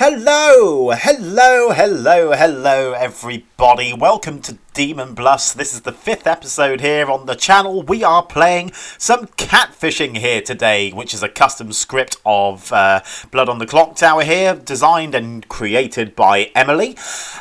Hello, hello, hello, hello everybody. Welcome to Demon Bluffs. This is the 5th episode here on the channel. We are playing some Catfishing here today, which is a custom script of Blood on the Clocktower here, designed and created by Emily.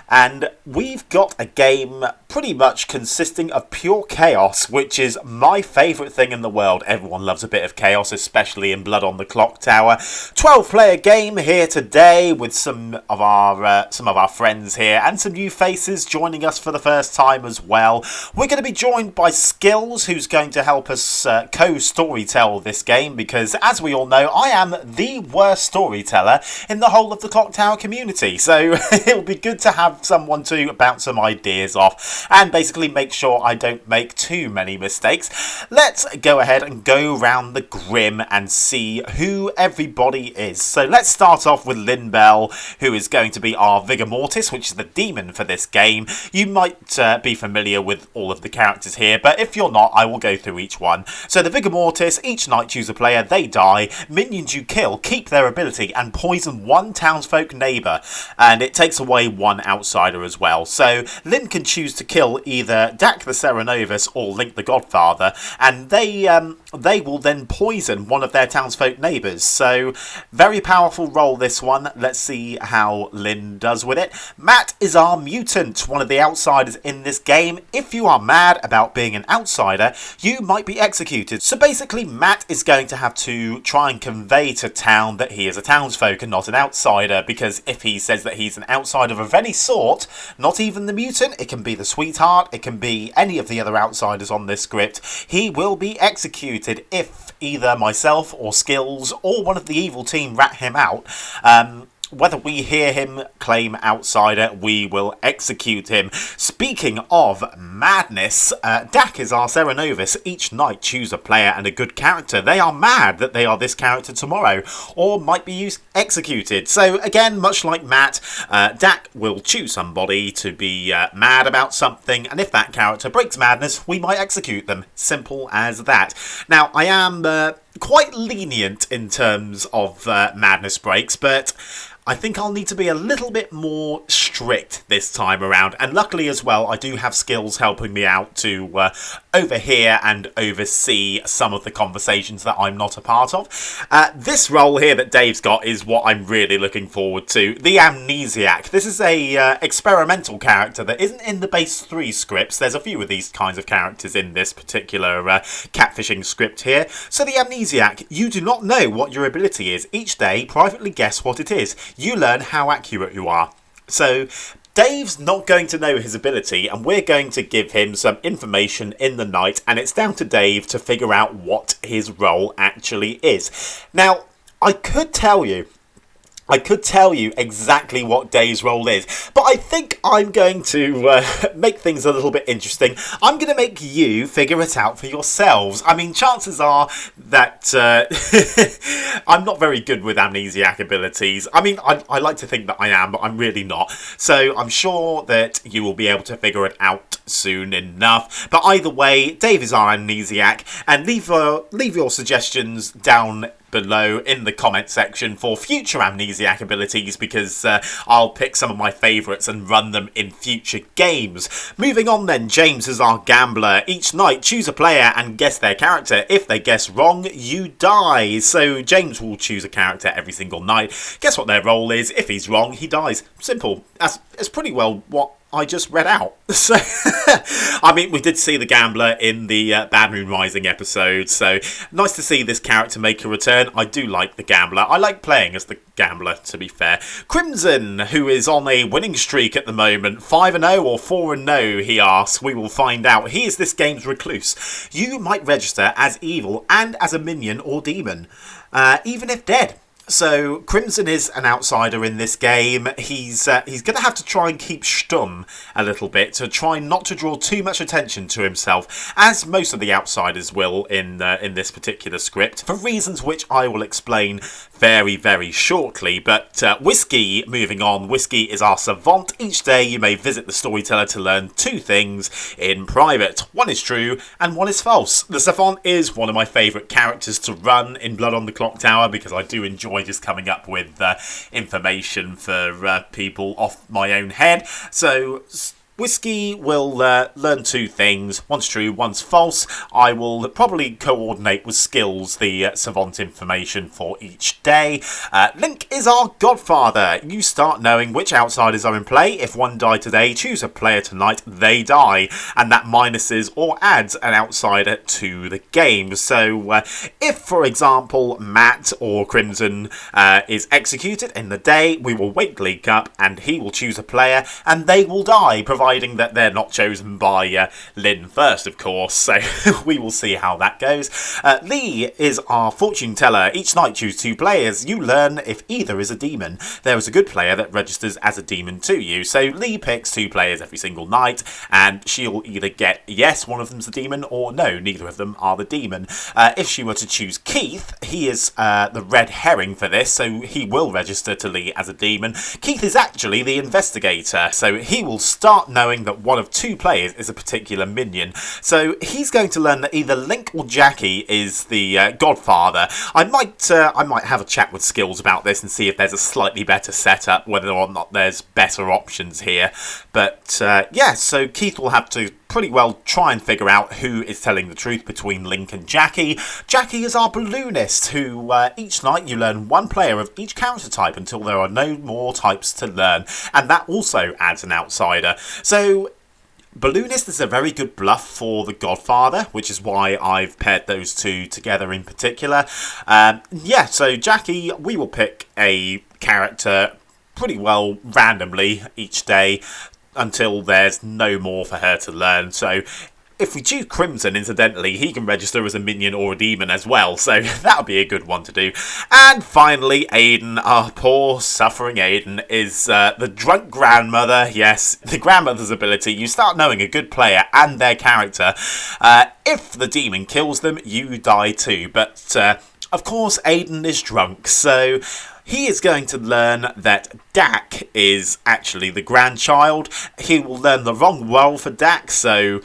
And we've got a game pretty much consisting of pure chaos, which is my favourite thing in the world. Everyone loves a bit of chaos, especially in Blood on the Clocktower. 12-player game here today with some of our friends here and some new faces joining us for the first time as well. We're going to be joined by Skilz, who's going to help us co-storytell this game, because as we all know, I am the worst storyteller in the whole of the Clocktower community, so it'll be good to have someone to bounce some ideas off and basically make sure I don't make too many mistakes. Let's go ahead and go round the grim and see who everybody is. So let's start off with LynneBelle, who is going to be our Vigor Mortis, which is the demon for this game. You might be familiar with all of the characters here, but if you're not, I will go through each one. So the Vigor Mortis, each night choose a player, they die, minions you kill keep their ability and poison one townsfolk neighbour, and it takes away one outsider as well. So Lynn can choose to kill either Dak the Serenovus or Link the Godfather, and they will then poison one of their townsfolk neighbours. So very powerful roll, this one. Let's see how Lynn does with it. Matt is our mutant, one of the outsiders in this game. If you are mad about being an outsider, you might be executed. So basically Matt is going to have to try and convey to town that he is a townsfolk and not an outsider, because if he says that he's an outsider of any sort, not even the mutant, it can be the sweetheart, it can be any of the other outsiders on this script, he will be executed if either myself or Skilz or one of the evil team rat him out. Whether we hear him claim outsider, we will execute him. Speaking of madness, Dak is our Serenovus. Each night choose a player and a good character. They are mad that they are this character tomorrow, or might be executed. So again, much like Matt, Dak will choose somebody to be mad about something, and if that character breaks madness, we might execute them. Simple as that. Now, I am quite lenient in terms of madness breaks, but I think I'll need to be a little bit more strict this time around. And luckily as well, I do have Skilz helping me out to overhear and oversee some of the conversations that I'm not a part of. This role here that Dave's got is what I'm really looking forward to. The Amnesiac. This is a experimental character that isn't in the base 3 scripts. There's a few of these kinds of characters in this particular catfishing script here. So the Amnesiac, you do not know what your ability is. Each day, privately guess what it is. You learn how accurate you are. So Dave's not going to know his ability, and we're going to give him some information in the night, and it's down to Dave to figure out what his role actually is. Now, I could tell you exactly what Dave's role is, but I think I'm going to make things a little bit interesting. I'm going to make you figure it out for yourselves. I mean, chances are that I'm not very good with amnesiac abilities. I mean, I like to think that I am, but I'm really not. So I'm sure that you will be able to figure it out soon enough. But either way, Dave is our amnesiac, and leave your suggestions down below in the comment section for future amnesiac abilities, because I'll pick some of my favourites and run them in future games. Moving on then, James is our gambler. Each night choose a player and guess their character. If they guess wrong, you die. So James will choose a character every single night, guess what their role is. If he's wrong, he dies. Simple. That's pretty well what I just read out. So, I mean, we did see the gambler in the Bad Moon Rising episode, so nice to see this character make a return. I do like the gambler. I like playing as the gambler, to be fair. Crimson, who is on a winning streak at the moment, 5-0 or 4-0, he asks. We will find out. He is this game's recluse. You might register as evil and as a minion or demon, even if dead. So Crimson is an outsider in this game. He's going to have to try and keep stum a little bit to try not to draw too much attention to himself, as most of the outsiders will in this particular script, for reasons which I will explain very, very shortly. But Whiskey, moving on. Whiskey is our savant. Each day you may visit the Storyteller to learn 2 things in private. One is true and one is false. The savant is one of my favourite characters to run in Blood on the Clocktower because I do enjoy enjoy just coming up with information for people off my own head. So Whiskey will learn two things. One's true, one's false. I will probably coordinate with Skilz the savant information for each day. Link is our godfather. You start knowing which outsiders are in play. If one died today, choose a player tonight, they die. And that minuses or adds an outsider to the game. So if, for example, Matt or Crimson is executed in the day, we will wake Leigh up and he will choose a player and they will die, providing that they're not chosen by Lynn first, of course, so we will see how that goes. Leigh is our fortune teller. Each night choose two players. You learn if either is a demon. There is a good player that registers as a demon to you, so Leigh picks two players every single night, and she'll either get yes, one of them's a demon, or no, neither of them are the demon. If she were to choose Keyth, he is the red herring for this, so he will register to Leigh as a demon. Keyth is actually the investigator, so he will start knowing that one of two players is a particular minion. So he's going to learn that either Link or Jacqui is the godfather. I might have a chat with Skilz about this and see if there's a slightly better setup, whether or not there's better options here. But yeah, so Keyth will have to pretty well try and figure out who is telling the truth between Link and Jacqui. Jacqui is our balloonist, who each night you learn one player of each character type until there are no more types to learn, and that also adds an outsider. So Balloonist is a very good bluff for the Godfather, which is why I've paired those two together in particular. Yeah, so Jacqui, we will pick a character pretty well randomly each day until there's no more for her to learn. So if we choose Crimson, incidentally, he can register as a minion or a demon as well, so that'll be a good one to do. And finally, Aidan, our poor suffering Aidan, is the drunk grandmother. Yes, the grandmother's ability. You start knowing a good player and their character. If the demon kills them, you die too. But, of course, Aidan is drunk, so he is going to learn that Dak is actually the grandchild. He will learn the wrong role for Dak, so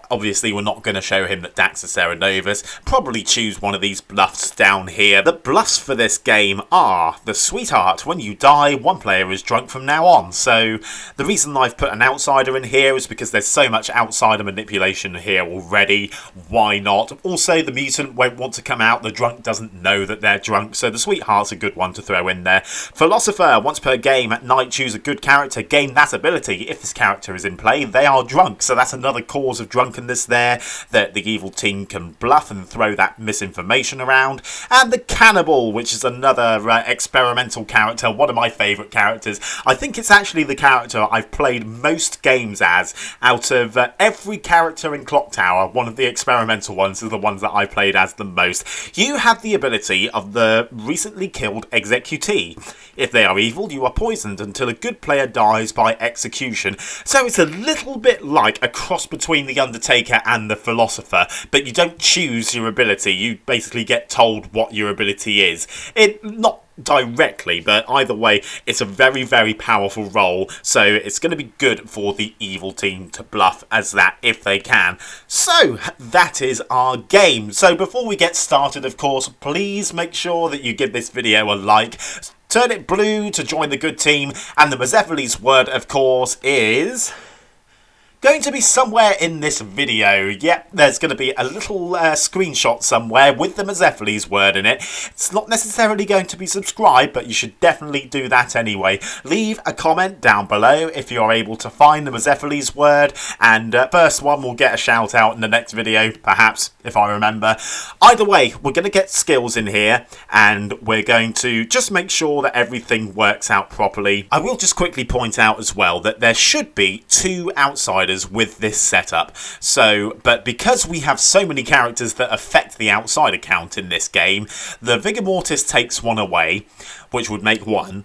obviously we're not going to show him that Dak's a Serenovus. Probably choose one of these bluffs down here. The bluffs for this game are the sweetheart. When you die, one player is drunk from now on. So the reason I've put an outsider in here is because there's so much outsider manipulation here already. Why not? Also, the mutant won't want to come out. The drunk doesn't know that they're drunk, so the sweetheart's a good one to throw in there. Philosopher. Once per game at night, choose a good character. Gain that ability. If this character is in play, they are drunk. So that's another cause of drunkenness there, that the evil team can bluff and throw that misinformation around. And the Cannibal, which is another experimental character, one of my favourite characters. I think it's actually the character I've played most games as. Out of every character in CLOCKTOWER, one of the experimental ones is the ones that I played as the most. You have the ability of the recently killed executee. If they are evil, you are poisoned until a good player dies by execution. So it's a little bit like a cross between the Undertaker and the Philosopher, but you don't choose your ability. You basically get told what your ability is. Not directly, but either way, it's a very, very powerful role, so it's going to be good for the evil team to bluff as that if they can. So that is our game. So before we get started, of course, please make sure that you give this video a like. Turn it blue to join the good team, and the Mazephiles word, of course, is going to be somewhere in this video. Yep, there's going to be a little screenshot somewhere with the Mazephiles word in it. It's not necessarily going to be subscribed, but you should definitely do that anyway. Leave a comment down below if you're able to find the Mazephiles word, and first one will get a shout out in the next video, perhaps, if I remember. Either way, we're going to get Skilz in here, and we're going to just make sure that everything works out properly. I will just quickly point out as well that there should be two outsiders with this setup. So, but because we have so many characters that affect the outsider count in this game, the Vigor Mortis takes one away, which would make one.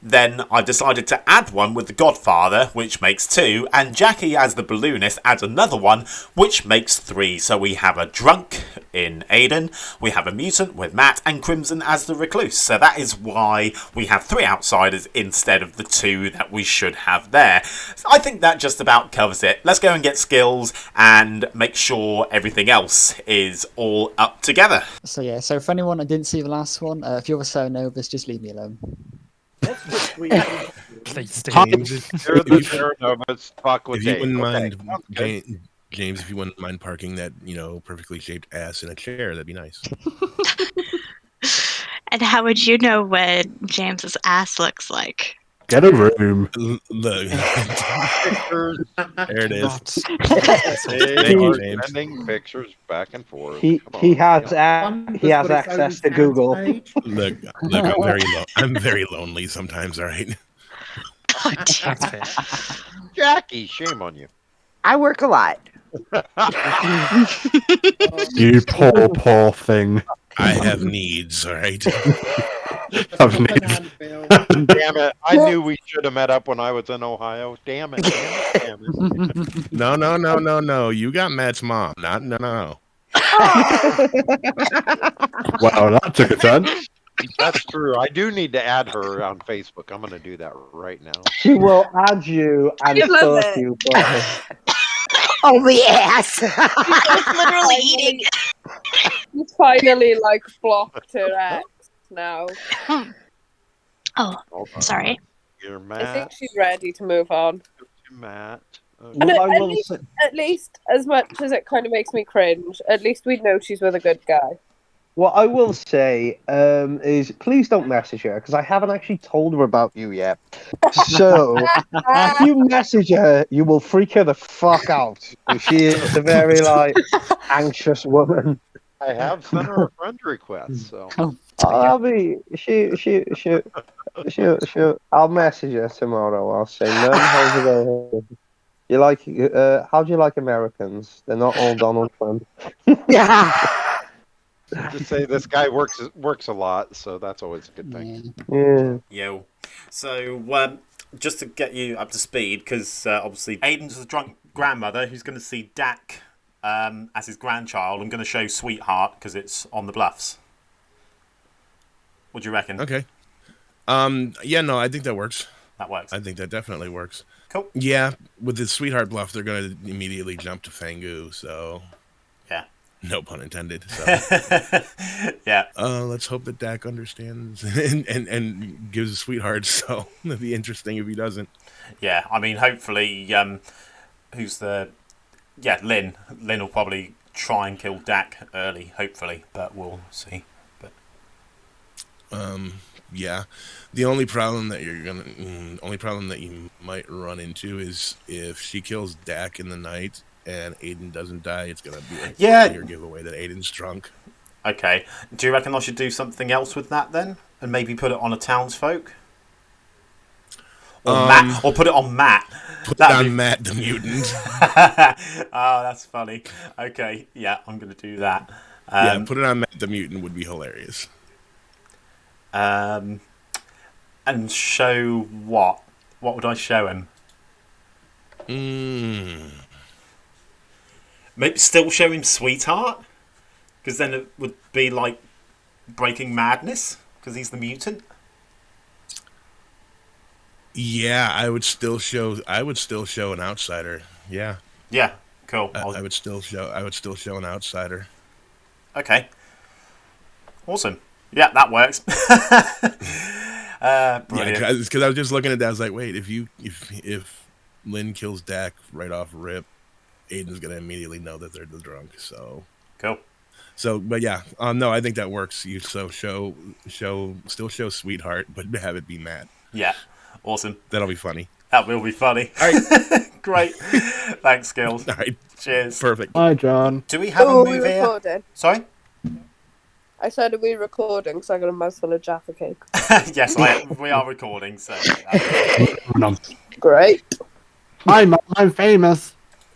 Then I've decided to add one with the Godfather, which makes 2, and Jacqui as the balloonist adds another one, which makes 3. So we have a drunk in Aidan, we have a mutant with Matt, and Crimson as the recluse. So that is why we have 3 outsiders instead of the 2 that we should have there. So I think that just about covers it. Let's go and get Skilz and make sure everything else is all up together. So yeah, so for anyone that didn't see the last one, if you're a Cerenovus, just leave me alone. Please, James, You're the Cerenovus. Fuck with if you Dave. wouldn't Okay, mind, sounds good. James, if you wouldn't mind parking that, perfectly shaped ass in a chair, that'd be nice. And how would you know what James's ass looks like? get a room. Look, Pictures. there it is. They you, are James. sending pictures back and forth. He Come he on. has access to Google. Look, I'm very lonely sometimes. All right. Oh, dear. That's fair. Jacqui, shame on you. I work a lot. You poor thing. I have needs. All right. I've needs. Damn it. I knew we should have met up when I was in Ohio. Damn it. No. You got Matt's mom. No. Wow, that took a turn. That's true. I do need to add her on Facebook. I'm going to do that right now. She will add you and You love fuck it. you. Oh, the ass! Literally eating. He's finally like blocked her ex now. Oh, Hold on. sorry. You're I think Matt. she's ready to move on. Matt. And What I at will least- say- At least, as much as it kind of makes me cringe, at least we know she's with a good guy. What I will say is please don't message her because I haven't actually told her about you yet. So if you message her, you will freak her the fuck out. She is a very anxious woman. I have sent her a friend request, so. I'll be shoot. I'll message her tomorrow. I'll say, "Lynn, how's it going? You like how do you like Americans? They're not all Donald Trump." Yeah. Just say this guy works a lot, so that's always a good thing. Yeah. Yo. So, just to get you up to speed, because obviously Aidan's the drunk grandmother who's going to see Dak as his grandchild. I'm going to show Sweetheart because it's on the Bluffs. What do you reckon? Okay. Yeah, no, I think that works. That works. I think that definitely works. Cool. Yeah, with the Sweetheart Bluff, they're going to immediately jump to Fangu, so... Yeah. No pun intended. So. Yeah. Let's hope that Dak understands and gives a Sweetheart, so it'll be interesting if he doesn't. Yeah, I mean, hopefully, who's the... Yeah, Lynn. Lynn will probably try and kill Dak early, hopefully, but we'll see. But Yeah, the only problem that you might run into is if she kills Dak in the night and Aidan doesn't die, it's gonna be a clear giveaway that Aidan's drunk. Okay, do you reckon I should do something else with that then, and maybe put it on a townsfolk, or Matt, or put it on Matt? Put it on Matt the mutant. Oh, that's funny. Okay, yeah, I'm gonna do that. Yeah, put it on Matt the mutant would be hilarious. And show what? What would I show him? Maybe still show him Sweetheart, because then it would be like Breaking Madness, because he's the mutant. Yeah, I would still show an outsider. Yeah. Yeah. Cool. I would still show an outsider. Okay. Awesome. Yeah, that works. Brilliant. Yeah, because I was just looking at that. I was like, wait, if Lynn kills Dak right off rip, Aidan's gonna immediately know that they're the drunk. So cool. So, but yeah, no, I think that works. You still show Sweetheart, but have it be Matt. Yeah. Awesome. That'll be funny. That will be funny. All right. Great. Thanks, Skilz. All right. Cheers. Perfect. Hi, John. Do we have a move here? Recording? Sorry? I said, are we recording? So I got a mouthful of Jaffa cake. Yes, we are recording. So Great. I'm famous.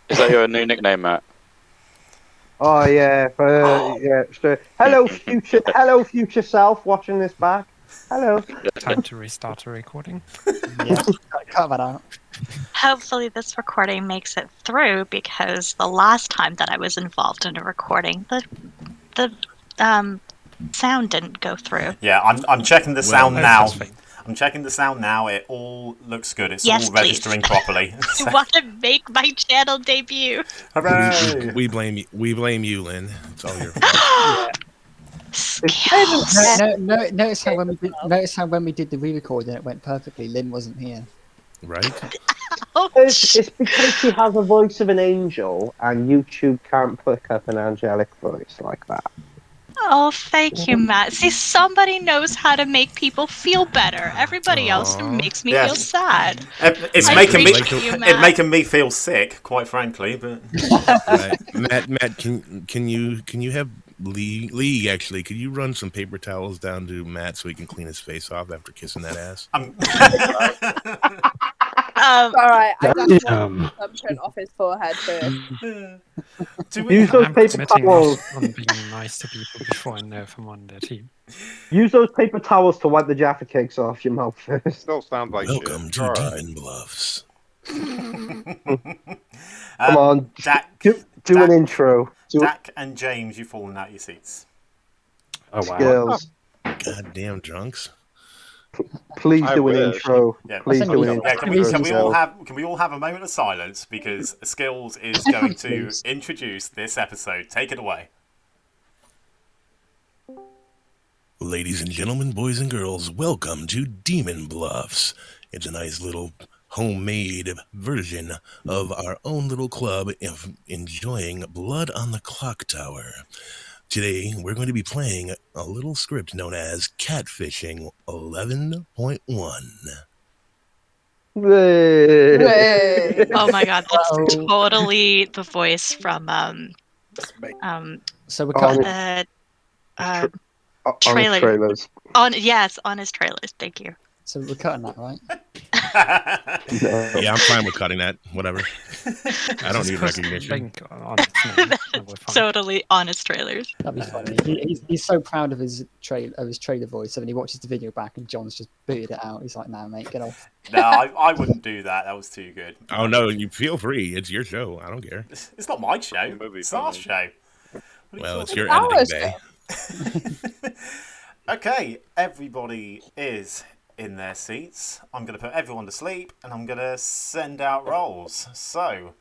Is that your new nickname, Matt? Oh yeah. Hello, future self, watching this back. Hello. Time to restart the recording. Yeah, cut that out. Hopefully this recording makes it through, because the last time that I was involved in a recording, the sound didn't go through. Yeah, I'm checking the sound now. Fine. I'm checking the sound now. It all looks good. It's Yes, all registering properly. I want to make my channel debut. Hooray! We blame you. We blame you, Lynn. It's all your fault. No, notice how when we did the re-recording, it went perfectly. Lynn wasn't here. Right? It's because she has a voice of an angel, and YouTube can't pick up an angelic voice like that. Oh, thank you, Matt. See, somebody knows how to make people feel better. Everybody else makes me feel sad. It's making me feel sick, quite frankly. But Right. Matt, can you have Leigh actually? Could you run some paper towels down to Matt so he can clean his face off after kissing that ass? All right, I got Damn. thumbprint off his forehead first. Use those I'm paper committing towels. on being nice to people before I know if I'm on their team. Use those paper towels to wipe the Jaffa cakes off your mouth first. Still sounds like Welcome shit. to All right. Demon Bluffs. Come on, Dak, do an intro. Dak and James, you've fallen out your seats. Oh wow. Skills. Goddamn drunks. Please I do an wish. intro. Yeah, Please do an Yeah, intro. can we all have a moment of silence, because Skilz is going to Please. introduce this episode. Take it away. Ladies and gentlemen, boys and girls, welcome to Demon Bluffs. It's a nice little homemade version of our own little club of enjoying Blood on the Clocktower. Today, we're going to be playing a little script known as Catfishing 11.1. Oh my god, that's Uh-oh. totally the voice from So we're cutting. trailer. On his trailers. Thank you. So we're cutting that, right? Yeah, I'm fine with cutting that. Whatever. I don't need Just recognition. link on its name, and we're fine. Totally on his trailers. That'd be funny. He's so proud of his trailer voice. So when he watches the video back and John's just booted it out, he's like, "Nah, mate, get off." No, I wouldn't do that. That was too good. Oh, no, you feel free. It's your show. I don't care. It's not my show. It's our show. Well, it's your Our editing bay. Okay, everybody is in their seats. I'm going to put everyone to sleep, and I'm going to send out rolls. So,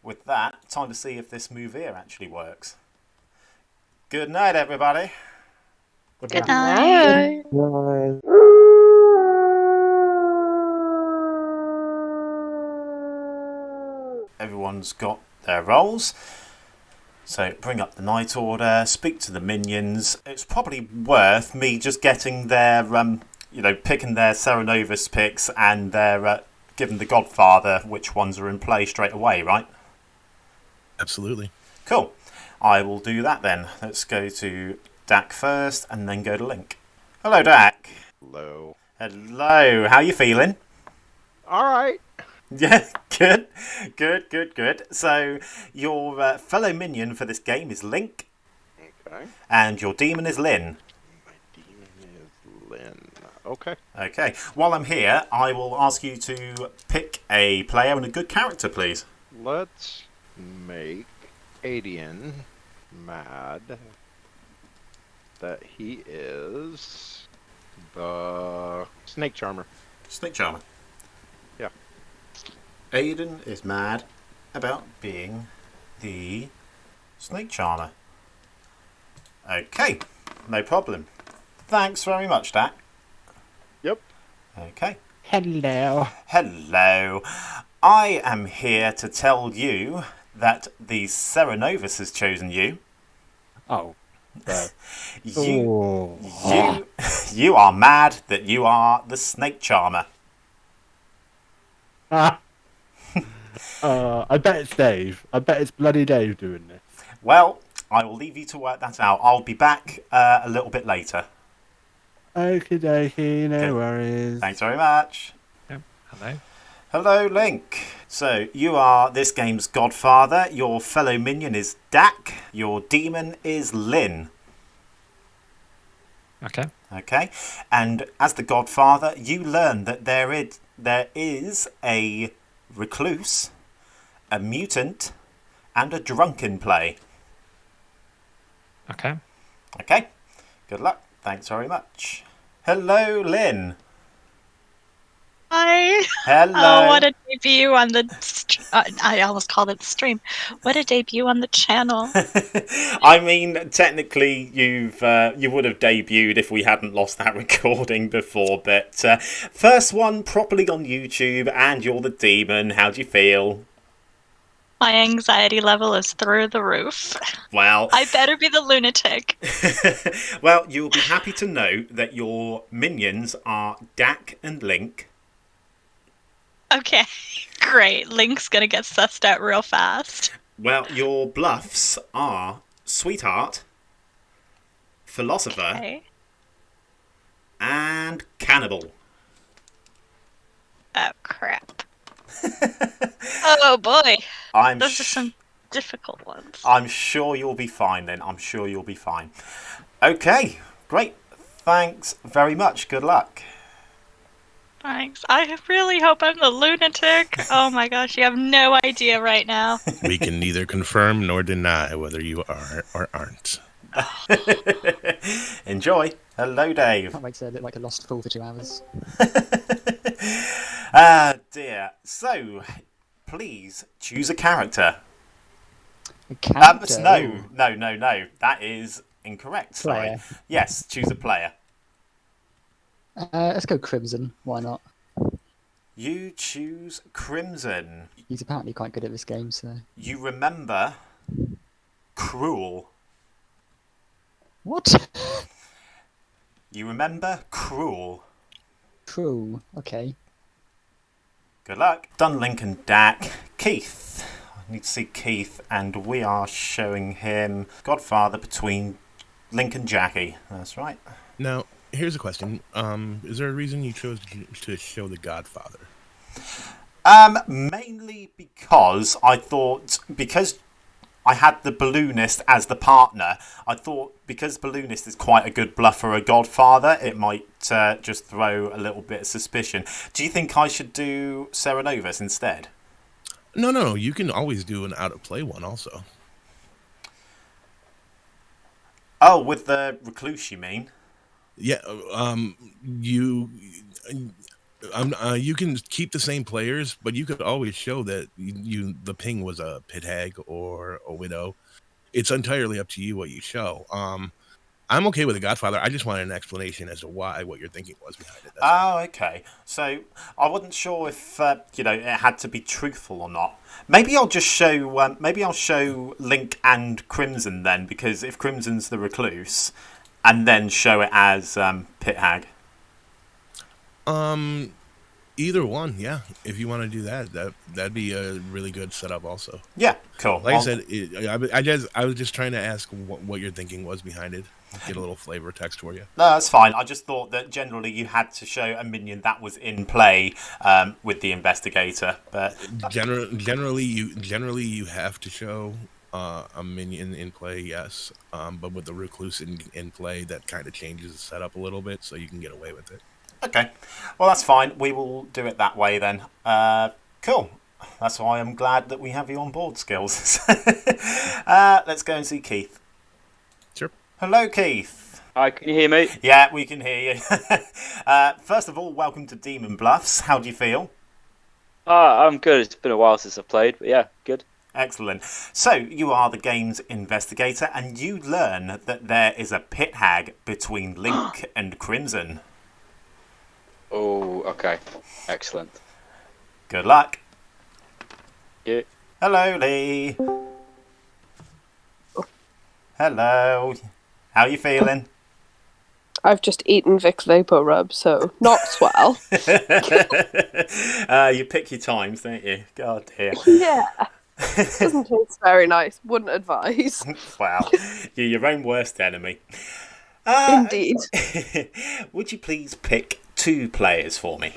with that, time to see if this move here actually works. Good night, everybody. Good night. Everyone's got their rolls. So bring up the night order, speak to the minions. It's probably worth me just getting their, picking their Serenovus picks and their giving the Godfather which ones are in play straight away, right? Absolutely. Cool. I will do that then. Let's go to Dak first and then go to Link. Hello, Dak. Hello. Hello. How you feeling? All right. Yeah, good. So, your fellow minion for this game is Link, Okay. and your demon is Lynn. My demon is Lynn. Okay. Okay. While I'm here, I will ask you to pick a player and a good character, please. Let's make Aidan mad that he is the snake charmer. Snake Charmer. Yeah. Aidan is mad about being the Snake Charmer. Okay, no problem. Thanks very much, Dak. Yep. Okay. Hello. Hello. I am here to tell you that the Serenovus has chosen you. Oh. You are mad that you are the Snake Charmer. I bet it's Dave. I bet it's bloody Dave doing this. Well, I will leave you to work that out. I'll be back a little bit later. Okie dokie, no Okay. worries. Thanks very much. Yep. Hello. Hello, Link. So, you are this game's godfather. Your fellow minion is Dak. Your demon is Lynn. Okay. Okay, and as the Godfather, you learn that there is a recluse, a mutant, and a drunk in play. Okay. Okay, good luck. Thanks very much. Hello, Lynn. Hi. Hello. Oh, what a debut on the... I almost called it the stream. What a debut on the channel. I mean, technically, you would have debuted if we hadn't lost that recording before, but first one properly on YouTube, and you're the demon. How do you feel? My anxiety level is through the roof. Well, I better be the lunatic. Well, you'll be happy to know that your minions are Dak and Link. Okay, great. Link's gonna get sussed out real fast. Well, your bluffs are Sweetheart, Philosopher, Okay. and Cannibal. Oh, crap. Oh, boy. Those are some difficult ones. I'm sure you'll be fine then. I'm sure you'll be fine. Okay, great. Thanks very much. Good luck. Thanks. I really hope I'm the lunatic. Oh my gosh, you have no idea right now. We can neither confirm nor deny whether you are or aren't. Enjoy. Hello, Dave. Can't wait to look like a lost fool for 2 hours. Ah, dear. So, please choose a character. A character? No. That is incorrect. Player. Sorry. Yes, choose a player. Let's go Crimson. Why not? You choose Crimson. He's apparently quite good at this game, so... You remember Cruel. What? You remember Cruel. Cruel. Okay. Good luck. Done Link and Dak. Keyth. I need to see Keyth, and we are showing him Godfather between Link and Jacqui. That's right. Now, here's a question. Is there a reason you chose to show the Godfather? Mainly because I thought, because I had the Balloonist as the partner, I thought because Balloonist is quite a good bluff for a Godfather, it might just throw a little bit of suspicion. Do you think I should do Serenovus instead? No. You can always do an out-of-play one also. Oh, with the Recluse, you mean? Yeah, you can keep the same players, but you could always show that the ping was a pit hag or a widow. It's entirely up to you what you show. I'm okay with the Godfather. I just wanted an explanation as to what your thinking was behind it. Okay. So I wasn't sure if it had to be truthful or not. Maybe I'll just show. Maybe I'll show Link and Crimson then, because if Crimson's the Recluse, and then show it as Pit Hag. Either one, yeah. If you want to do that'd be a really good setup, also. Yeah, cool. Like I said, I was just trying to ask what your thinking was behind it. Get a little flavor text for you. No, that's fine. I just thought that generally you had to show a minion that was in play with the investigator. But generally you have to show a minion in play, yes. But with the Recluse in play, that kind of changes the setup a little bit, so you can get away with it. Okay, well that's fine. We will do it that way then. Cool. That's why I'm glad that we have you on board, Skilz. Let's go and see Keyth. Sure. Hello, Keyth. Hi, can you hear me? Yeah, we can hear you. First of all, welcome to Demon Bluffs. How do you feel? I'm good. It's been a while since I've played, but yeah, good. Excellent. So, you are the game's investigator, and you learn that there is a pit hag between Link and Crimson. Oh, okay. Excellent. Good luck. Yeah. Hello, Leigh. Hello. How are you feeling? I've just eaten Vicks Vapor Rub, so not swell. You pick your times, don't you? God dear. Yeah. Doesn't taste very nice. Wouldn't advise. Wow. You're your own worst enemy. Indeed. Would you please pick 2 players for me?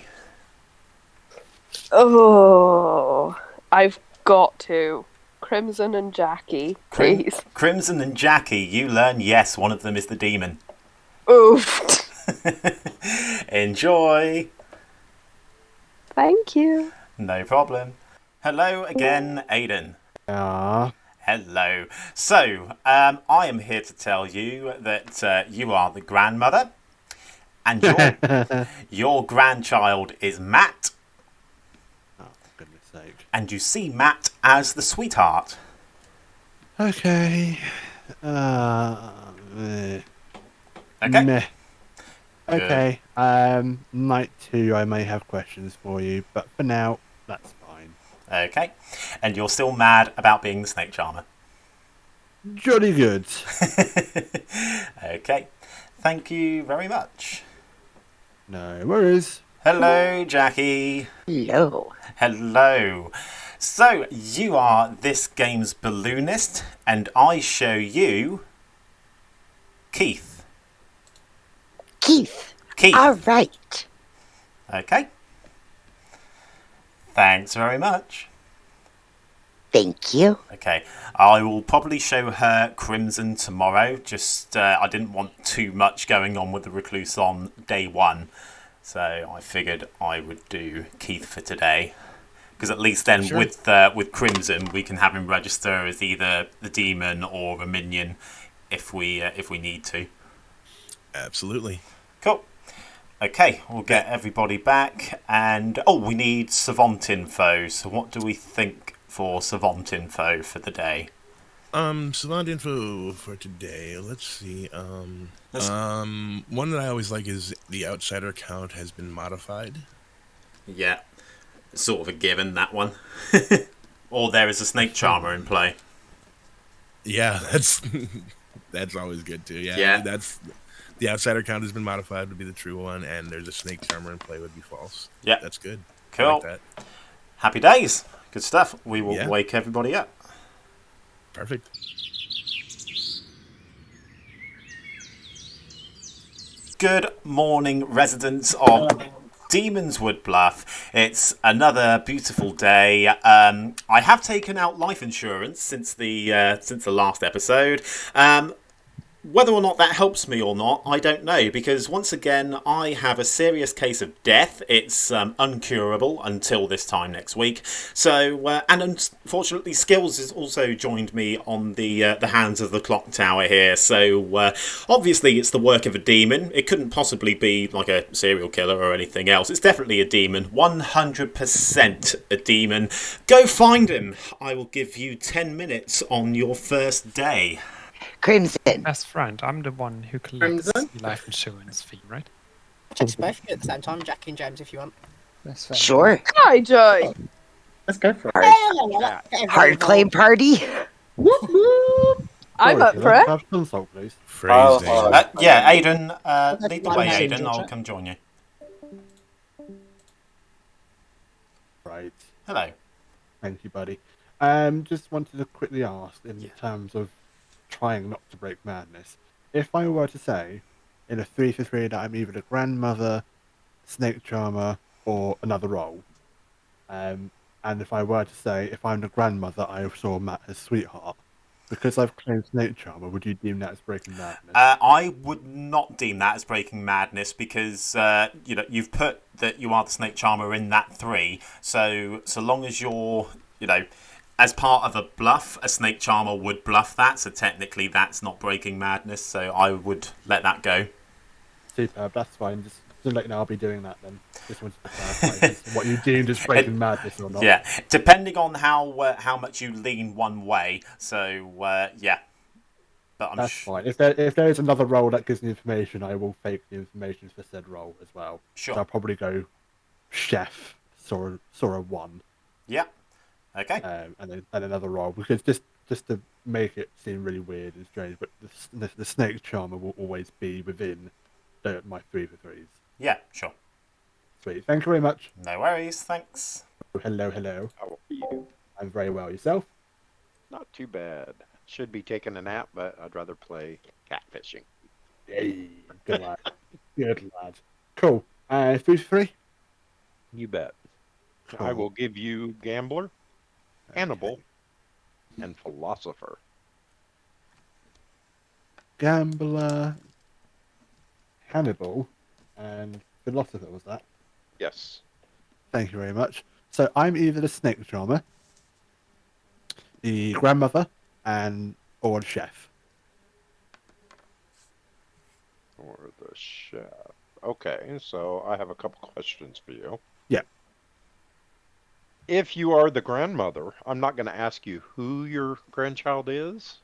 Oh, I've got to. Crimson and Jacqui, please. Crimson and Jacqui, you learn yes, one of them is the demon. Oof. Enjoy. Thank you. No problem. Hello again, Aidan. Ah, Hello. So, I am here to tell you that you are the grandmother, and your grandchild is Matt, oh, for goodness sake. and you see Matt as the sweetheart. Okay. Okay. Meh. Okay. Night 2, I may have questions for you, but for now, that's fine. Okay. And you're still mad about being the snake charmer. Jolly good. Okay. Thank you very much. No worries. Hello, Jacqui. Hello. Hello. So, you are this game's balloonist, and I show you Keyth. Keyth. Keyth. All right. Okay. Thanks very much. Thank you. Okay. I will probably show her Crimson tomorrow. Just, I didn't want too much going on with the Recluse on day 1. So I figured I would do Keyth for today. Because at least then with Crimson, we can have him register as either the demon or a minion if we need to. Absolutely. Cool. Okay, we'll get everybody back. And, we need Savant info. So what do we think for Savant info for the day? Savant info for today. Let's see. One that I always like is the outsider count has been modified. Yeah, sort of a given, that one. Or there is a snake charmer in play. Yeah, that's always good too. Yeah, that's the outsider count has been modified would be the true one, and there's a snake charmer in play would be false. Yeah, that's good. Cool. I like that. Happy days. Good stuff. We will wake everybody up. Perfect. Good morning, residents of Demonswood Bluff. It's another beautiful day. I have taken out life insurance since the last episode. Whether or not that helps me or not, I don't know, because once again, I have a serious case of death. It's uncurable until this time next week. So, and unfortunately, Skilz has also joined me on the hands of the clock tower here. So, obviously, it's the work of a demon. It couldn't possibly be like a serial killer or anything else. It's definitely a demon. 100% a demon. Go find him. I will give you 10 minutes on your first day. Crimson. Best friend, I'm the one who collects the life insurance fee, right? Just both at the same time, Jacqui and James, if you want. Sure. Hi, Joy. Let's go for it. Hard claim party. I'm up for it. Have consult, please. Yeah, Aidan. Lead the way, Aidan. I'll come join you. Right. Hello. Thank you, buddy. Just wanted to quickly ask in terms of trying not to break madness. If I were to say in a 3-for-3 that I'm either the grandmother, snake charmer, or another role, and if I were to say if I'm the grandmother, I saw Matt as sweetheart, because I've claimed snake charmer, would you deem that as breaking madness? I would not deem that as breaking madness because you've put that you are the snake charmer in that 3. So long as you're as part of a bluff, a snake charmer would bluff that, so technically that's not breaking madness, so I would let that go. Superb, that's fine. Just to let you know, I'll be doing that then. Just wanted to clarify what you deemed as breaking madness or not. Yeah, depending on how much you lean one way, so yeah. But that's fine. If there is another role that gives me information, I will fake the information for said role as well. Sure. So I'll probably go chef, Sora 1. Yeah. Okay. And another role, because just to make it seem really weird and strange, but the snake charmer will always be within my 3-for-3s. Yeah, sure. Sweet. Thank you very much. No worries. Thanks. Hello. How are you? I'm very well. Yourself? Not too bad. Should be taking a nap, but I'd rather play catfishing. Yay. Good lad. Good lad. Cool. 3-for-3? You bet. Cool. I will give you Gambler, Hannibal, and Philosopher. Gambler, cannibal, and philosopher, was that? Yes. Thank you very much. So I'm either the snake charmer, the grandmother, or the chef. Or the chef. Okay, so I have a couple questions for you. Yeah. If you are the grandmother, I'm not going to ask you who your grandchild is.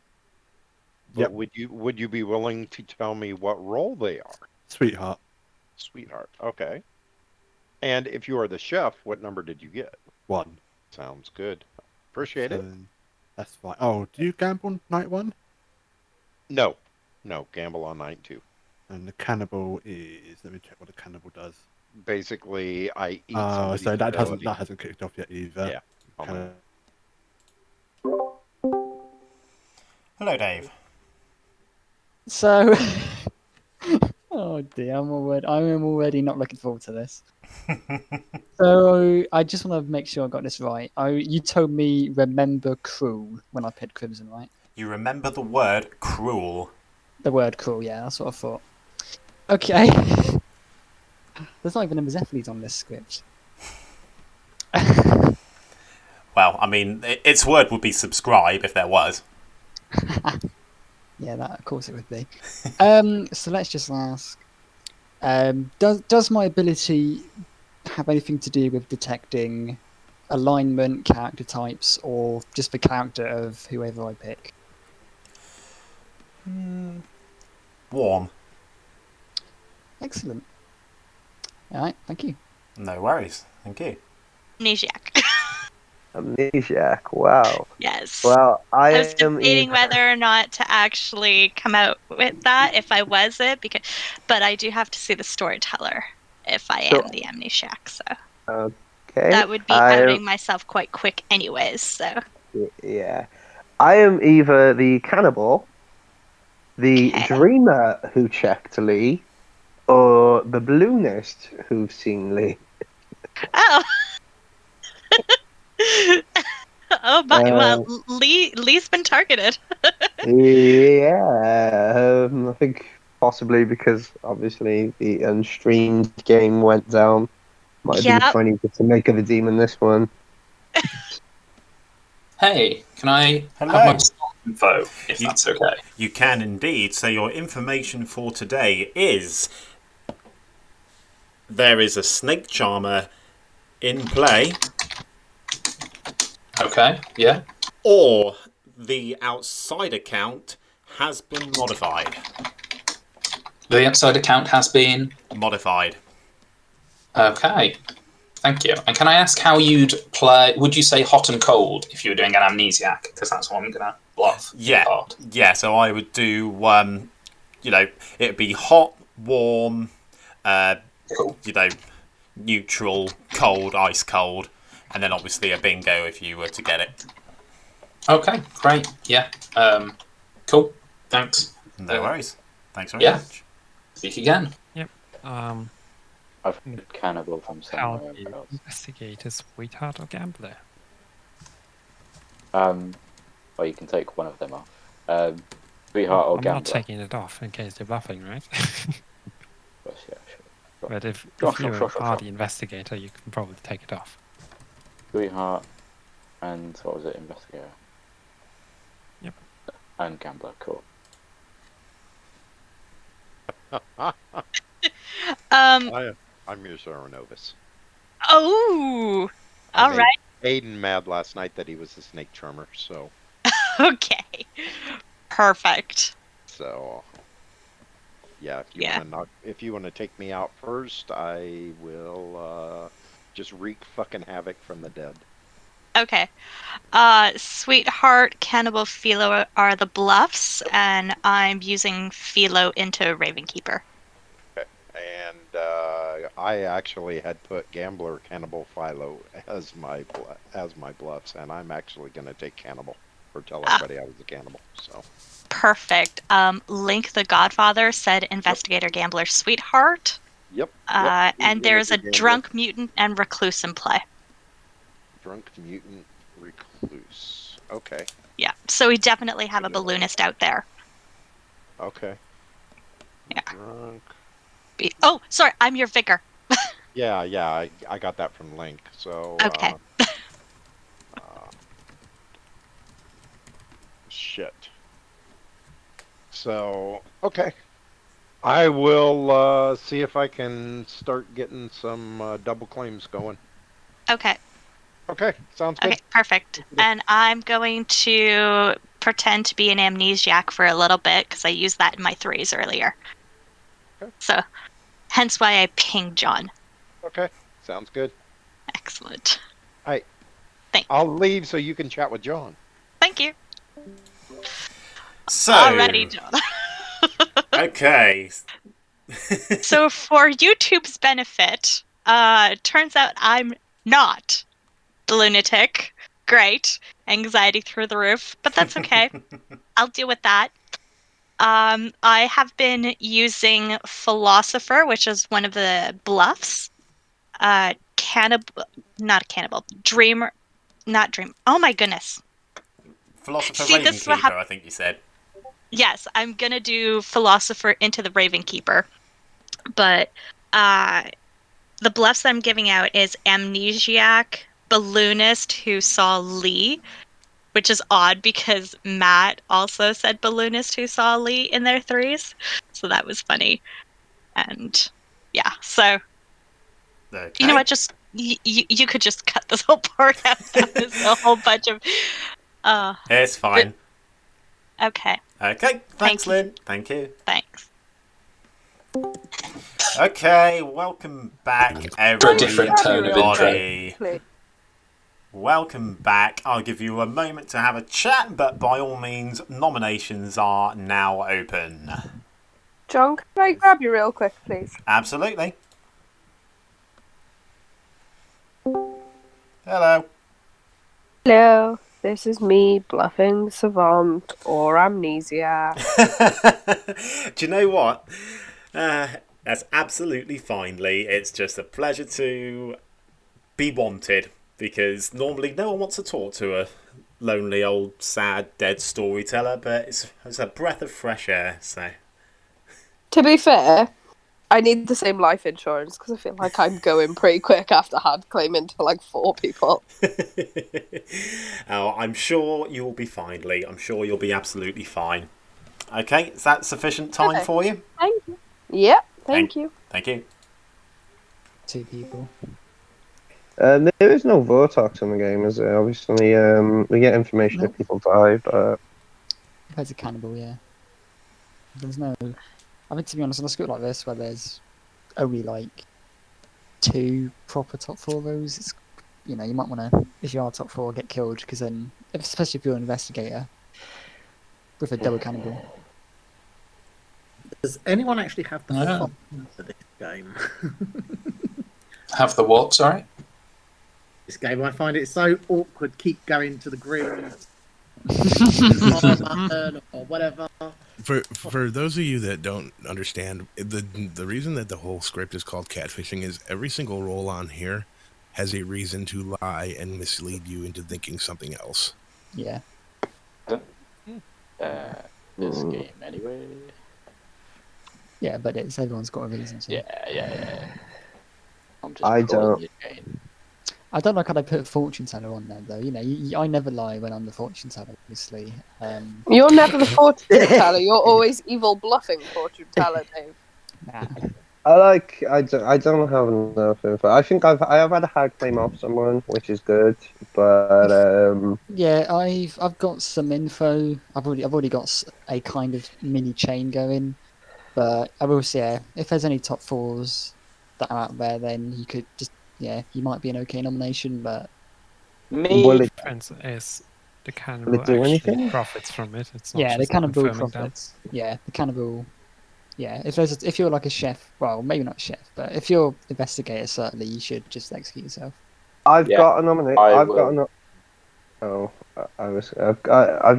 But would you be willing to tell me what role they are? Sweetheart. Sweetheart. Okay. And if you are the chef, what number did you get? 1. Sounds good. Appreciate it. That's fine. Oh, do you gamble on night 1? No. No, gamble on night 2. And the cannibal is... Let me check what the cannibal does. Basically, I eat Oh, somebody's so that ability. hasn't kicked off yet either. Yeah. Hello, Dave. So, oh dear, I am already not looking forward to this. So, I just want to make sure I got this right. You told me remember cruel when I picked Crimson, right? You remember the word cruel. The word cruel, yeah, that's what I thought. Okay. There's not even a Mezephiles on this script. Well, I mean, its word would be subscribe if there was. Yeah, that of course it would be. So let's just ask: does my ability have anything to do with detecting alignment, character types, or just the character of whoever I pick? Warm. Excellent. All right, thank you. No worries. Thank you. Amnesiac. Amnesiac. Wow. Yes. Well, I was debating whether or not to actually come out with that if I was it, but I do have to see the storyteller if I am the Amnesiac. So okay. that would be outing myself quite quick, anyways. So yeah, I am either the cannibal, the dreamer who checked Leigh, or the balloonist who's seen Leigh. Oh. Oh my! Well, Leigh's been targeted. Yeah, I think possibly because obviously the unstreamed game went down. Might have been funny to make of a demon this one. Hey, can I have my info if that's okay? You can indeed. So your information for today is there is a snake charmer in play. Okay, yeah. Or the outside account has been modified. The outside account has been modified. Okay, thank you. And can I ask how you'd play? Would you say hot and cold if you were doing an amnesiac? Because that's what I'm gonna bluff. Yeah. So I would do it'd be hot, warm, neutral, cold, ice cold. And then obviously a bingo if you were to get it. Okay, great. Yeah. Cool. Thanks. No worries. Thanks very much. Speak again. Yep. I've heard cannibal from somewhere else. Investigator, sweetheart, or gambler? Well, you can take one of them off. Sweetheart or I'm gambler. not taking it off in case they're bluffing, right? Sure. But if Sure, you're the investigator, you can probably take it off. Sweetheart and what was it? Investigator. Yep. And gambler. Cool. I'm your Zoronovus. Oh, all right. Aidan mad last night that he was a snake charmer. So. Okay. Perfect. So. Yeah, if you want to take me out first, I will just wreak fucking havoc from the dead. Okay. Sweetheart, Cannibal, Philo are the bluffs, and I'm using Philo into Ravenkeeper. Okay. And I actually had put Gambler, Cannibal, Philo as my bluffs, and I'm actually going to take Cannibal or tell everybody I was a cannibal. So. Perfect. Link the Godfather said Investigator, Gambler, Sweetheart. Yep. And there's a Drunk, Mutant, and Recluse in play. Drunk, Mutant, Recluse. Okay. Yeah, so we definitely have a balloonist out there. Okay. Yeah. Drunk, Oh, sorry, I'm your vicar. Yeah, I got that from Link. So Okay. shit. So okay, I will see if I can start getting some double claims going. Okay. Okay, sounds good. Okay, perfect. And I'm going to pretend to be an amnesiac for a little bit because I used that in my 3s earlier. Okay. So, hence why I pinged John. Okay, sounds good. Excellent. All right. Thanks. I'll leave so you can chat with John. Thank you. So, already, John. Okay. So for YouTube's benefit, turns out I'm not the lunatic. Great. Anxiety through the roof, but that's okay. I'll deal with that. I have been using Philosopher, which is one of the bluffs. Not cannibal. Dreamer. Not dream. Oh my goodness. Philosopher See, this is what Ravenkeeper, I think you said. Yes, I'm gonna do Philosopher into the Ravenkeeper. But the bluffs that I'm giving out is Amnesiac, Balloonist who saw Leigh, which is odd because Matt also said Balloonist who saw Leigh in their 3s. So that was funny. And yeah, so okay. You know what, just you could just cut this whole part out. That was a whole bunch of it's fine. Okay. Okay, thanks, Lynn. Thank you. Thanks. Okay, welcome back, For a different tone of everybody. Welcome back. I'll give you a moment to have a chat, but by all means, nominations are now open. John, can I grab you real quick, please? Absolutely. Hello. Hello, this is me bluffing Savant or Amnesia. Do you know what? That's absolutely fine, Leigh. It's just a pleasure to be wanted, because normally no one wants to talk to a lonely old sad dead storyteller, but it's a breath of fresh air. So To be fair, I need the same life insurance because I feel like I'm going pretty quick after hard claiming to like 4 people. Oh, I'm sure you'll be fine, Leigh. I'm sure you'll be absolutely fine. Okay, is that sufficient time for you? Thank you. Yep, thank you. Thank you. 2 people. There is no Vortex in the game, is there? Obviously, we get information if people die, but... There's a cannibal, yeah. There's no... I mean, to be honest, on a script like this, where there's only, like, 2 proper top 4 rows, it's, you know, you might want to, if you are top 4, get killed, because then, especially if you're an investigator, with a double cannibal. Does anyone actually have the fun for this game? Have the what, sorry? This game, I find it so awkward. Keep going to the green button or whatever. For those of you that don't understand, the reason that the whole script is called Catfishing is every single roll on here has a reason to lie and mislead you into thinking something else. Yeah. This game anyway. Yeah, but it's everyone's got a reason to. Yeah. I don't. I don't like how they put fortune teller on there, though. You know, I never lie when I'm the fortune teller, obviously. You're never the fortune teller. You're always evil bluffing fortune teller, Dave. Nah. I don't have enough info. I think I have had a hard claim off someone, which is good, but Yeah, I've got some info. I've already got a kind of mini chain going, but I will say, if there's any top 4s that are out there, then you could just you might be an okay nomination, but Depends is the cannibal do actually anything? profits from it. It's not the just cannibal confirming them. profits. Yeah, the cannibal. Yeah, if you're like a chef, well, maybe not a chef, but if you're an investigator, certainly you should just execute yourself. I've got a nomination. I've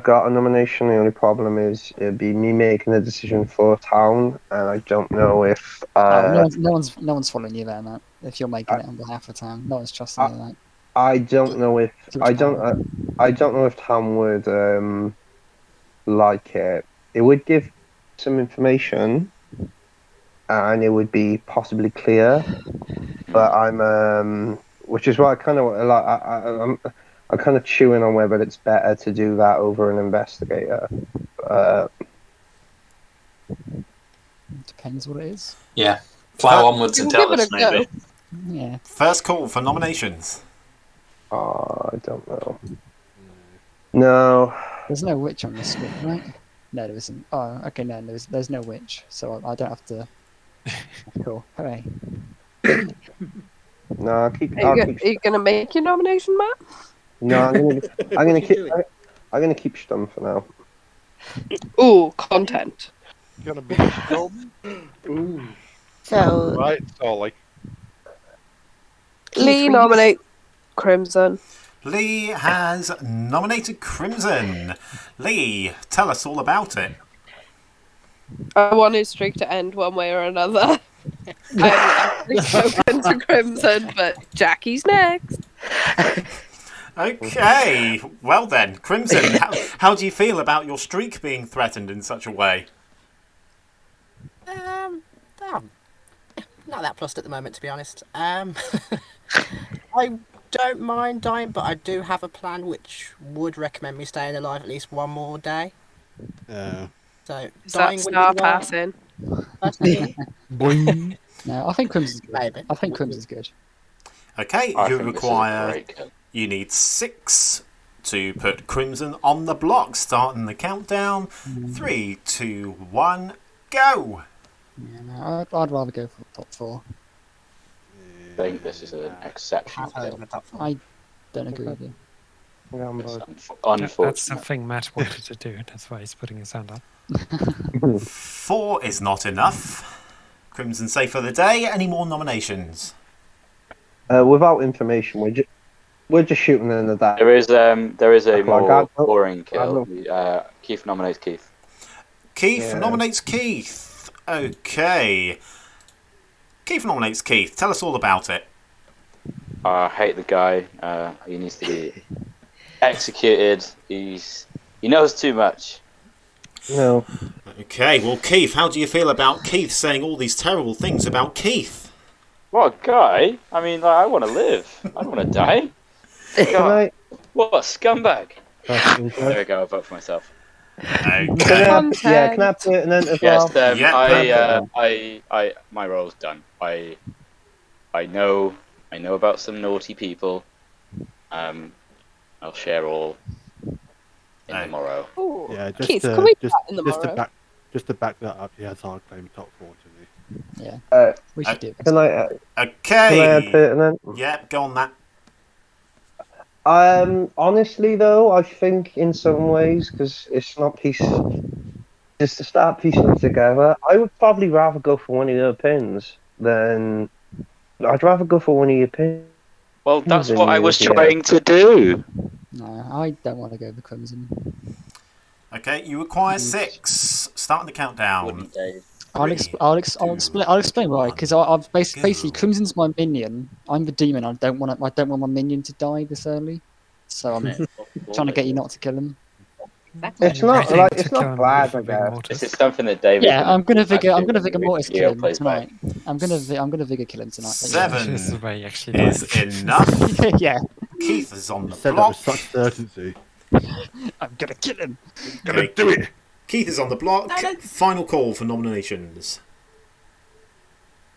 got a nomination. The only problem is it'd be me making a decision for town, and I don't know if. No one's following you there, Matt. If you're making it on behalf of town, no one's trusting you. That. I don't know if I don't know if town would like it. It would give some information, and it would be possibly clear. But I'm which is why I kind of like I'm kind of chewing on whether it's better to do that over an investigator. Depends what it is. Yeah. Plow onwards You and can tell give us, it a go. maybe. Yeah. First call for nominations. Oh, I don't know. No. There's no witch on this screen, right? No, there isn't. Oh, okay, no, there's no witch, so I don't have to. Cool. Hooray. No, Are you gonna make your nomination, Matt? No, I'm gonna keep Stum for now. Ooh, content. Gonna be Stum. Ooh. So Right, Solly. Leigh nominate Crimson. Leigh has nominated Crimson. Leigh, tell us all about it. I want his streak to end one way or another. I haven't actually spoken to Crimson, but Jacqui's next. Okay, well then, Crimson, how do you feel about your streak being threatened in such a way? I'm not that plussed at the moment, to be honest. I don't mind dying, but I do have a plan which would recommend me staying alive at least one more day. So Is dying that wouldn't star be wrong. passing? Boing. No, I think Crimson's good. Maybe. I think Crimson's good. Okay, I you think this is a require... great kill. You need 6 to put Crimson on the block. Starting the countdown. 3, 2, 1, go! Yeah, no, I'd rather go for top 4. I think this is an exceptional kill. I don't agree with you. That's something Matt wanted to do. That's why he's putting his hand up. 4 is not enough. Crimson safe for the day. Any more nominations? Without information, we're just shooting in the dark. There is a more I boring kill. Keyth nominates Keyth. Keyth nominates Keyth. Okay. Keyth nominates Keyth. Tell us all about it. I hate the guy. He needs to be executed. He knows too much. No. Okay, well, Keyth, how do you feel about Keyth saying all these terrible things about Keyth? What a guy! I mean, like, I want to live. I don't want to die. God, what a scumbag! There we go. I vote for myself. Okay. Can I put it in then as Yes, well? my role's done. I know about some naughty people. I'll share all in the morrow. Ooh. Yeah, Keith, can we chat in the just to back that up, he has hard claim top 4 to me. Yeah. We should do this. Can I? Okay. Can I add to it then? Yeah, go on that. Honestly though, I think in some ways, because it's not just to start piecing it together, I would probably rather go for one of your pins than I'd rather go for one of your pins. Well, that's what I was trying to do. No, I don't want to go for Crimson. Okay, you require 6. Starting the countdown. I'll explain why. Because I've basically Crimson's my minion. I'm the demon. I don't want my minion to die this early. So I'm trying to get you not to kill him. It's not bad, I guess. This is something that David. Yeah, I'm gonna vigor Mortis kill him tonight. I'm gonna vigor kill him tonight. 7 This is the way he actually is dies. enough. Yeah. Keith is on the Said that block. with such certainty. I'm gonna kill him. Gonna do it. Keith is on the block. Final call for nominations.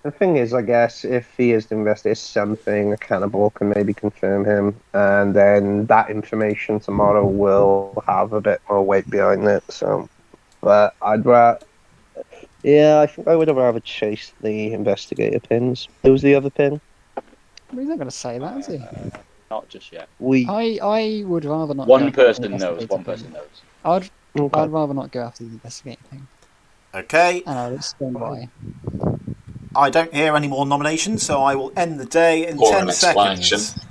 The thing is, I guess, if he is to investigate something, a cannibal can maybe confirm him, and then that information tomorrow will have a bit more weight behind it. So, but I think I would have rather chased the investigator pins. Who was the other pin? He's not gonna say that, is he? Not just yet. I would rather not. One go person after the knows. One investigator person knows. thing. I'd rather not go after the investigator thing. Okay. And I'll explain why. I don't hear any more nominations, so I will end the day in Or 10 an explanation. seconds.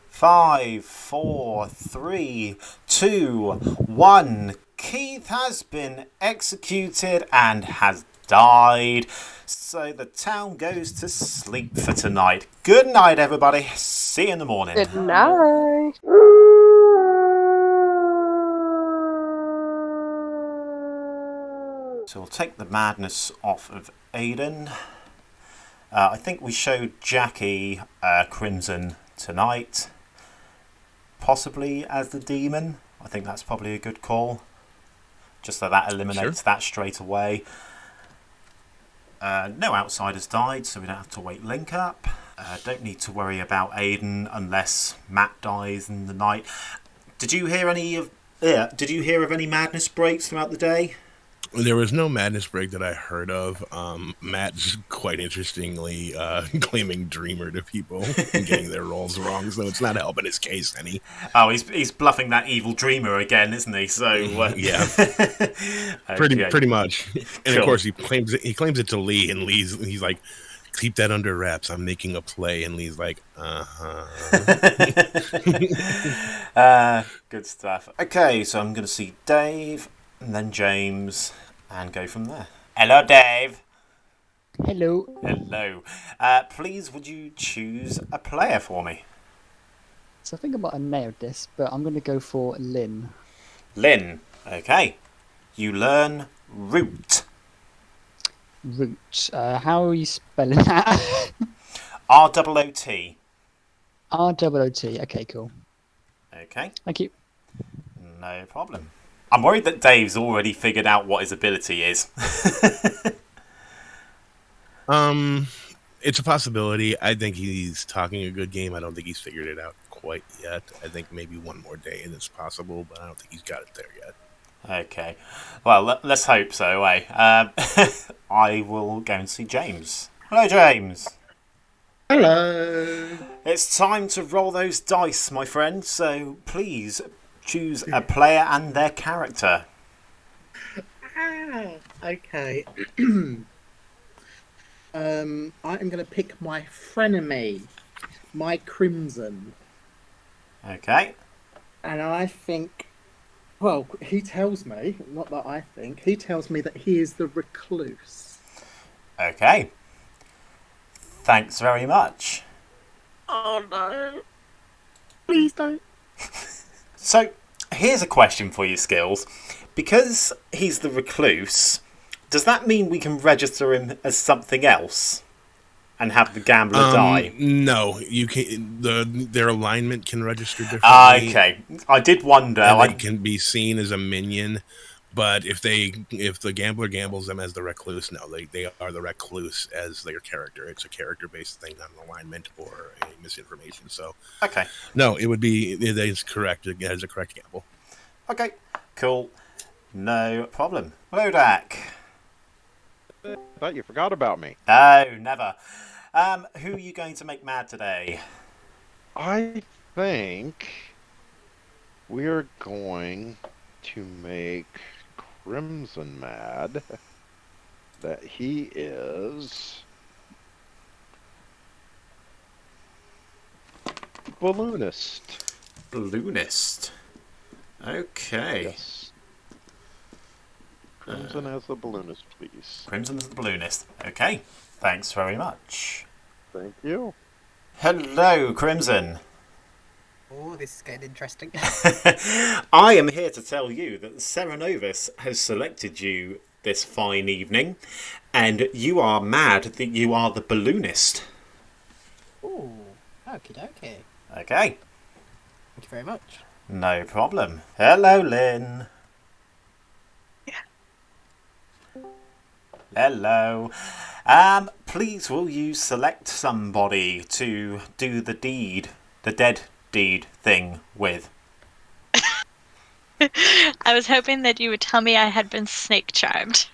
5, 4, 3, 2, 1. Keyth has been executed and has died. So the town goes to sleep for tonight. Good night, everybody. See you in the morning. Good night. So we'll take the madness off of Aidan. I think we showed Jacqui Crimson tonight, possibly as the demon. I think that's probably a good call, just so that eliminates that straight away. No outsiders died, so we don't have to wait link up. Don't need to worry about Aidan unless Matt dies in the night. Did you hear of any madness breaks throughout the day? There was no madness break that I heard of. Matt's quite interestingly claiming dreamer to people and getting their rolls wrong, so it's not helping his case any. Oh, he's bluffing that evil dreamer again, isn't he? So yeah, okay. pretty much. And Cool. Of course he claims it to Leigh, and he's like, keep that under wraps. I'm making a play, and Lee's like, good stuff. Okay, so I'm going to see Dave and then James and go from there. Hello, Dave. Hello. Hello. Please, would you choose a player for me? So I think I might have nailed this, but I'm going to go for Lynn. Lynn. Okay. You learn root. Root. How are you spelling that? R-O-O-T. R-O-O-T. Okay, cool. Okay. Thank you. No problem. I'm worried that Dave's already figured out what his ability is. It's a possibility. I think he's talking a good game. I don't think he's figured it out quite yet. I think maybe one more day and it's possible, but I don't think he's got it there yet. Okay. Well, let's hope so, eh? I will go and see James. Hello, James. Hello. It's time to roll those dice, my friend. So please choose a player and their character. Okay. I'm going to pick my frenemy, my Crimson. Okay. And I think, well, he tells me, not that I think, he tells me that he is the recluse. Okay. Thanks very much. Oh no. Please don't. So, here's a question for you, Skilz. Because he's the recluse, does that mean we can register him as something else and have the gambler die? No, you can. Their alignment can register differently. Okay, I did wonder. And they can be seen as a minion, but if the gambler gambles them as the recluse, no, they are the recluse as their character. It's a character-based thing, not an alignment or a misinformation. So, okay, no, it is correct. It has a correct gamble. Okay, cool, no problem. Hello, Dak. I thought you forgot about me. No, never. Who are you going to make mad today? I think we're going to make Crimson mad that he is balloonist. Balloonist. Okay. Yes. Crimson as the balloonist, please. Crimson as the balloonist. Okay. Thanks very much. Thank you. Hello, Crimson. Oh, this is getting interesting. I am here to tell you that Serenovus has selected you this fine evening, and you are mad that you are the balloonist. Ooh, okie dokie. Okay. Thank you very much. No problem. Hello, Lynn. Hello. Please will you select somebody to do the deed, the dead deed thing with? I was hoping that you would tell me I had been snake charmed.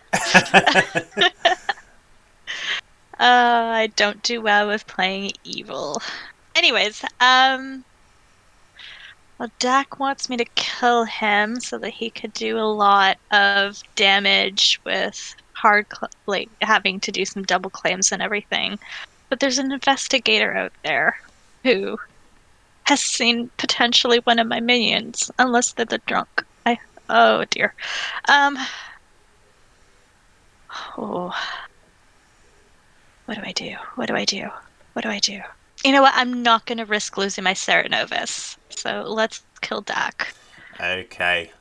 I don't do well with playing evil. Anyways, well, Dak wants me to kill him so that he could do a lot of damage with like having to do some double claims and everything. But there's an investigator out there who has seen potentially one of my minions, unless they're the drunk. Oh dear. Oh. What do I do? What do I do? What do I do? You know what? I'm not going to risk losing my Serenovus. So let's kill Dak. Okay.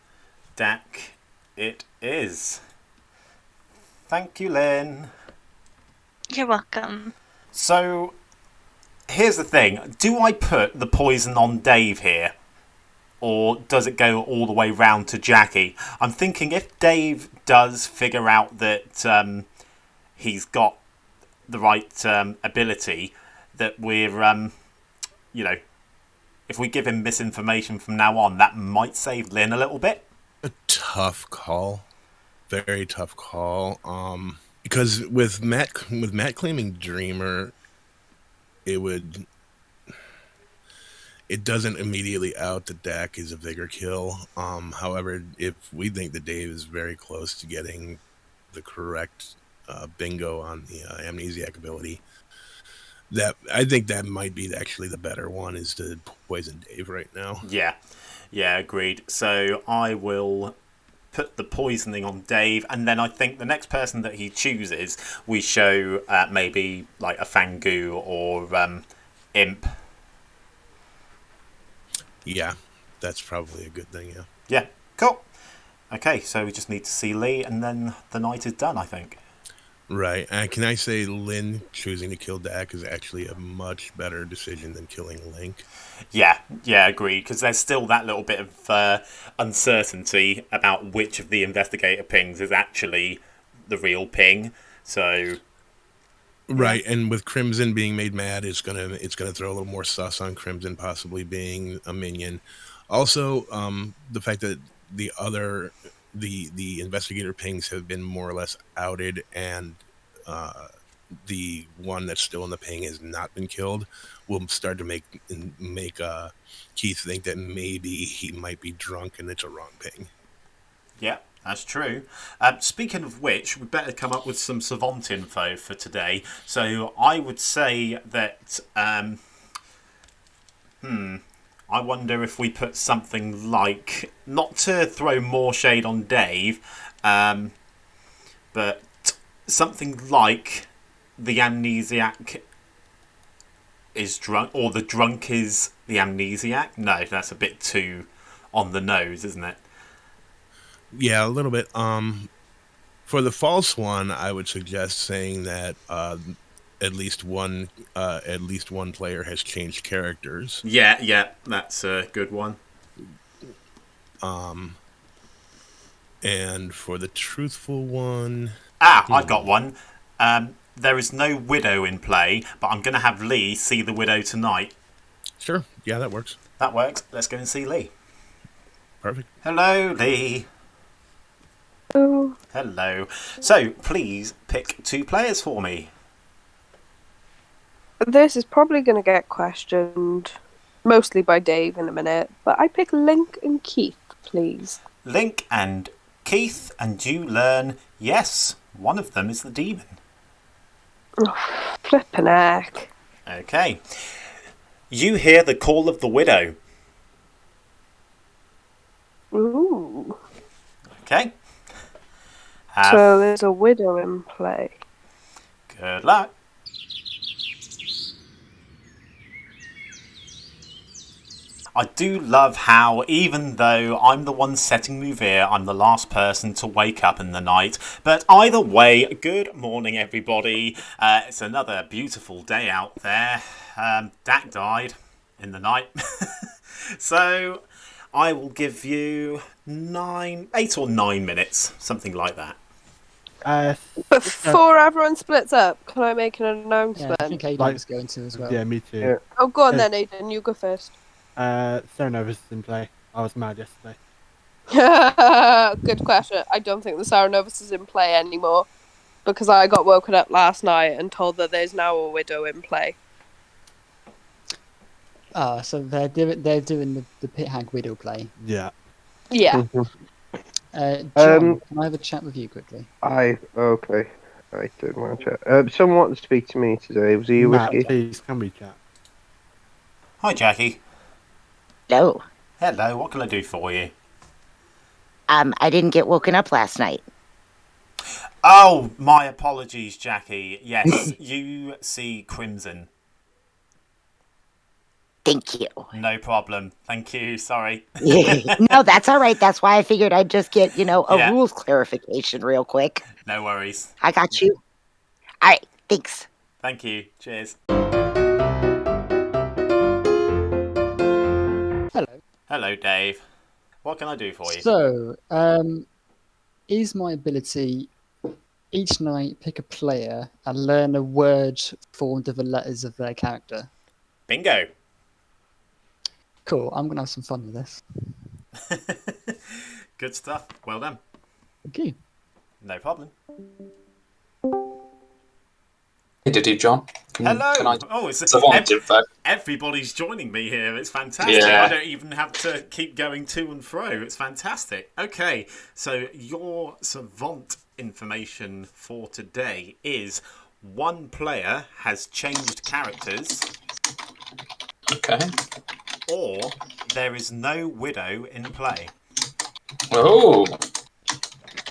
Dak it is. Thank you, Lynn. You're welcome. So, here's the thing. Do I put the poison on Dave here? Or does it go all the way round to Jacqui? I'm thinking if Dave does figure out that he's got the right ability, that we're, if we give him misinformation from now on, that might save Lynn a little bit. A tough call. Very tough call. Because with Matt claiming Dreamer, it doesn't immediately out that Dak is a vigor kill. However, if we think that Dave is very close to getting the correct bingo on the amnesiac ability, I think that might be actually the better one, is to poison Dave right now. Yeah, agreed. So I will put the poisoning on Dave, and then I think the next person that he chooses, we show maybe like a Fangu or Imp. Yeah, that's probably a good thing, yeah. Yeah, cool. Okay, so we just need to see Leigh, and then the night is done, I think. Right. Can I say Lynn choosing to kill Dak is actually a much better decision than killing Link? Yeah, agreed, because there's still that little bit of uncertainty about which of the investigator pings is actually the real ping, so... Right, and with Crimson being made mad, it's gonna throw a little more sus on Crimson possibly being a minion. Also, the fact that the investigator pings have been more or less outed, and the one that's still in the ping has not been killed, will start to make Keyth think that maybe he might be drunk and it's a wrong ping. Yeah, that's true. Speaking of which, we better come up with some savant info for today. So I would say that... I wonder if we put something like... Not to throw more shade on Dave, but something like the amnesiac is drunk, or the drunk is the amnesiac. No, that's a bit too on the nose, isn't it? Yeah, a little bit. For the false one, I would suggest saying that at least one player has changed characters. Yeah, that's a good one. And for the truthful one... I've got one. There is no widow in play, but I'm going to have Leigh see the widow tonight. Sure. Yeah, that works. That works. Let's go and see Leigh. Perfect. Hello, Leigh. Oh. Hello. So, please pick 2 players for me. This is probably going to get questioned, mostly by Dave in a minute, but I pick Link and Keyth, please. Link and Keyth, and you learn, yes, one of them is the demon. Oh, flippin' heck. Okay. You hear the call of the widow. Ooh. Okay. So there's a widow in play. Good luck. I do love how, even though I'm the one setting Muvir, I'm the last person to wake up in the night. But either way, good morning, everybody. It's another beautiful day out there. Dak died in the night. So I will give you 8 or 9 minutes, something like that. Before everyone splits up, can I make an announcement? Yeah, I think Aidan was going to as well. Yeah, me too. Yeah. Oh, go on then, Aidan. You go first. Serenovus is in play. I was mad yesterday. Good question. I don't think the Serenovus is in play anymore, because I got woken up last night and told that there's now a widow in play. So they're doing the Pit Hag Widow play. Yeah. Yeah. John, can I have a chat with you quickly? Okay. I don't want to chat. Someone wanted to speak to me today. Was he Matt, Whiskey? please, can we chat? Hi, Jacqui. Hello. Hello, what can I do for you? I didn't get woken up last night. Oh, my apologies, Jacqui. Yes, you see Crimson. Thank you. No problem. Thank you. Sorry. No, that's all right. That's why I figured I'd just get, a rules clarification real quick. No worries. I got you. All right. Thanks. Thank you. Cheers. Hello. Hello, Dave. What can I do for you? So, is my ability each night pick a player and learn a word formed of the letters of their character? Bingo. Cool. I'm gonna have some fun with this. Good stuff. Well done. Thank you. No problem. Hey, John. Hello. Everybody's joining me here. It's fantastic. Yeah. I don't even have to keep going to and fro. It's fantastic. Okay, so your savant information for today is one player has changed characters. Okay. Or there is no widow in play. Oh.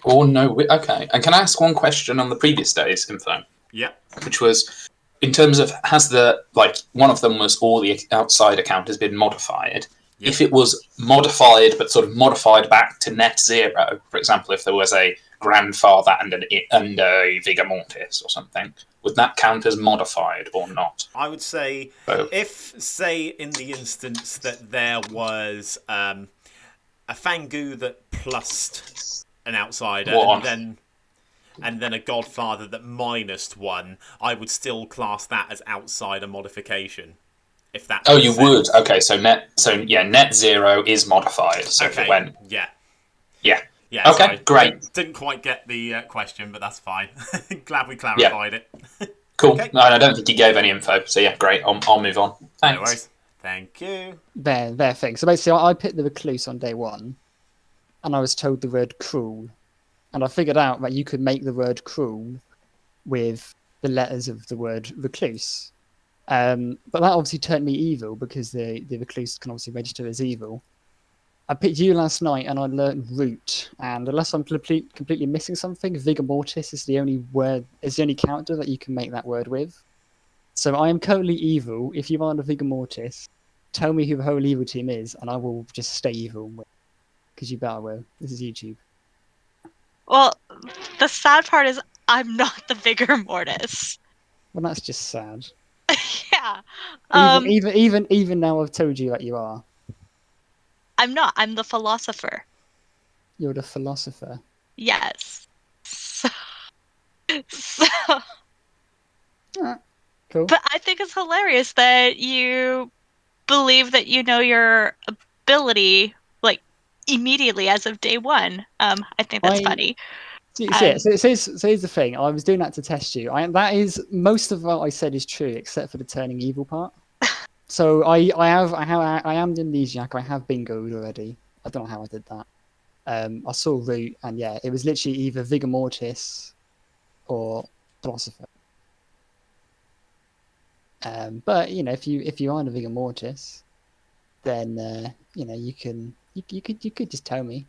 Or no. Okay. And can I ask one question on the previous day's info? Yep. Which was, in terms of, one of them was all the outside account has been modified. Yep. If it was modified, but sort of modified back to net zero, for example, if there was a grandfather and a vigor mortis or something, would that count as modified or not? I would say, if, say, in the instance that there was a Fangu that plussed an outsider and then a Godfather that minused one, I would still class that as outsider modification. If that. Oh, you would. Okay, so net zero is modified. So okay. If it went. Yeah. Okay, sorry. Great. Didn't quite get the question, but that's fine. Glad we clarified it. Cool. Okay. No, I don't think you gave any info. So yeah, great. I'll move on. Thanks. No worries. Thank you. Their thing. So basically, I picked the recluse on day one, and I was told the word cruel. And I figured out that you could make the word cruel with the letters of the word recluse. But that obviously turned me evil because the recluse can obviously register as evil. I picked you last night and I learned root. And unless I'm completely missing something, vigor mortis is the only character that you can make that word with. So I am currently evil. If you are the vigor mortis, tell me who the whole evil team is and I will just stay evil. Because you better will. This is YouTube. Well, the sad part is I'm not the vigor mortis. Well, that's just sad. Yeah. Even now I've told you that you are. I'm not. I'm the philosopher. You're the philosopher. Yes. So. Cool. But I think it's hilarious that you believe that you know your ability immediately as of day one. I think that's funny. So here's the thing. I was doing that to test you. That is most of what I said is true, except for the turning evil part. So I am the amnesiac. I have bingoed already. I don't know how I did that. I saw root, and yeah, it was literally either vigor mortis or philosopher. But if you are the vigor mortis, then you could just tell me.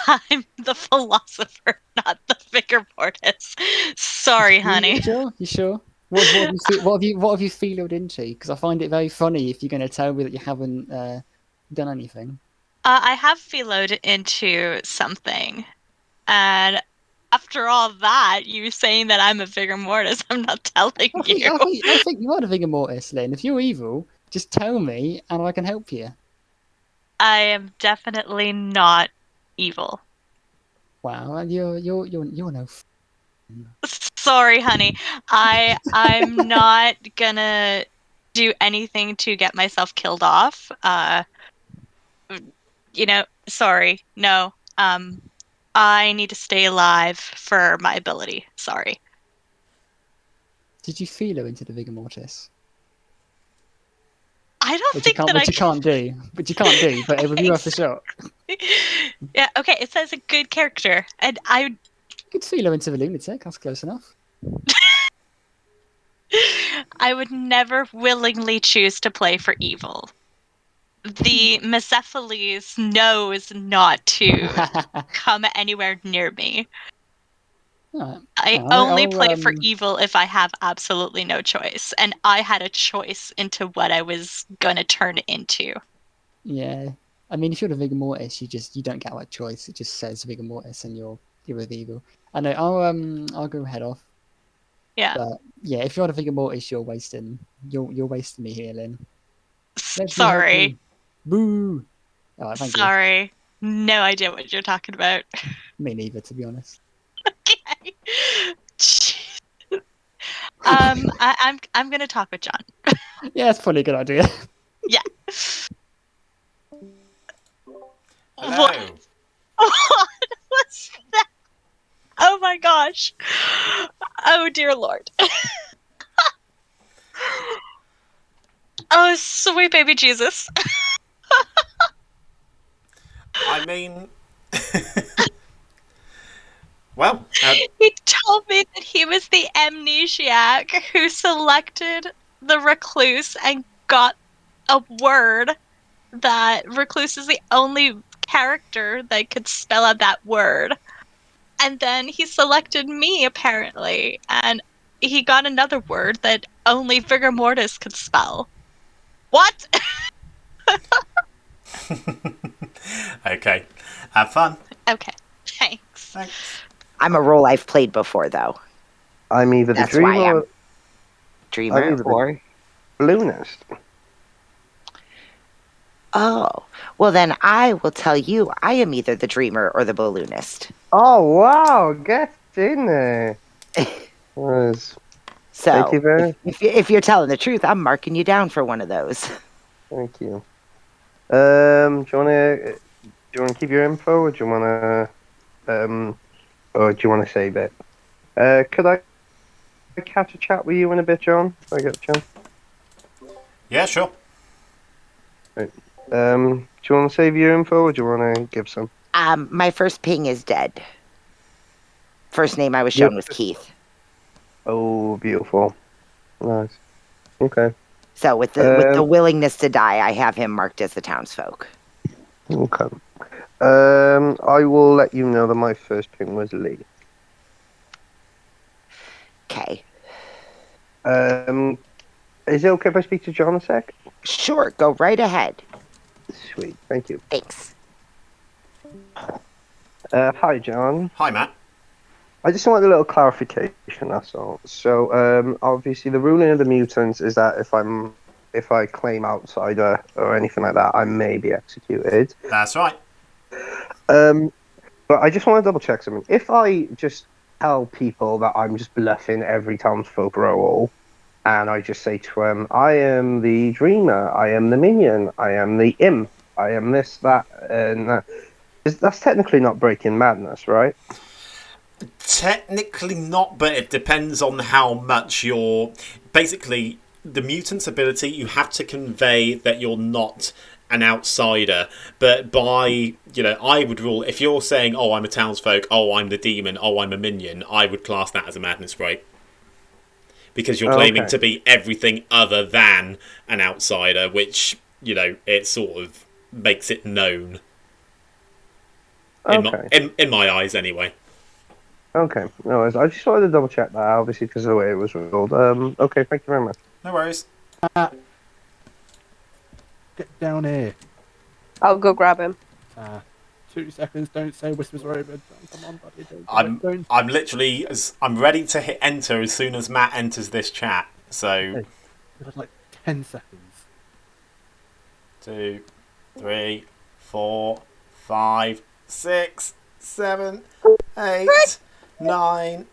I'm the philosopher, not the vigor mortis. Sorry, honey. You sure? What have you feeled into? Because I find it very funny if you're going to tell me that you haven't done anything. I have feeled into something, and after all that, you saying that I'm a vigor mortis, I'm not telling you. I think you are the vigor mortis, Lynn. If you're evil, just tell me, and I can help you. I am definitely not evil. Wow, you're no. Sorry, honey. I'm not gonna do anything to get myself killed off. Sorry. No. I need to stay alive for my ability. Sorry. Did you feel her into the vigor mortis? I don't think that I can't do. But you can't do. But it would be worth a shot. Yeah. Okay. It says a good character, and I could feel her into the lunatic. That's close enough. I would never willingly choose to play for evil. The Mecephalus knows not to come anywhere near me. I only play for evil if I have absolutely no choice, and I had a choice into what I was going to turn it into. Yeah, I mean, if you're the Vigor Mortis, you don't get a choice. It just says Vigor Mortis, and you're with evil. I know. I'll go head off. Yeah. But yeah, if you're the Vigor Mortis, you're wasting me here, Lynn. Sorry. Boo. All right, thank you. Sorry. No idea what you're talking about. Me neither, to be honest. Okay. I'm gonna talk with John. Yeah, it's probably a good idea. Yeah. Hello. What was that? Oh my gosh. Oh dear Lord. Oh, sweet baby Jesus. I mean, well, he told me that he was the amnesiac who selected the recluse and got a word that recluse is the only character that could spell out that word. And then he selected me, apparently, and he got another word that only Vigor Mortis could spell. What? Okay. Have fun. Okay. Thanks. I'm a role I've played before, though. I'm either the That's why dreamer I'm dreamer I'm either or... the balloonist. Oh, well then I will tell you, I am either the dreamer or the balloonist. Oh, wow. Get in there. Nice. Thank you So, very if you're telling the truth, I'm marking you down for one of those. Thank you. Do you want to keep your info, or do you want to, or do you want to save it? Could I catch a chat with you in a bit, John? If I get a chance. Yeah, sure. Right. Do you want to save your info, or do you want to give some? My first ping is dead. First name I was shown was Keyth. Oh, beautiful. Nice. Okay. So with the willingness to die, I have him marked as the townsfolk. Okay. I will let you know that my first ping was Leigh. Okay. Is it okay if I speak to John a sec? Sure, go right ahead. Sweet, thank you. Thanks. Hi, John. Hi, Matt. I just want a little clarification, that's all. So, obviously, the ruling of the mutants is that if I claim outsider or anything like that, I may be executed. That's right. But I just want to double check something. If I just tell people that I'm just bluffing every townsfolk role, and I just say to them, I am the dreamer, I am the minion, I am the imp, I am this, that, and that. That's technically not breaking madness, right? Technically not, but it depends on how much you're... Basically, the mutant's ability, you have to convey that you're not an outsider, but by, I would rule, if you're saying, oh, I'm a townsfolk, oh, I'm the demon, oh, I'm a minion, I would class that as a madness break. Because you're claiming to be everything other than an outsider, which, it sort of makes it known. In my eyes, anyway. Okay, no worries. I just wanted to double check that, obviously, because of the way it was ruled. Okay, thank you very much. No worries. Get down here. I'll go grab him. 2 seconds. Don't say whispers were over. Come on, buddy. I'm literally... I'm ready to hit enter as soon as Matt enters this chat. So... Hey, it was 10 seconds. 2, 3, 4, 5, 6, 7, 8, 9.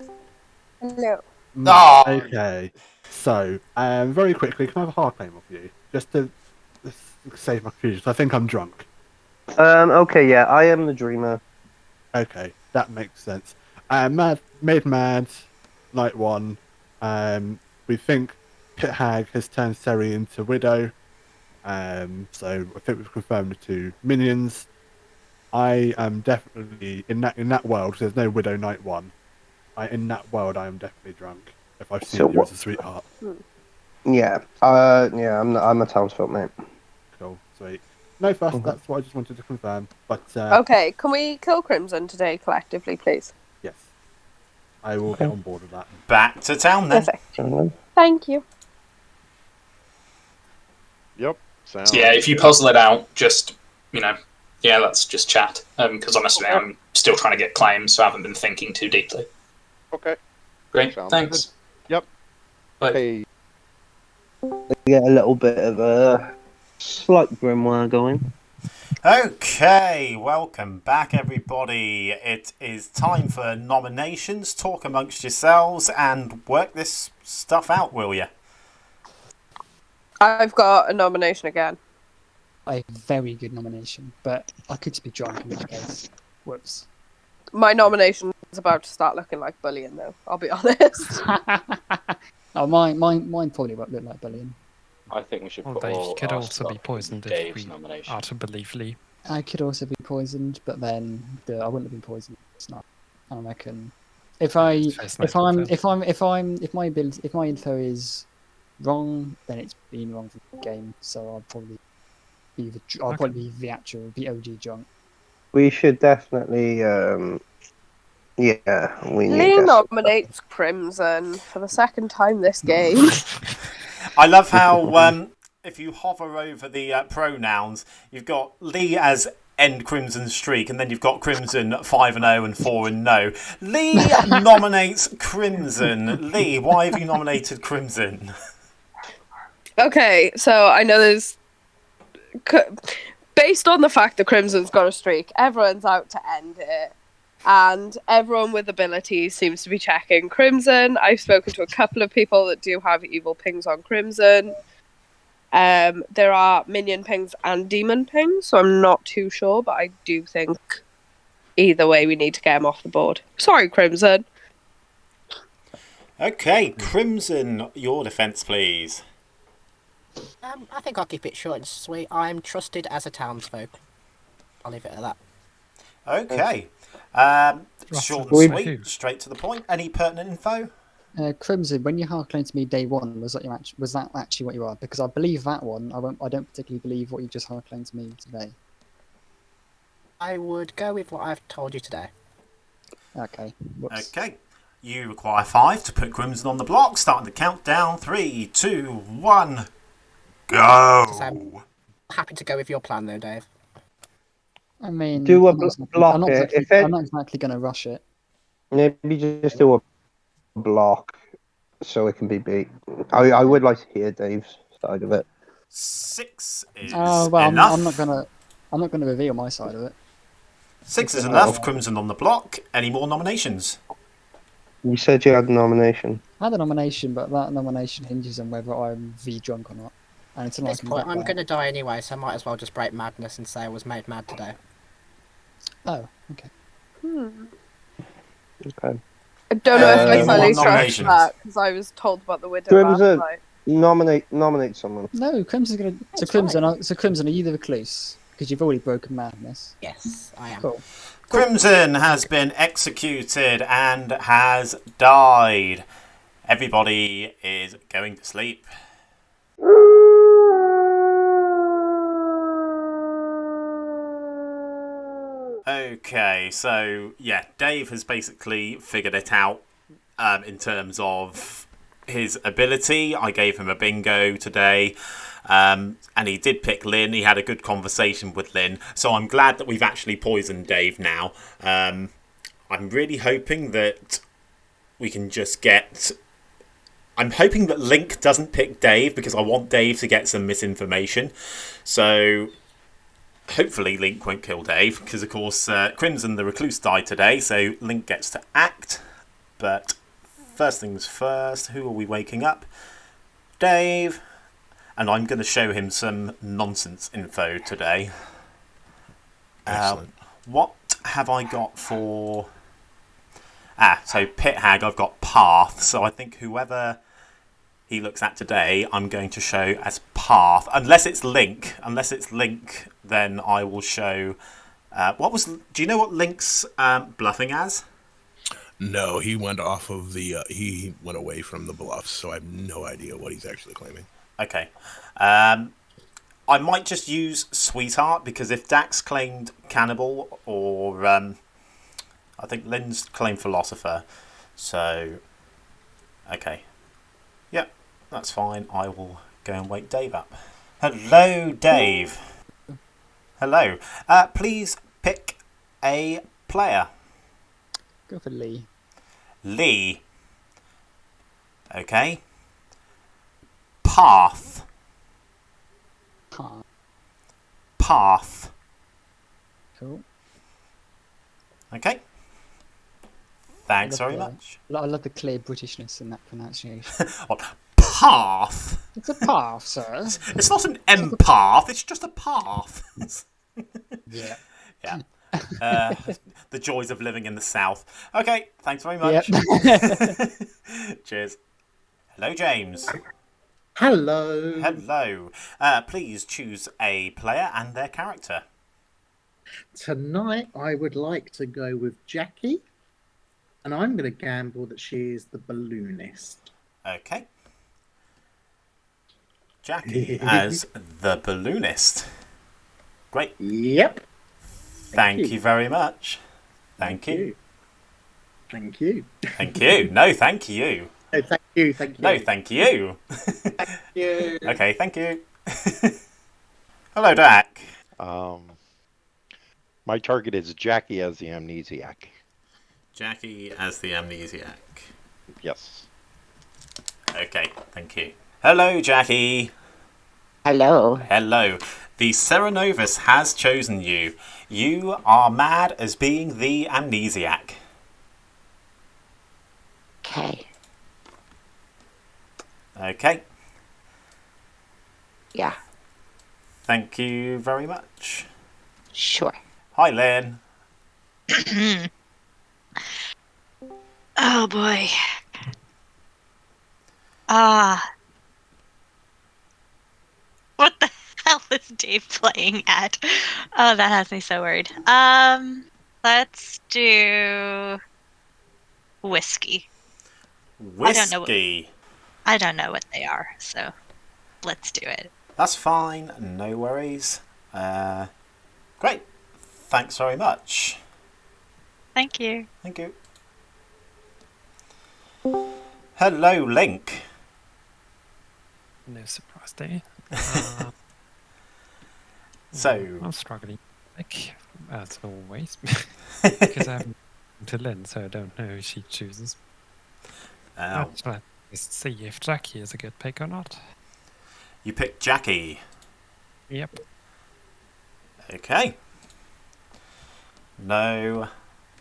No. Oh. Okay. So, very quickly, can I have a hard claim off you? Just to save my confusion. I think I'm drunk. Okay, yeah, I am the dreamer. Okay, that makes sense. Made mad, night 1. We think Pit Hag has turned Seri into Widow. So I think we've confirmed the 2 minions. I am definitely in that world. There's no Widow night 1. In that world, I am definitely drunk. If I've seen you as a sweetheart. Yeah, I'm a townsfolk, mate. Cool, sweet. No fuss. That's what I just wanted to confirm. But okay, can we kill Crimson today collectively, please? Yes. I will get on board with that. Back to town then. Perfect. Thank you. Yep. So yeah, if you puzzle it out, just, let's just chat. Because honestly, I'm still trying to get claims, so I haven't been thinking too deeply. Okay. Great, Sounds thanks. good. Yep. Bye. Hey. I get a little bit of a slight grimoire going. Okay, welcome back everybody. It is time for nominations. Talk amongst yourselves and work this stuff out, will you? I've got a nomination again. A very good nomination, but I could just be drunk in that case. Whoops. My nomination is about to start looking like bullying, though. I'll be honest. Oh, mine probably won't look like bullying. I think we should put They all could our also be stuff poisoned in if Dave's we nomination. are to believe Leigh. I could also be poisoned, but then I wouldn't have been poisoned. It's not. I reckon if my info is wrong, then it's been wrong for the game. So I'll probably be the OG drunk. We should definitely, we need Leigh to. nominates Crimson for the second time this game. I love how if you hover over the pronouns, you've got Leigh as end Crimson streak, and then you've got Crimson 5-0 and 4-0. Leigh nominates Crimson. Leigh, why have you nominated Crimson? Okay, so I know there's... Based on the fact that Crimson's got a streak, everyone's out to end it. And everyone with abilities seems to be checking Crimson. I've spoken to a couple of people that do have evil pings on Crimson. There are minion pings and demon pings, so I'm not too sure, but I do think either way we need to get him off the board. Sorry, Crimson. Okay, Crimson, your defence, please. I think I'll keep it short and sweet. I'm trusted as a townsfolk. I'll leave it at that. Okay. Short and sweet, straight to the point. Any pertinent info? Crimson, when you hard-claimed to me day one, was that actually what you are? Because I believe that one. I don't particularly believe what you just hard-claimed to me today. I would go with what I've told you today. Okay. Whoops. Okay. You require 5 to put Crimson on the block. Starting the countdown. 3, 2, 1, go! I'm happy to go with your plan, though, Dave. I mean, Do a block I'm not it. exactly going to rush it. Maybe just do a block so it can be beat. I would like to hear Dave's side of it. 6 is well, enough. I'm not gonna reveal my side of it. 6 is enough. Crimson on the block. Any more nominations? You said you had a nomination. I had a nomination, but that nomination hinges on whether I'm drunk or not. And until At this point, I'm going to die anyway, so I might as well just break madness and say I was made mad today. Oh, okay. Okay. I don't know if I Any fully more trust nominations? that, because I was told about the widow Crimson, last night. nominate someone. No, Crimson's gonna. So Crimson, are you the recluse? Because you've already broken madness. Yes, I am. Cool. Crimson has been executed and has died. Everybody is going to sleep. Okay, so yeah, Dave has basically figured it out in terms of his ability. I gave him a bingo today, and he did pick Lynn. He had a good conversation with Lynn, so I'm glad that we've actually poisoned Dave now. I'm really hoping that we can just get... I'm hoping that Link doesn't pick Dave, because I want Dave to get some misinformation. So... hopefully Link won't kill Dave, because of course Crimson the Recluse died today, so Link gets to act. But first things first, who are we waking up? Dave. And I'm going to show him some nonsense info today. Excellent. What have I got for... so Pit Hag, I've got Path, so I think whoever he looks at today, I'm going to show as Path. Unless it's Link, then I will show... do you know what Link's bluffing as? No, he went off of the... he went away from the bluffs, so I have no idea what he's actually claiming. Okay. I might just use Sweetheart, because if Dax claimed Cannibal, or... I think Lynn's claimed Philosopher. So, okay. Yep, that's fine. I will go and wake Dave up. Hello, Dave. Hello. Please pick a player. Go for Leigh. Leigh. Okay. Path. Path. Cool. Okay. Thanks very much. I love the clear Britishness in that pronunciation. What? Path? It's a path, sir. It's not an empath, it's just a path. Yeah. Yeah. The joys of living in the south. Okay, thanks very much. Yep. Cheers. Hello, James. Hello. Hello. Please choose a player and their character. Tonight, I would like to go with Jacqui, and I'm going to gamble that she is the balloonist. Okay. Jacqui as the balloonist. Great. Yep. Thank you very much. Thank you. Thank you. Thank you. No, thank you. No, thank you. Thank you. No, thank you. Thank you. Okay, thank you. Hello, Dak. My target is Jacqui as the amnesiac. Jacqui as the amnesiac. Yes. Okay, thank you. Hello, Jacqui. Hello. Hello. The Serenovus has chosen you. You are mad as being the amnesiac. Okay. Okay. Yeah. Thank you very much. Sure. Hi, Lynn. Oh boy. What the hell is Dave playing at? Oh, that has me so worried. Let's do whiskey. Whiskey. I don't know what they are, so let's do it. That's fine. No worries. Great. Thanks very much. Thank you. Thank you. Hello, Link. No surprise there. So I'm struggling, like, as always, because I haven't to Lynn, so I don't know who she chooses. Let's see if Jacqui is a good pick or not. You picked Jacqui. Yep. Okay. No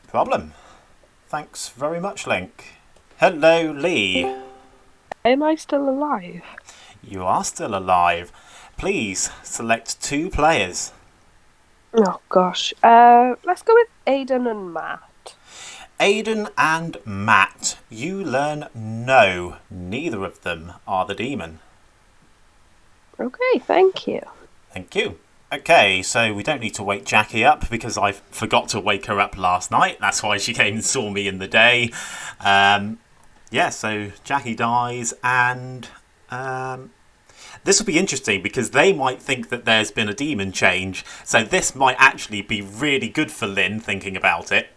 problem. Thanks very much, Link. Hello, Leigh. Am I still alive? You are still alive. Please select 2 players. Oh gosh. Let's go with Aidan and Matt. Aidan and Matt. You learn no. Neither of them are the demon. Okay, thank you. Thank you. Okay, so we don't need to wake Jacqui up because I forgot to wake her up last night. That's why she came and saw me in the day. Yeah, so Jacqui dies, and this will be interesting because they might think that there's been a demon change. So this might actually be really good for Lynn, thinking about it.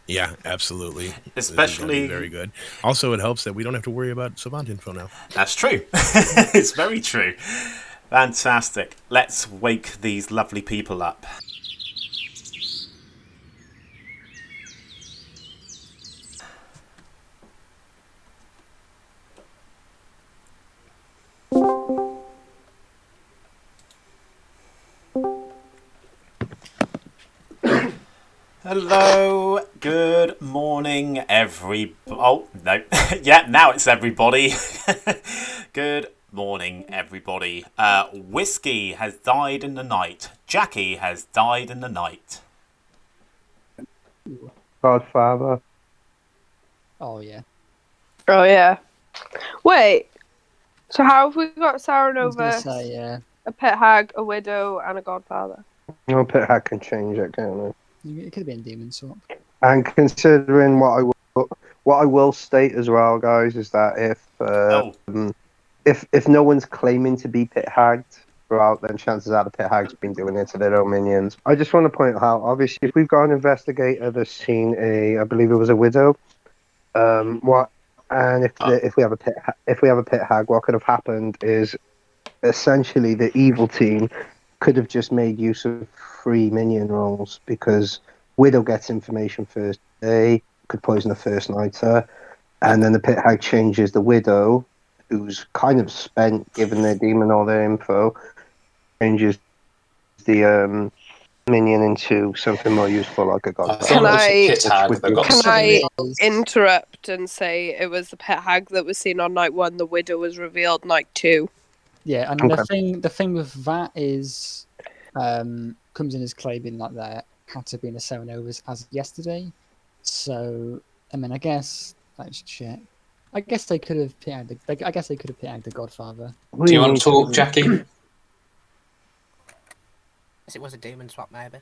Yeah, absolutely. Especially very good. Also, it helps that we don't have to worry about savant info now. That's true. It's very true. Fantastic. Let's wake these lovely people up. Hello, good morning, Oh, no. Yeah, now it's everybody. Good morning, everybody. Whiskey has died in the night. Jacqui has died in the night. Godfather. Oh, yeah. Oh yeah. Wait. So how have we got I was Saranova, going to say, yeah. a pet hag, a widow, and a godfather? No pit hack can change it, can't it? It could have been demon swap. And considering what I will state as well, guys, is that if no one's claiming to be pit hagged throughout, then chances are the pit hag's been doing it to their own minions. I just want to point out, obviously, if we've got an investigator that's seen I believe it was a widow, What? And if we have a pit hag, what could have happened is essentially the evil team could have just made use of free minion rolls because Widow gets information first. They could poison the first nighter, and then the pit hag changes the Widow, who's kind of spent giving their demon all their info, changes the minion into something more useful like a godfather. Can I interrupt and say it was the pet hag that was seen on night 1, the Widow was revealed night 2? Yeah, and the thing with that is, comes in as claiming that there had to be a 7 overs as of yesterday. So, I mean, I guess let's check. I guess they could have pit the Godfather. Do you want to talk, Jacqui? Yes, it was a demon swap, maybe.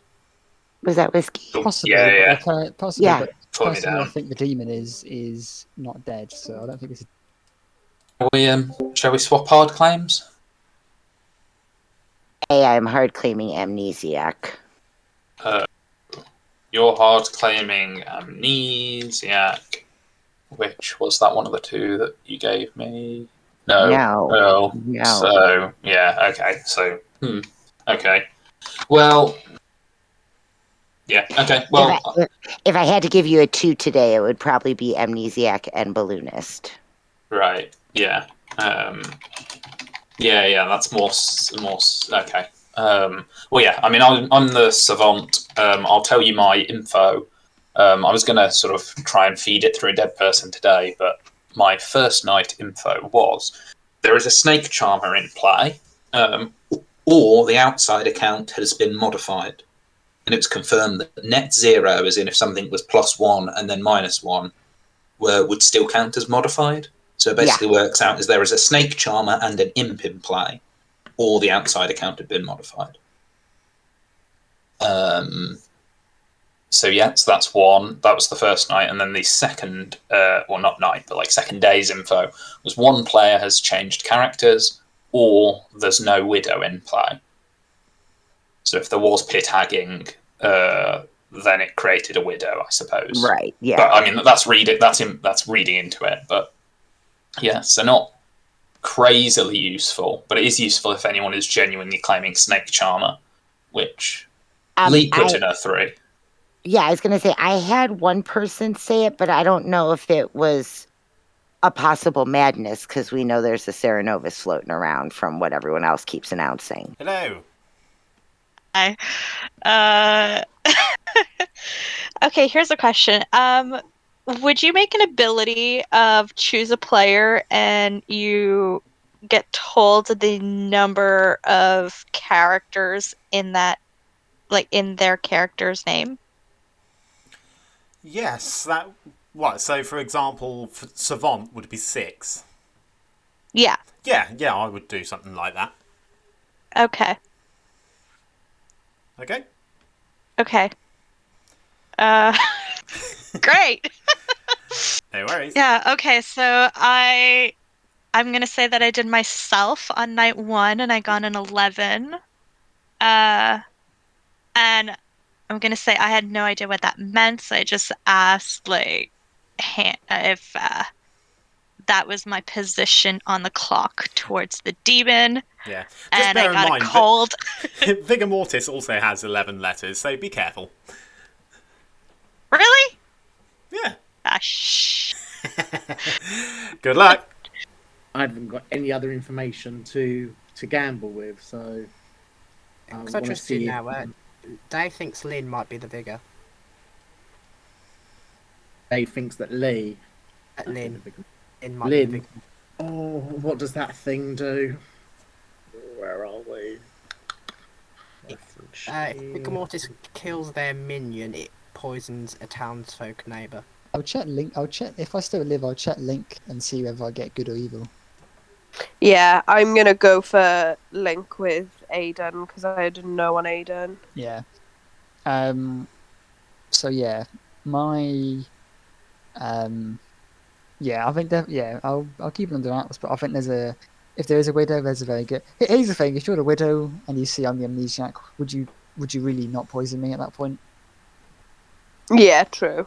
Was that whiskey? Possibly. Yeah. Possibly, Yeah. but personally, I think the demon is not dead, so I don't think it's. Shall we swap hard claims? Hey, I'm hard claiming amnesiac. You're hard claiming amnesiac. Which was that one of the two that you gave me? No. So yeah, okay. So okay. Well, yeah. Okay. Well, if I had to give you a 2 today, it would probably be amnesiac and balloonist. Right. Yeah. Yeah. That's more. Okay. Well, yeah. I mean, I'm the savant. I'll tell you my info. I was going to sort of try and feed it through a dead person today, but my first night info was there is a snake charmer in play, or the outside account has been modified. And it was confirmed that net 0, as in if something was +1 and then -1, would still count as modified. So it basically works out as there is a snake charmer and an imp in play, or the outside account had been modified. So that's one. That was the first night, and then the second, well, not night, but like second day's info was one player has changed characters, or there's no widow in play. So if there was pit hagging, then it created a widow, I suppose. Right. Yeah. But I mean, that's reading into it. But yeah, so not crazily useful, but it is useful if anyone is genuinely claiming snake charmer, which Leigh put in her 3. Yeah, I was going to say, I had one person say it, but I don't know if it was a possible madness, because we know there's a Serenovus floating around from what everyone else keeps announcing. Hello. Hi. Okay, here's a question. Would you make an ability of choose a player and you get told the number of characters in that, like in their character's name? Yes, that. What? So, for example, savant would be 6. Yeah. Yeah, I would do something like that. Okay. Okay. Great. No worries. Yeah. Okay. So I'm gonna say that I did myself on night 1, and I got an 11. And I'm gonna say I had no idea what that meant, so I just asked if that was my position on the clock towards the demon. Yeah. And I got a cold. Vigor Mortis also has 11 letters, so be careful. Really? Yeah. Shh. Good luck. I haven't got any other information to gamble with, so. Because I trust you now. Dave thinks Lynn might be the vigor. Dave thinks that Leigh. Lynn might Lynn. be the vigor. Oh, what does that thing do? Where are we? If Vigor Mortis kills their minion, it poisons a townsfolk neighbour. I'll check Link. If I still live. I'll check Link and see whether I get good or evil. Yeah, I'm gonna go for Link with Aidan because I didn't know on Aidan. Yeah. So yeah, my. Yeah, I think that. Yeah, I'll keep it under wraps. But I think if there is a widow, there's a very good. Here's the thing: if you're the widow and you see I'm the amnesiac, would you really not poison me at that point? Yeah, true.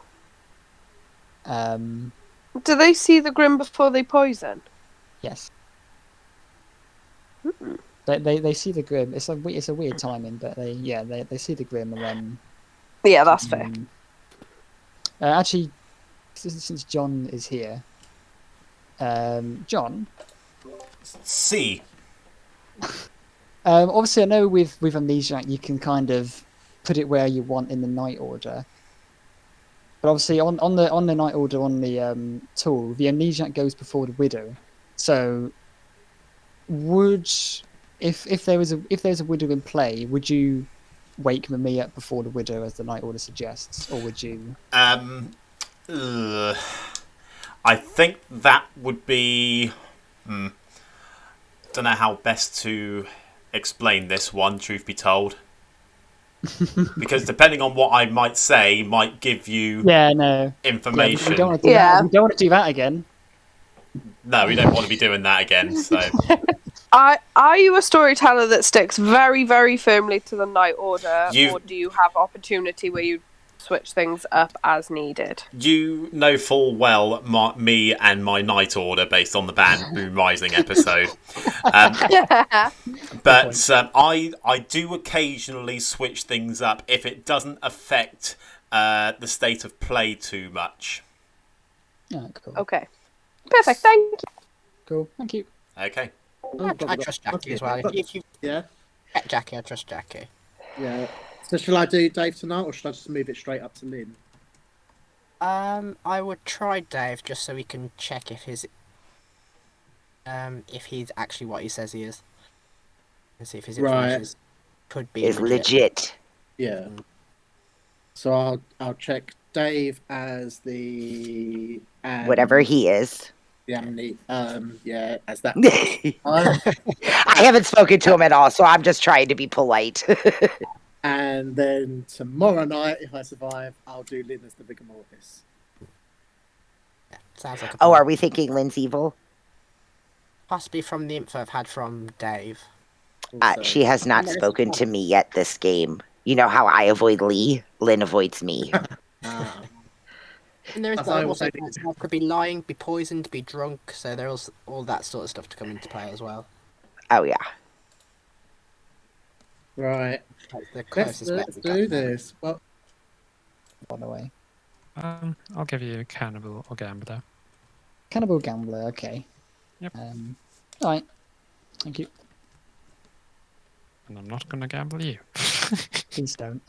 Do they see the Grim before they poison? Yes. Hmm. They see the Grim. It's a weird timing, but they see the Grim and then. Yeah, that's fair. Actually, since John is here, John. See. Obviously, I know with Amnesiac you can kind of put it where you want in the night order. But obviously, on the night order on the tool, the Amnesiac goes before the Widow. So, if there was a Widow in play, would you wake me up before the Widow as the night order suggests, or would you? I think that would be. Don't know how best to explain this one. Truth be told. Because depending on what I might say, might give you information. We don't want to do that again. No, we don't want to be doing that again. So, are you a storyteller that sticks very, very firmly to the night order, or do you have opportunity where you switch things up as needed? You know full well me and my night order based on the band Moon Rising episode. But I do occasionally switch things up if it doesn't affect the state of play too much. Oh, cool. Okay. Perfect, thank you. Cool, thank you. Okay. I trust Jacqui as well. Yeah. Jacqui, I trust Jacqui. Yeah. So shall I do Dave tonight, or should I just move it straight up to Lynn? I would try Dave just so we can check if he's actually what he says he is, and see if his information could be legit. Yeah. So I'll check Dave as the whatever he is. Yeah, as that. I haven't spoken to him at all, so I'm just trying to be polite. And then tomorrow night, if I survive, I'll do Lynn as the Vigor Mortis. Yeah, sounds like are we thinking Lynn's evil? Possibly from the info I've had from Dave. She has not spoken to me yet this game. You know how I avoid Leigh? Lynn avoids me. And there is also could be lying, be poisoned, be drunk, so there's all that sort of stuff to come into play as well. Oh, yeah. Right. Let's do this. Well, on the way. I'll give you Cannibal or Gambler. Cannibal Gambler, okay. Yep. Alright. Thank you. And I'm not going to gamble you. Please don't.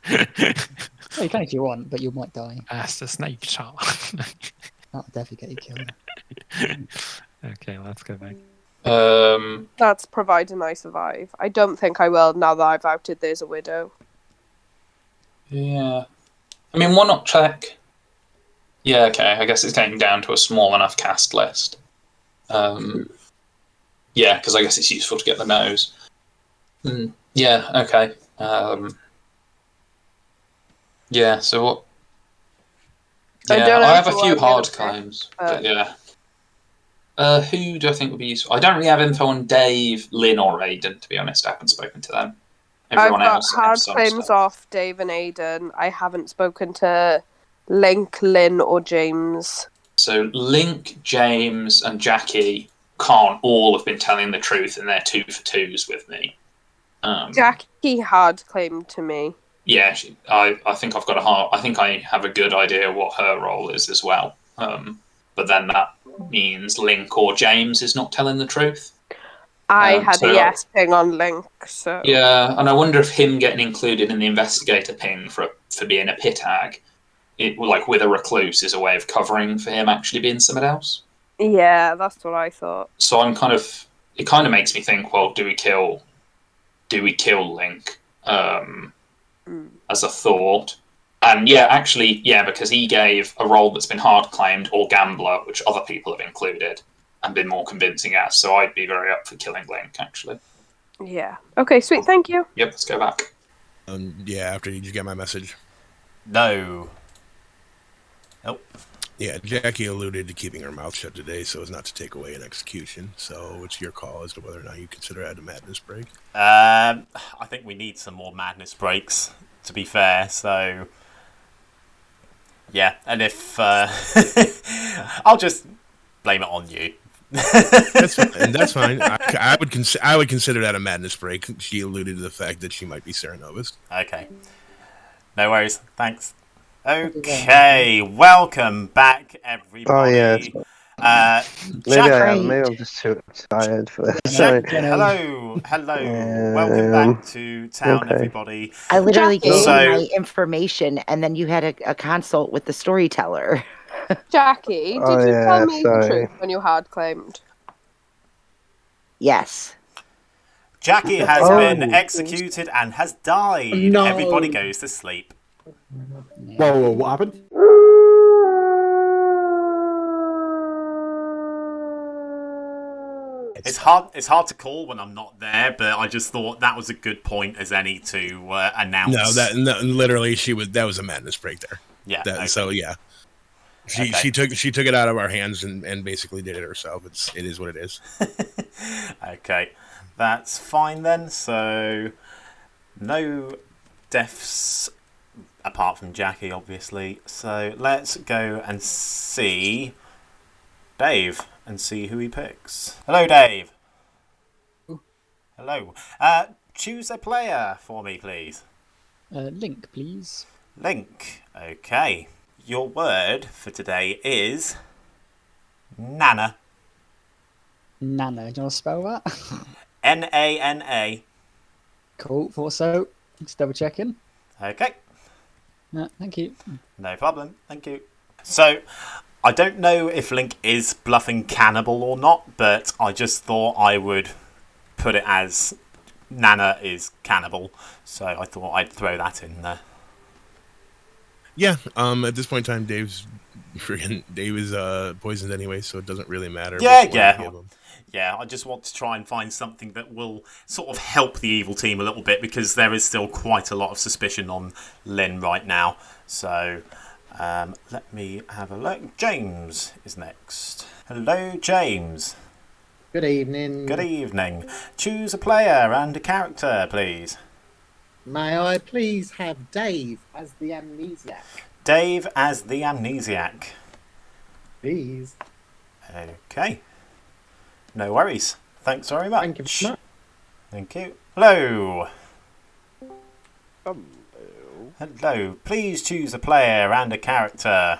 Well, you can if you want, but you might die. That's the snake shot. That'll definitely get you killed. Okay, let's go back. That's providing I survive. I don't think I will now that I've outed there's a widow. Yeah. I mean, why not check? Yeah, okay, I guess it's getting down to a small enough cast list. Yeah, because I guess it's useful to get the nose. Yeah, okay. Yeah, so what? Yeah, I have a few hard claims, but yeah. Who do I think would be useful? I don't really have info on Dave, Lynn, or Aidan, to be honest. I haven't spoken to them. Everyone I've got else hard claims off Dave and Aidan. I haven't spoken to Link, Lynn, or James. So Link, James, and Jacqui can't all have been telling the truth, and they're 2 for 2s with me. Jacqui hard claimed to me. Yeah, I think I've got I think I have a good idea what her role is as well. But then that means Link or James is not telling the truth. I had a yes ping on Link, so... Yeah, and I wonder if him getting included in the investigator ping for being a pit hag, like with a recluse, is a way of covering for him actually being somebody else. Yeah, that's what I thought. So it kind of makes me think, well, do we kill Link as a thought? And yeah, actually, yeah, because he gave a role that's been hard claimed, or gambler, which other people have included and been more convincing as. So I'd be very up for killing Link, actually. Yeah. Okay, sweet. Thank you. Yep, let's go back. Yeah, after did you get my message? No. Nope. Yeah, Jacqui alluded to keeping her mouth shut today so as not to take away an execution. So it's your call as to whether or not you consider it a madness break. I think we need some more madness breaks, to be fair. So, yeah. And if I'll just blame it on you. That's fine. I would consider that a madness break. She alluded to the fact that she might be Serenovus. Okay. No worries. Thanks. Okay, welcome back, everybody. Maybe I'm just too tired for this. Hello. Welcome back to town, everybody. I literally gave you my information, and then you had a consult with the storyteller. Jacqui, did you tell me the truth when you hard claimed? Yes. Jacqui has been executed and has died. No. Everybody goes to sleep. Whoa, what happened? It's hard to call when I'm not there, but I just thought that was a good point as any to announce. No, literally that was a madness break there. Yeah. So yeah. She took it out of our hands and basically did it herself. It is what it is. Okay. That's fine then. So no deaths apart from Jacqui, obviously. So let's go and see Dave and see who he picks. Hello, Dave. Ooh. Hello. Choose a player for me, please. Link, please. Link. Okay. Your word for today is Nana. Nana. Do you want to spell that? Nana. Cool. Thought so. Just double checking. Okay. No, thank you. No problem. Thank you. So, I don't know if Link is bluffing cannibal or not, but I just thought I would put it as Nana is cannibal. So I thought I'd throw that in there. Yeah. At this point in time, Dave is poisoned anyway, so it doesn't really matter. Yeah, I just want to try and find something that will sort of help the evil team a little bit, because there is still quite a lot of suspicion on Lynn right now. So let me have a look. James is next. Hello, James. Good evening. Good evening. Choose a player and a character, please. May I please have Dave as the amnesiac? Dave as the amnesiac. Please. Okay. No worries. Thanks very much. Thank you very much. Thank you. Hello. Hello. Hello. Please choose a player and a character.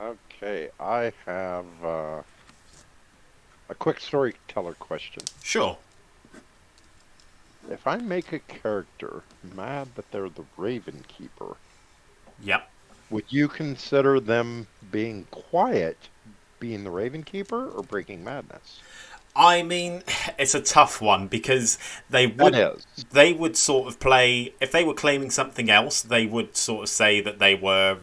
Okay, I have a quick storyteller question. Sure. If I make a character mad that they're the Raven Keeper, yep, would you consider them being quiet being the Raven Keeper or breaking madness? I mean, it's a tough one, because they would sort of play, if they were claiming something else, they would sort of say that they were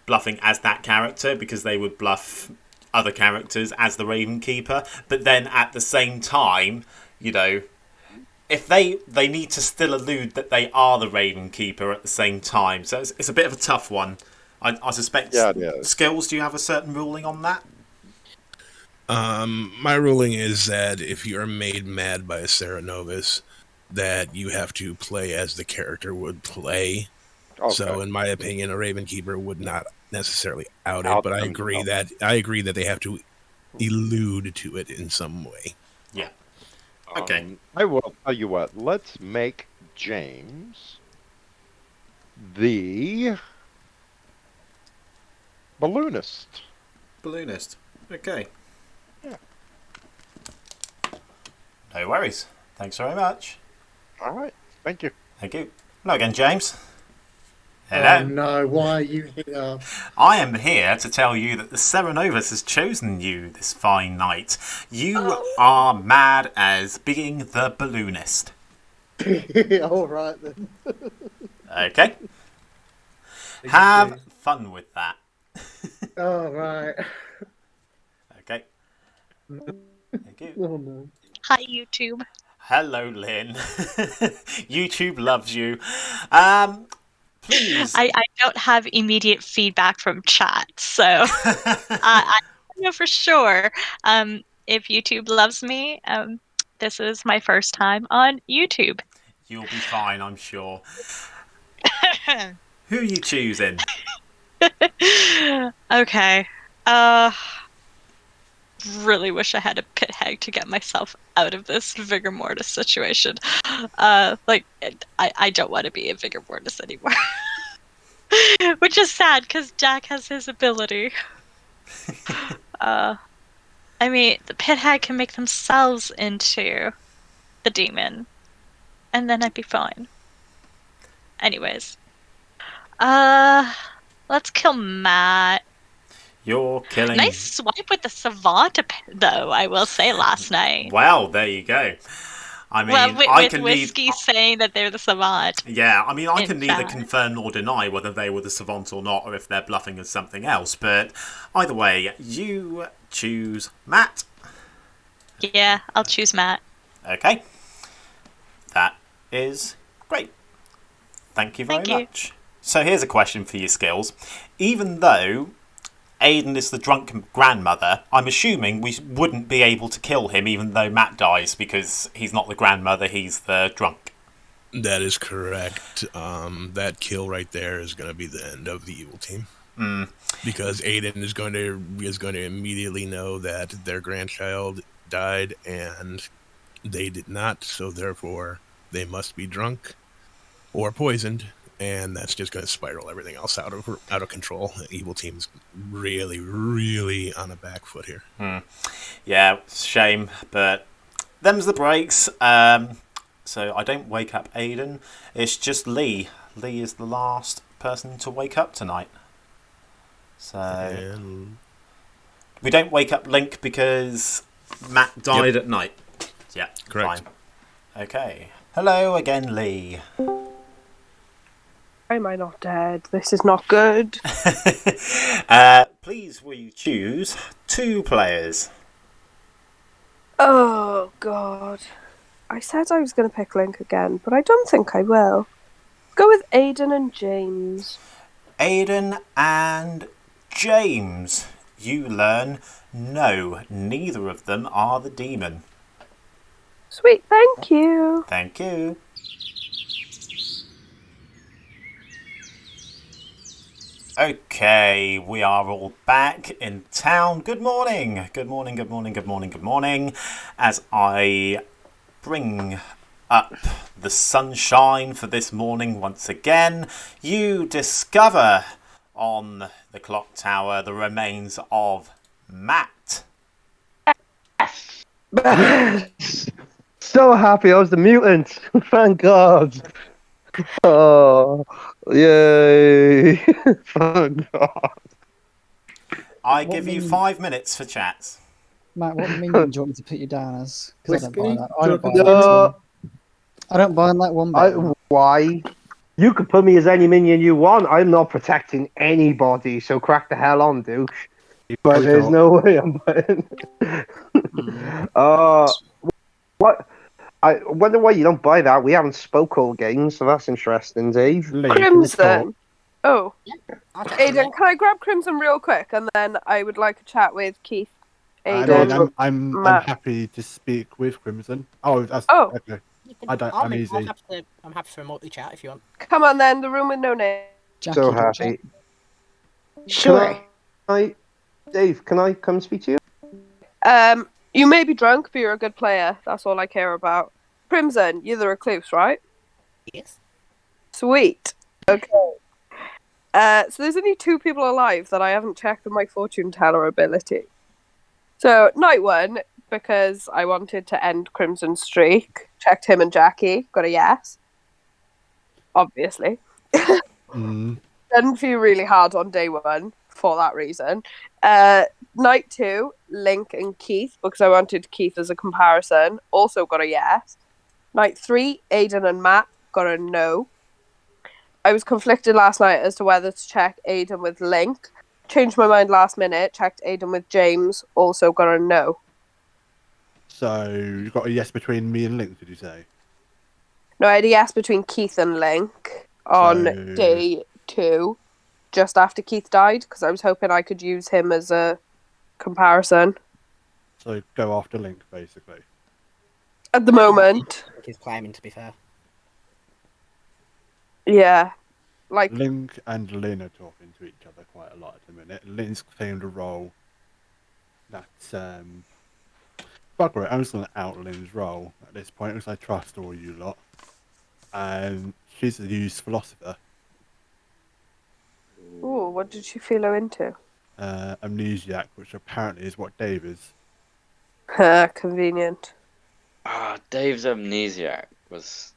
bluffing as that character, because they would bluff other characters as the Raven Keeper. But then at the same time, if they need to still allude that they are the Raven Keeper at the same time. So it's a bit of a tough one. I suspect. Yeah, it is. Skilz, do you have a certain ruling on that? My ruling is that if you are made mad by a Serenovus, that you have to play as the character would play. Okay. So, in my opinion, a Raven Keeper would not necessarily out it, but I agree that they have to allude to it in some way. Yeah. Okay. I will tell you what. Let's make James the balloonist. Balloonist. Okay. Yeah. No worries. Thanks very much. All right. Thank you. Thank you. Hello again, James. Hello. Oh no, why are you here? I am here to tell you that the Serenovus has chosen you this fine night. You are mad as being the balloonist. All right then. Okay. Have fun with that. All right. Okay. Thank you. Oh no. Hi, YouTube. Hello, Lynn. YouTube loves you. Please. I don't have immediate feedback from chat, so I don't know for sure if YouTube loves me. This is my first time on YouTube. You'll be fine, I'm sure. Who are you choosing? Okay. Really wish I had a pit hag to get myself out of this vigor mortis situation. I don't want to be a vigor mortis anymore. Which is sad because Jack has his ability. I mean, the pit hag can make themselves into the demon, and then I'd be fine. Anyways, let's kill Matt. You're killing. Nice swipe with the savant, though. I will say last night. Well, there you go. I mean, well, with, I with can Whiskey saying that they're the savant. Yeah, I mean, I can neither chat. confirm nor deny whether they were the savant or not, or if they're bluffing as something else. But either way, you choose Matt. Yeah, I'll choose Matt. Okay. That is great. Thank you very much. So here's a question for you, Skilz. Even though Aidan is the drunk grandmother, I'm assuming we wouldn't be able to kill him even though Matt dies, because he's not the grandmother, he's the drunk. That is correct. That kill right there is going to be the end of the evil team. Because Aidan is going to immediately know that their grandchild died and they did not, so therefore they must be drunk or poisoned, and that's just going to spiral everything else out of control. The evil team's really, really on a back foot here. Yeah, it's a shame, but them's the breaks. So I don't wake up Aidan. It's just Leigh. Leigh is the last person to wake up tonight. So we don't wake up Link because Matt died at night. Yeah, correct. Fine. Okay. Hello again, Leigh. Why am I not dead? This is not good. Please, will you choose 2 players? Oh, God. I said I was going to pick Link again, but I don't think I will. Go with Aidan and James. Aidan and James. You learn no, neither of them are the demon. Sweet, thank you. Thank you. Okay, we are all back in town. Good morning. Good morning, good morning, good morning, good morning. As I bring up the sunshine for this morning once again, you discover on the clock tower the remains of Matt. So happy I was the mutant. Thank God. Oh, yay. Thank God. I give you 5 minutes for chats. Matt, what minion do you want me to put you down as? Because I don't buy that. I don't buy that one bit. Why? You could put me as any minion you want. I'm not protecting anybody, so crack the hell on, douche. But there's no way I'm putting... What? I wonder why you don't buy that. We haven't spoke all games, so that's interesting, Dave. Crimson. Oh. Aidan, can I grab Crimson real quick, and then I would like a chat with Keyth, Aidan, I'm Matt. happy to speak with Crimson. Oh, that's okay. I'm easy. I'm happy for a multi-chat if you want. Come on then, the room with no name. So happy. Sure. Dave, can I come speak to you? You may be drunk, but you're a good player. That's all I care about. Crimson, you're the recluse, right? Yes. Sweet. Okay. So there's only 2 people alive that I haven't checked with my fortune teller ability. So night 1, because I wanted to end Crimson's streak, checked him and Jacqui, got a yes. Obviously. Didn't feel really hard on day 1 for that reason. Night 2, Link and Keyth, because I wanted Keyth as a comparison, also got a yes. Night 3, Aidan and Matt got a no. I was conflicted last night as to whether to check Aidan with Link. Changed my mind last minute, checked Aidan with James, also got a no. So you got a yes between me and Link, did you say? No, I had a yes between Keyth and Link on day 2, just after Keyth died, because I was hoping I could use him as a comparison. So go after Link, basically. At the moment. He's claiming, to be fair. Yeah. Like, Link and Lynn are talking to each other quite a lot at the minute. Lynn's claimed a role that's bugger it, I'm just gonna out Lynn's role at this point because I trust all you lot. She's a used philosopher. ooh, what did she feel her into? Amnesiac, which apparently is what Dave is. Convenient. Dave's amnesiac was.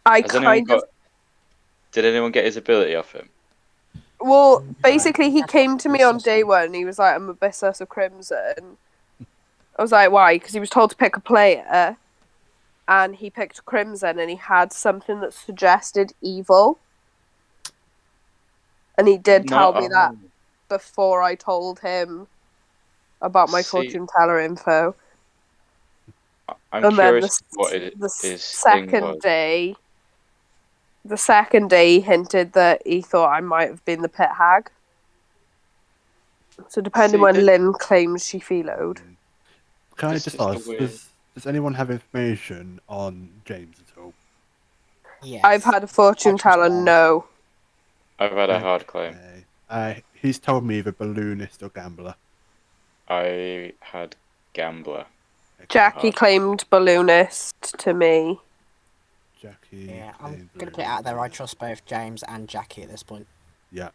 Did anyone get his ability off him? Well, basically, he came to me on day one. And he was like, "I'm a Abyss of Crimson." I was like, "Why?" Because he was told to pick a player, and he picked Crimson, and he had something that suggested evil, and he did tell me that before I told him about my fortune teller info. I'm curious what his second day. The second day, he hinted that he thought I might have been the pit hag. So depending when Lynn claims she feloed. Can I just ask, does anyone have information on James at all? Yes. I've had a fortune teller, no. I've had a hard claim. He's told me either balloonist or gambler. I had gambler. Jacqui claimed balloonist to me. Jacqui. Yeah, I'm going to put it out there. I trust both James and Jacqui at this point. Yeah.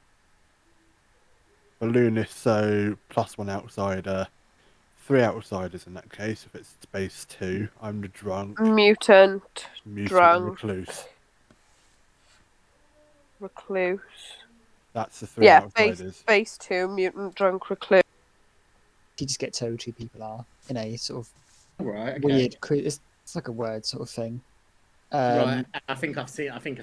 Balloonist, so +1 outsider. 3 outsiders in that case, if it's space 2. I'm the drunk. Mutant drunk. Recluse. That's the 3 outsiders. Space 2, mutant drunk recluse. You just get told who people are in a sort of right, weird. It's like a word sort of thing. Right, I think I've seen. I think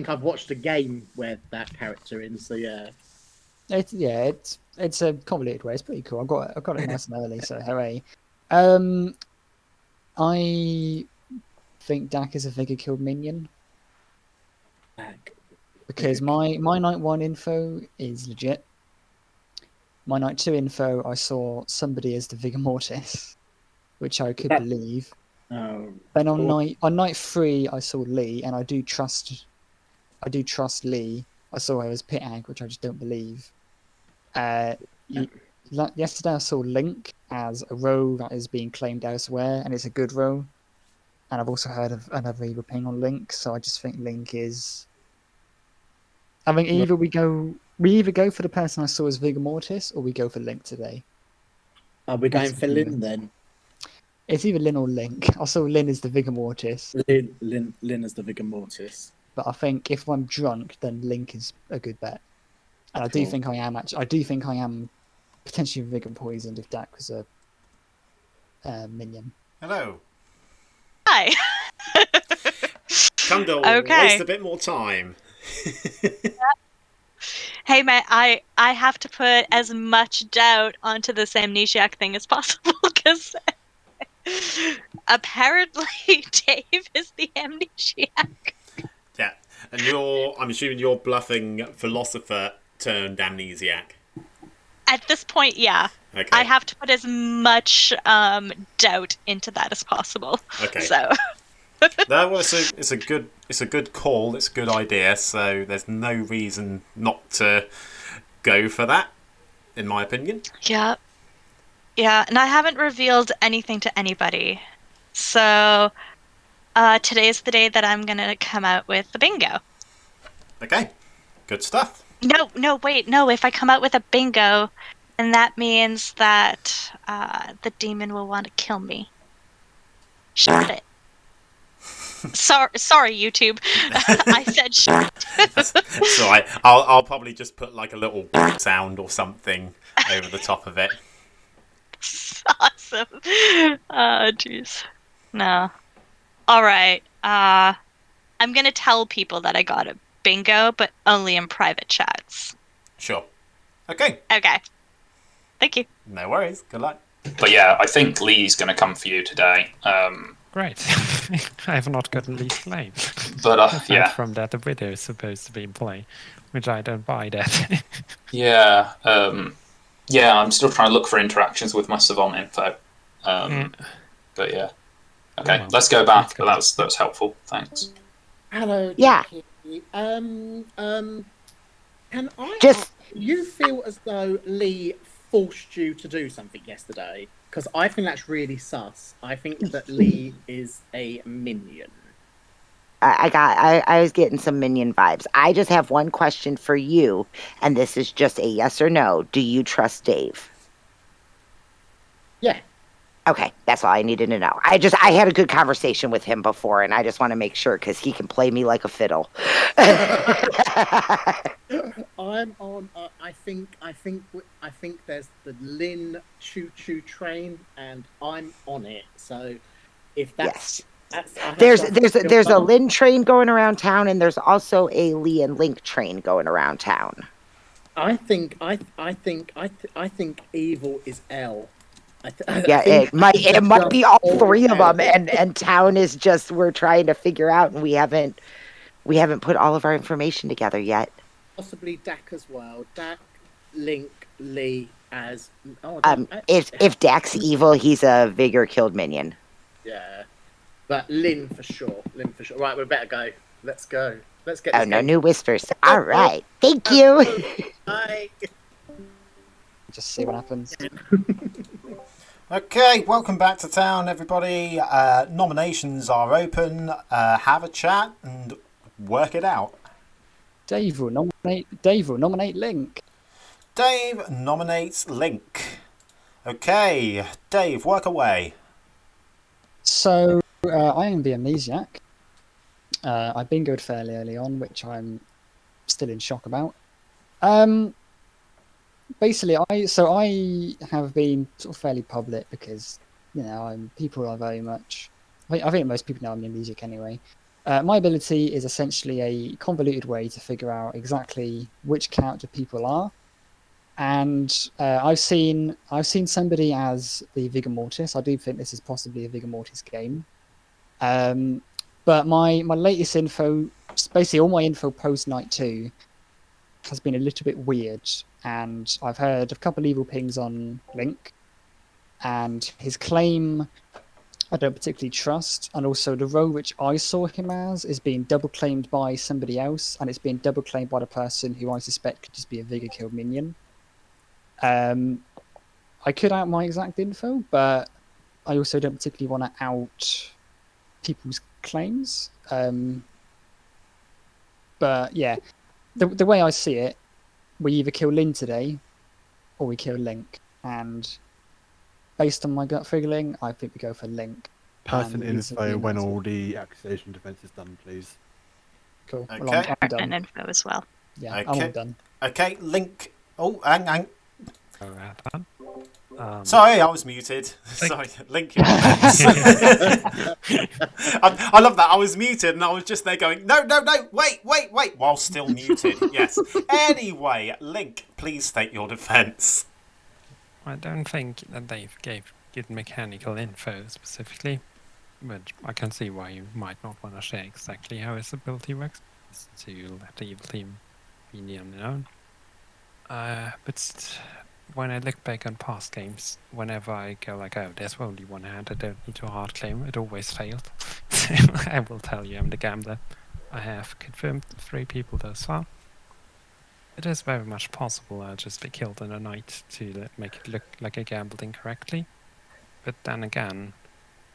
I've watched a game where that character in. So yeah. It's a convoluted way. It's pretty cool. I got it nice and early, so hooray! I think Dak is a figure killed minion. Because my night 1 info is legit. My night 2 info, I saw somebody as the Vigor Mortis, which I could believe. Then on night 3, I saw Leigh, and I do trust Leigh. I saw her as Pit Hag, which I just don't believe. Yesterday, I saw Link as a row that is being claimed elsewhere, and it's a good row. And I've also heard of another evil ping on Link, so I just think Link is. I think we either go for the person I saw as Vigor Mortis, or we go for Link today. Are we going for Lynn then? It's either Lynn or Link. I saw Lynn as the Vigor Mortis. Lynn as the Vigor Mortis. But I think if I'm drunk, then Link is a good bet. And I do think I am potentially Vigor poisoned if Dak was a minion. Hello. Hi. Cundle, waste a bit more time. Hey, man, I have to put as much doubt onto this amnesiac thing as possible because apparently Dave is the amnesiac. Yeah, and I'm assuming you're bluffing philosopher turned amnesiac. At this point, yeah. Okay. I have to put as much doubt into that as possible. Okay. So. No, well, it's a good call. It's a good idea. So there's no reason not to go for that, in my opinion. Yeah, and I haven't revealed anything to anybody. So today is the day that I'm gonna come out with the bingo. Okay, good stuff. No, wait. If I come out with a bingo, then that means that the demon will want to kill me. Shut it. Sorry, YouTube. I said shut. That's all right. I'll probably just put like a little sound or something over the top of it. Awesome. Oh, jeez. No. All right. I'm gonna tell people that I got a bingo, but only in private chats. Sure. Okay. Thank you. No worries. Good luck. But yeah, I think Leigh's going to come for you today. Great. I have not gotten Leigh's claim. But Aside from that, the widow is supposed to be in play, which I don't buy that. Yeah. I'm still trying to look for interactions with my Savant info. But yeah. Okay, let's go back. But that's helpful. Thanks. Hello. Yeah. Can I Just- ask, you feel as though Leigh forced you to do something yesterday? Because I think that's really sus. I think that Leigh is a minion. I was getting some minion vibes. I just have one question for you, and this is just a yes or no. Do you trust Dave? Yeah. Okay, that's all I needed to know. I had a good conversation with him before, and I just want to make sure because he can play me like a fiddle. I'm on. I think there's the Lynn choo choo train, and I'm on it. So, if that's there's a Lynn train going around town, and there's also a Leigh and Link train going around town. I think evil is L. It might be all three of them, and town is just we're trying to figure out, and we haven't put all of our information together yet. Possibly Dak as well. Dak, Link, Leigh as. If Dak's evil, he's a vigor killed minion. Yeah, but Lynn for sure. Right, we better go. Let's go. Let's get. Oh no, new whispers. All right, thank you. Bye. Just see what happens. Okay, welcome back to town, everybody. Nominations are open. Have a chat and work it out. Dave will nominate Link. Dave nominates Link. Okay, Dave, work away. So, I am the amnesiac. I bingoed fairly early on, which I'm still in shock about. Basically, I have been sort of fairly public because, people are very much... I think most people know I'm the amnesiac anyway. My ability is essentially a convoluted way to figure out exactly which character people are. And I've seen somebody as the Vigor Mortis. I do think this is possibly a Vigor Mortis game. But my latest info, basically all my info post Night 2, has been a little bit weird. And I've heard a couple of evil pings on Link. And his claim, I don't particularly trust. And also the role which I saw him as is being double claimed by somebody else. And it's being double claimed by the person who I suspect could just be a Vigor killed minion. I could out my exact info, but I also don't particularly want to out people's claims. But yeah, the way I see it, we either kill Lynn today, or we kill Link. And based on my gut feeling, I think we go for Link. Person info when all the accusation defense is done, please. Cool. Okay. Well, I'm done. And info as well. Yeah, Okay. I'm all done. Okay, Link. Oh, hang. Done. Sorry, I was muted. Sorry, Link. I love that. I was muted and I was just there going, no, wait, while still muted. Yes. Anyway, Link, please state your defense. I don't think that they've given mechanical info specifically, but I can see why you might not want to share exactly how his ability works, to let the evil team be the unknown. But when I look back on past games, whenever I go like, oh, there's only one hand, I don't need to hard claim, it always failed. So I will tell you, I'm the gambler. I have confirmed 3 people thus far. It is very much possible I'll just be killed in a night to make it look like I gambled incorrectly. But then again,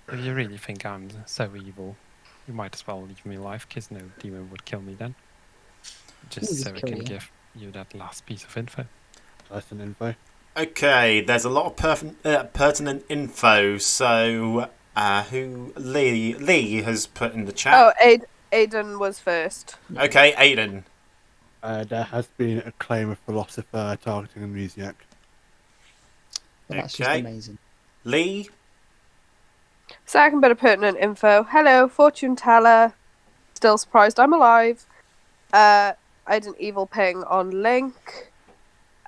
if you really think I'm so evil, you might as well leave me alive, because no demon would kill me then. Just so I can give you that last piece of info. Person info. Okay, there's a lot of pertinent info. So, who Leigh has put in the chat? Oh, Aidan was first. Okay, Aidan. There has been a claim of philosopher targeting amnesiac. Well, that's just amazing. Leigh. Second bit of pertinent info. Hello, fortune teller. Still surprised I'm alive. I had an evil ping on Link.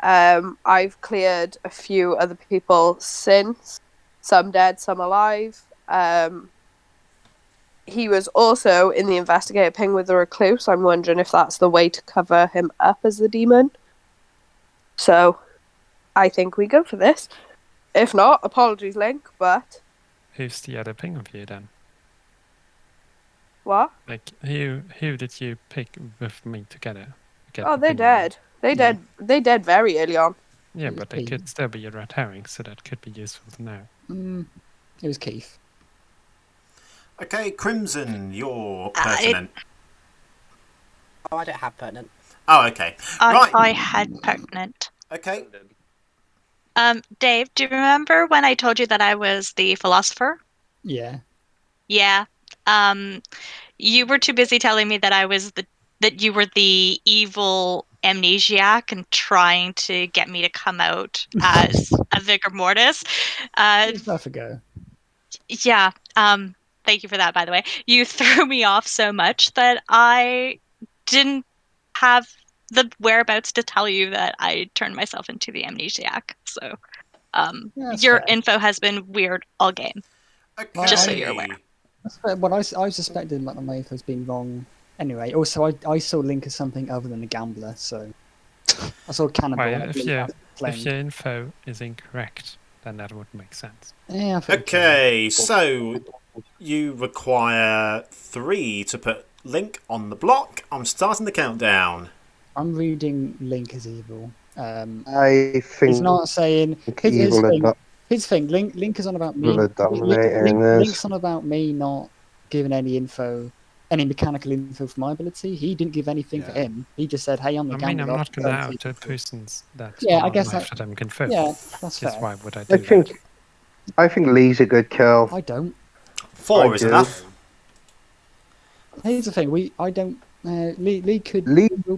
I've cleared a few other people since. Some dead, some alive. He was also in the investigator ping with the recluse. I'm wondering if that's the way to cover him up as the demon. So, I think we go for this. If not, apologies, Link, but... Who's the other ping of you then? What? Like, who did you pick with me together? Oh, they're dead. They dead very early on. Yeah, but they could still be a red herring, so that could be useful to know. It was Keyth. Okay, Crimson, you're pertinent. Oh, I don't have pertinent. Oh, okay. Right. I had pertinent. Okay. Dave, do you remember when I told you that I was the philosopher? Yeah. Yeah. You were too busy telling me that that you were the evil amnesiac and trying to get me to come out as a vigor mortis. Worth a go. Yeah. Thank you for that, by the way. You threw me off so much that I didn't have the whereabouts to tell you that I turned myself into the amnesiac. So, your info has been weird all game. Okay. Just so you're aware. That's fair. Well, I suspected that my info has been wrong. Anyway, also I saw Link as something other than a gambler, so I saw cannibal. Well, if your info is incorrect, then that would make sense. Yeah. Okay, so you require 3 to put Link on the block. I'm starting the countdown. I'm reading Link as evil. I think he's not saying his thing. Link is on about me. Link's on about me not giving any info, any mechanical info for my ability. He didn't give anything for him. He just said, "Hey, I'm the gambler." I'm not going to out to persons that. Yeah, I guess that them confirm. Yeah, that's fair. Why would I do that? I think Leigh's a good kill. I don't. 4 is enough. Here's the thing. Leigh could,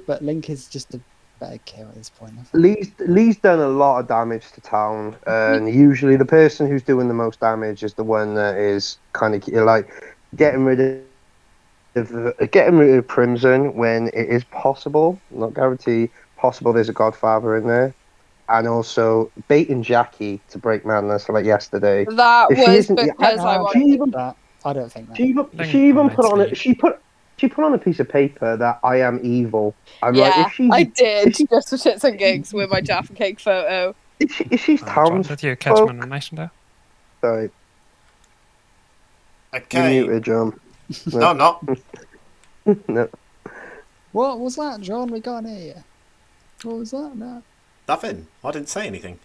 but Link is just a better kill at this point. Leigh's done a lot of damage to town, and usually the person who's doing the most damage is the one that is kind of like getting rid of Crimson when it is possible, not guaranteed possible. There's a Godfather in there, and also baiting Jacqui to break madness like yesterday. That was because I wanted that. I don't think that. She even put on it. She put on a piece of paper that I am evil. I did just for shits and gigs with my Jaffa Cake photo. Is she's Tom's? Did you catch my nomination there? Sorry. Okay. You muted, John. No, I'm not. No. What was that, John? We got here. What was that? No. Nothing. I didn't say anything.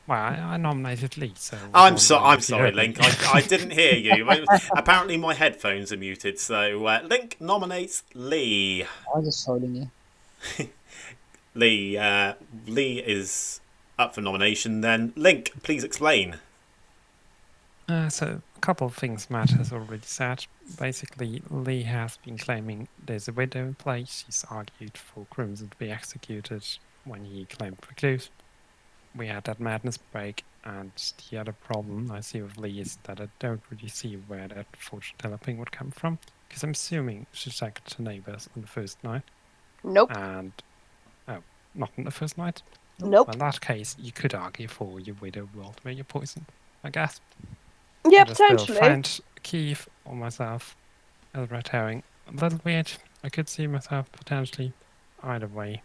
Well, I nominated Leigh, so... I'm sorry, Link. I didn't hear you. Apparently my headphones are muted, so Link nominates Leigh. I was just holding you. Leigh is up for nomination then. Link, please explain. So, a couple of things Matt has already said. Basically, Leigh has been claiming there's a widow in play. She's argued for Crimson to be executed when he claimed recluse. We had that madness break, and the other problem I see with Leigh is that I don't really see where that fortune teller ping would come from, because I'm assuming she checked her neighbors on the first night. Nope. And not on the first night. Nope. Well, in that case, you could argue for your widow world where you're poisoned, I guess. Yeah, but potentially. I find Keyth or myself as red herring a little weird. I could see myself potentially either way.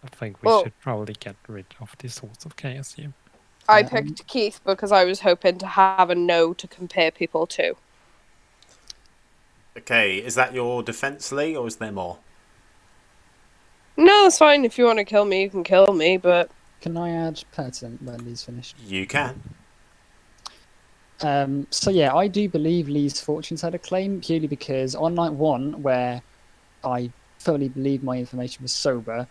I think we should probably get rid of these sorts of chaos here. I picked Keyth because I was hoping to have a no to compare people to. Okay, is that your defense, Leigh, or is there more? No, it's fine. If you want to kill me, you can kill me, but... Can I add pertinent when Leigh's finished? You can. So yeah, I do believe Leigh's fortunes had a claim, purely because on night 1, where I fully believed my information was sober,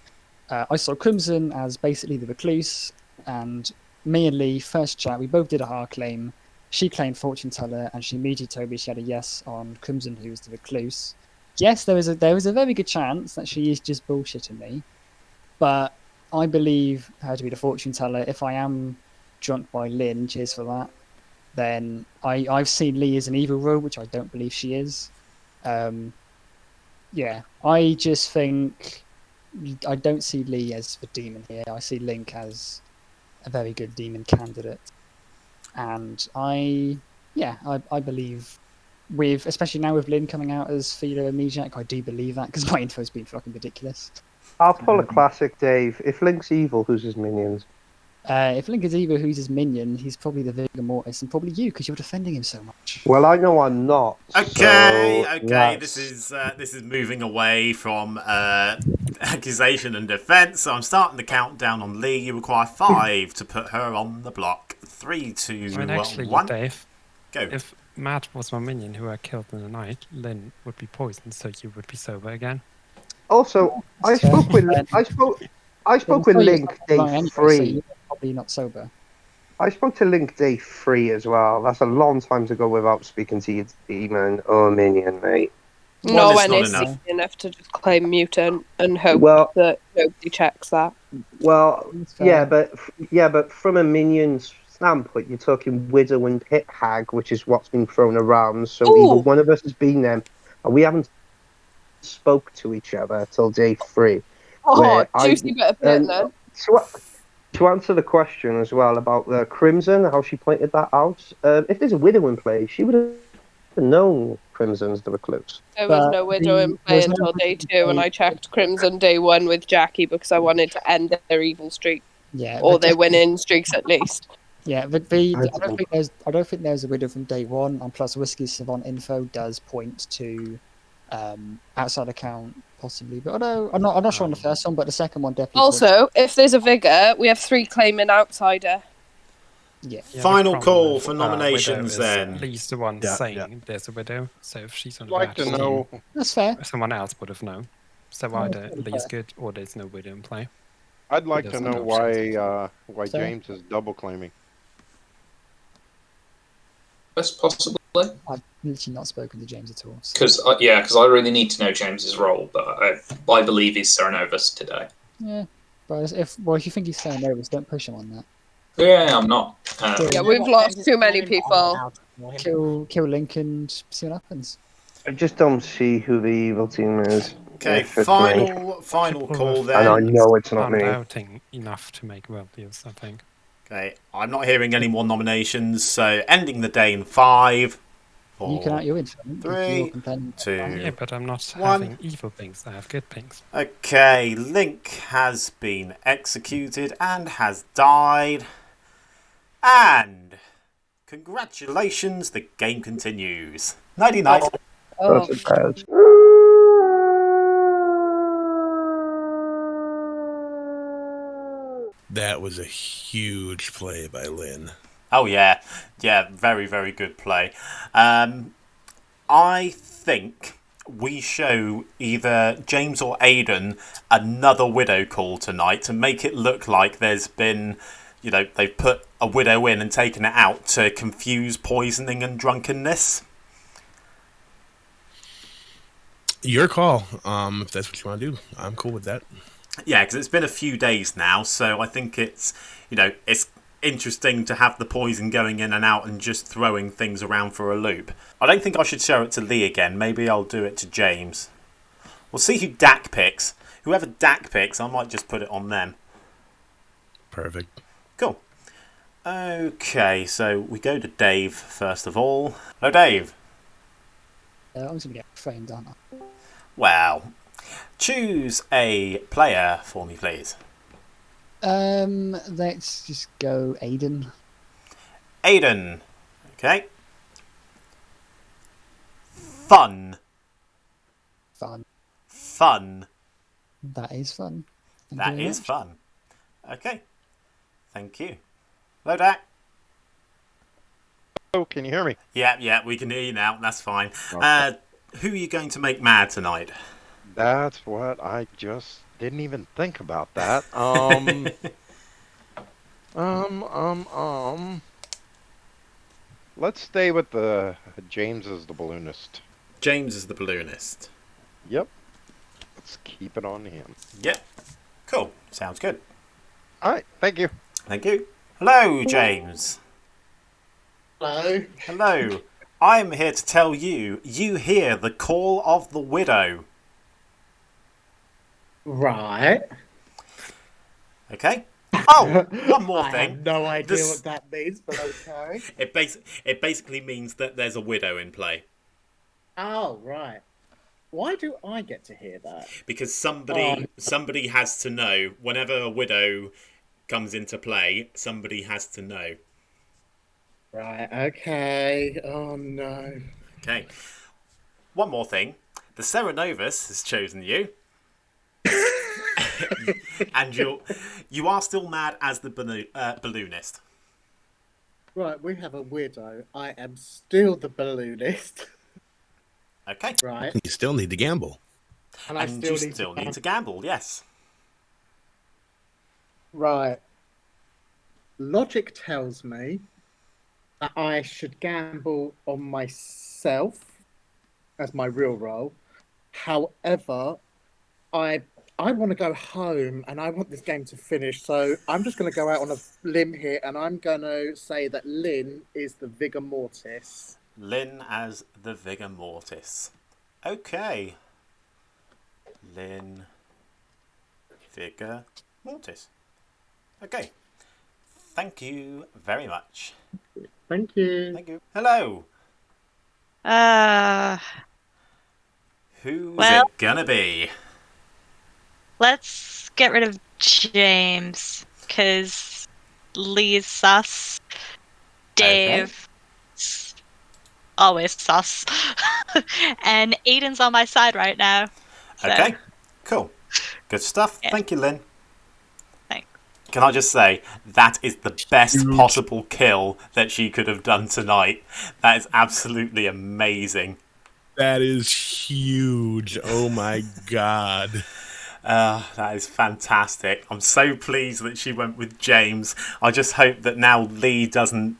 I saw Crimson as basically the recluse, and me and Leigh, first chat, we both did a hard claim. She claimed fortune teller, and she immediately told me she had a yes on Crimson, who was the recluse. Yes, there was a very good chance that she is just bullshitting me, but I believe her to be the fortune teller. If I am drunk by Lynn, cheers for that, then I've seen Leigh as an evil rogue, which I don't believe she is. Yeah, I just think I don't see Leigh as the demon here. I see Link as a very good demon candidate, and I believe, with especially now with Lynn coming out as Philo Amnesiac, I do believe that, because my info's been fucking ridiculous. I'll pull a classic, Dave. If Link's evil, who's his minions? If Link is evil, who's his minion? He's probably the Vigor Mortis, and probably you, because you're defending him so much. Well, I know I'm not. Okay, so okay. This is moving away from accusation and defense. So I'm starting the countdown on Leigh. You require 5 to put her on the block. 3, 2, I mean, actually, 1. Dave, Go. If Matt was my minion who I killed in the night, Lynn would be poisoned, so you would be sober again. Also, I spoke with Link day 3. So probably not sober. I spoke to Link day 3 as well. That's a long time to go without speaking to your demon or minion, mate. No one is enough to just claim mutant and hope that nobody checks that. Well, yeah, but from a minion's standpoint, you're talking widow and pit hag, which is what's been thrown around. So either one of us has been them, and we haven't spoke to each other till day 3. Oh, juicy bit of pit then. To answer the question as well about the Crimson, how she pointed that out, if there's a widow in play, she would have known Crimson's the recluse. There was no widow in play until day 2, and I checked Crimson day 1 with Jacqui because I wanted to end their evil streak. Yeah, or their winning streaks at least. Yeah, but I don't think there's a widow from day 1, and plus Whiskey Savant info does point to outside account possibly, but although I'm not sure on the first one, but the second one definitely. Also, if there's a vigor, we have 3 claiming outsider. Yeah. Final call for nominations then. Lee's the one saying there's a widow, so if she's on the like to know. That's fair. Someone else would have known. So either Lee's good or there's no widow in play. I'd like to know why James is double claiming. Best possibly. I've literally not spoken to James at all. Because I really need to know James's role, but I believe he's Serenovus today. Yeah, but if you think he's Serenovus, don't push him on that. Yeah, I'm not. Yeah, we've lost too many people. Kill Link and see what happens. I just don't see who the evil team is. Okay, final call then. And I know it's not me. Doubting enough to make world deals, I think. Okay, I'm not hearing any more nominations, so ending the day in 5, 4, you can out your infant. 3, 2, yeah, but I'm not 1. having evil things. I have good things. Okay, Link has been executed and has died. And congratulations, the game continues. Nighty night. That was a huge play by Lynn. Oh yeah, very very good play. I think we show either James or Aidan another widow call tonight to make it look like there's been, they've put a widow in and taken it out to confuse poisoning and drunkenness. Your call. If that's what you want to do, I'm cool with that. Yeah, because it's been a few days now, so I think it's interesting to have the poison going in and out and just throwing things around for a loop. I don't think I should show it to Leigh again. Maybe I'll do it to James. We'll see who Dak picks. Whoever Dak picks, I might just put it on them. Perfect. Cool. Okay, so we go to Dave first of all. Hello, Dave. I'm just going to get framed, aren't I? Well, choose a player for me, please. Let's just go Aidan. Aidan. Okay. Fun. That is fun. That is fun. Okay. Thank you. Hello, Dak. Oh, can you hear me? Yeah, we can hear you now. That's fine. Okay. Who are you going to make mad tonight? That's what I just didn't even think about that. Let's stay with the James is the balloonist. James is the balloonist. Yep. Let's keep it on him. Yep. Cool. Sounds good. All right. Thank you. Thank you. Hello, James. Hello. Hello. I'm here to tell you hear the call of the widow. Right. Okay. Oh, one more thing. I have no idea what that means, but okay. It basically means that there's a widow in play. Oh, right. Why do I get to hear that? Because somebody has to know whenever a widow comes into play, somebody has to know. Right, okay. Oh no. Okay. One more thing. The Serenovus has chosen you. And you are still mad as the balloonist. Right, we have a widow. I am still the balloonist. Okay. Right. You still need to gamble. And I you still need to gamble, yes. Right. Logic tells me that I should gamble on myself as my real role. However, I want to go home and I want this game to finish, so I'm just going to go out on a limb here and I'm going to say that Lynn is the Vigor Mortis. Lynn as the Vigor Mortis. Okay. Lynn Vigor Mortis. Okay. Thank you very much. Thank you. Thank you. Hello. Who's well, it gonna be? Let's get rid of James, because Leigh's sus. Dave, always sus. And Aidan's on my side right now. So. Okay, cool. Good stuff. Yeah. Thank you, Lynn. Thanks. Can I just say, that is the best possible kill that she could have done tonight. That is absolutely amazing. That is huge. Oh my god. That is fantastic. I'm so pleased that she went with James. I just hope that now Leigh doesn't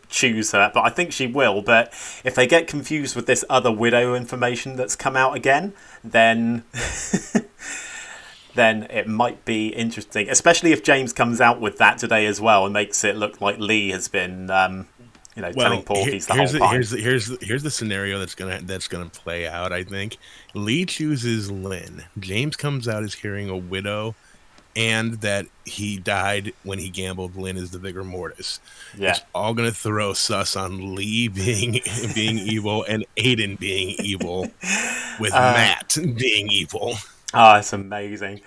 choose her, but I think she will. But if they get confused with this other widow information that's come out again, then then it might be interesting, especially if James comes out with that today as well and makes it look like Leigh has been telling Porkies the whole time. Here's the scenario that's gonna play out. I think Leigh chooses Lynn. James comes out as hearing a widow, and that he died when he gambled. Lynn is the Vigor Mortis. Yeah. It's all gonna throw sus on Leigh being evil and Aidan being evil, with Matt being evil. Oh, it's amazing.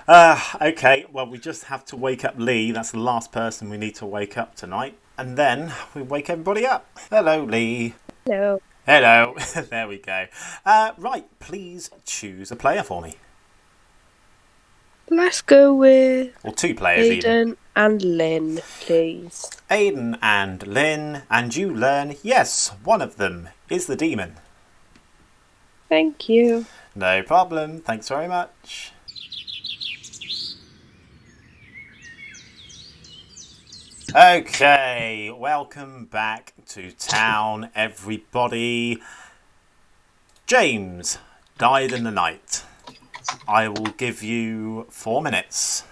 Okay, well, we just have to wake up Leigh. That's the last person we need to wake up tonight. And then we wake everybody up. Hello, Leigh. Hello. Hello. There we go. Right, please choose a player for me. Let's go with two players, Aidan and Lynn, please. Aidan and Lynn, and you learn, yes, one of them is the demon. Thank you. No problem. Thanks very much. Okay, welcome back to town, everybody. James died in the night. I will give you 4 minutes.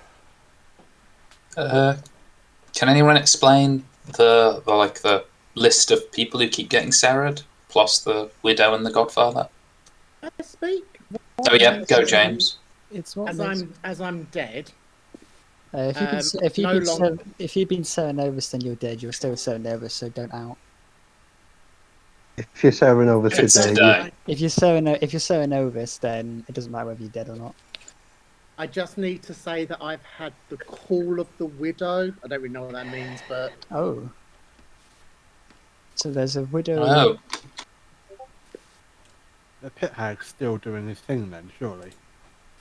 Can anyone explain the list of people who keep getting Sarah'd, plus the widow and the Godfather? I speak. Oh yeah, go James. It's what as I'm dead. If you've been Serenovus, then you're dead. You're still Serenovus, so don't out. If you're Serenovus today. If you're Serenovus, then it doesn't matter whether you're dead or not. I just need to say that I've had the call of the widow. I don't really know what that means, but oh, so there's a widow. Oh. The pit hag's still doing his thing then, surely.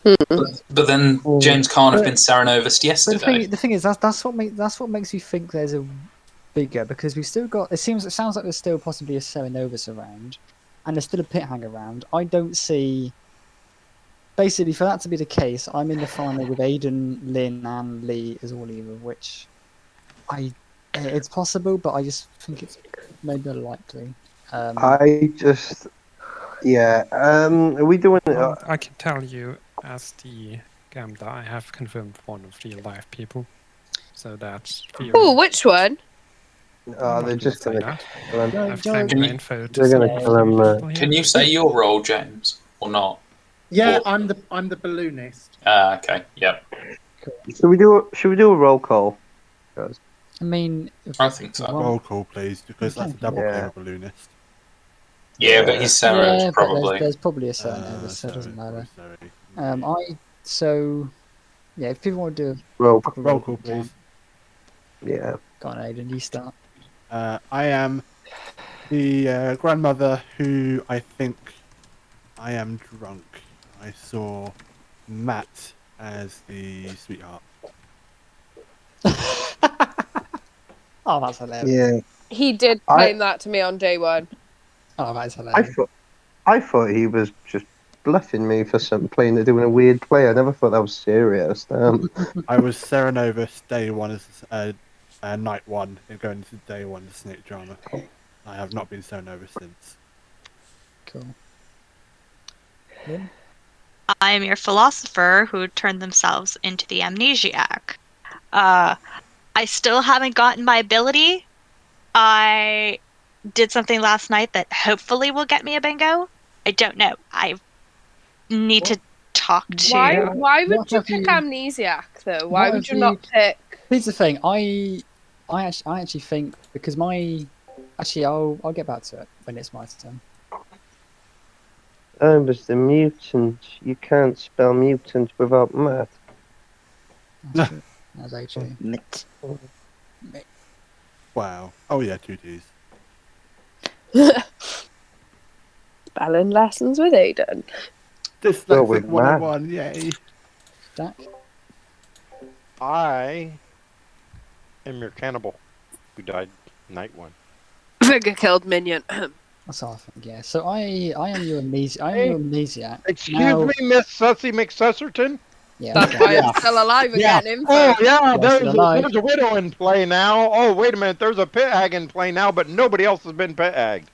But then James can't have been Serenovus yesterday. The thing is, that's what makes you think there's a bigger, because we've still got. It sounds like there's still possibly a Serenovus around, and there's still a pit hag around. I don't see. Basically, for that to be the case, I'm in the final with Aidan, Lynn, and Leigh as all evil, which it's possible, but I just think it's maybe unlikely. Are we doing it? Well, I can tell you, as the gambler, I have confirmed one of the alive people. So that's. Oh, which one? They're just going to kill him. I've claimed my info to They're going to kill him. Can you say your role, James, or not? Yeah, I'm the balloonist. Okay, yep. Should we do a roll call? Guys? I mean, I think so. Roll call, please, because that's a double player balloonist. Yeah, but he's Sarah, probably. There's probably a Serenovus, so it doesn't matter. Yeah, if people want to do roll call, please. Yeah. Go on, Aidan, you start. I am the grandmother who I think I am drunk. I saw Matt as the sweetheart. Oh, that's hilarious. Yeah. He did claim that to me on day one. Oh, that's hilarious. I thought he was just bluffing me for something, doing a weird play. I never thought that was serious. I was Serenovus day one as night one, and going into day one as snake drama. I have not been Serenovus since. Cool. I am your philosopher who turned themselves into the amnesiac. I still haven't gotten my ability. I did something last night that hopefully will get me a bingo. I don't know. I need to talk to... Why would you pick amnesiac, though? Why would you not pick... Here's the thing. I actually think, because my... Actually, I'll get back to it when it's my turn. I was the mutant. You can't spell mutant without math. That's very true. Wow. Oh yeah, 2 Ds. Spelling lessons with Aidan. Dyslexic 101, yay. Jack? I am your cannibal who died night one. Finger killed minion. That's all I think, yeah. So I am your amnesiac. Excuse me, Miss Sussy McSusserton? Yeah, that's why I'm still alive again. Oh, yeah, there's a widow in play now. Oh, wait a minute, there's a pit hag in play now, but nobody else has been pit hagged.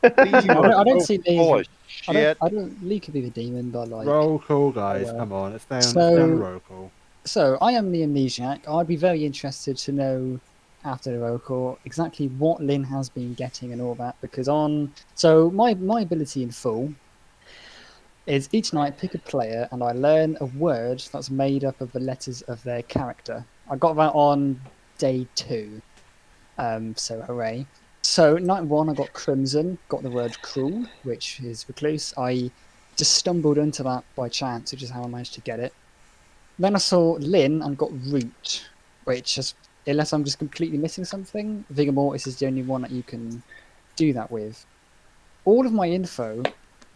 I don't see Leigh. Shit. I don't. Leigh could be the demon, but like. Roll call, guys. Come on, let's stay on roll call. So I am the amnesiac. I'd be very interested to know after the roll call exactly what Lynn has been getting and all that, because my ability in full is each night pick a player and I learn a word that's made up of the letters of their character. I got that on day 2, so hooray. So night 1 I got Crimson, got the word cruel, which is recluse. I just stumbled into that by chance, which is how I managed to get it. Then I saw Lynn and got root, which is, unless I'm just completely missing something, Vigor Mortis is the only one that you can do that with. All of my info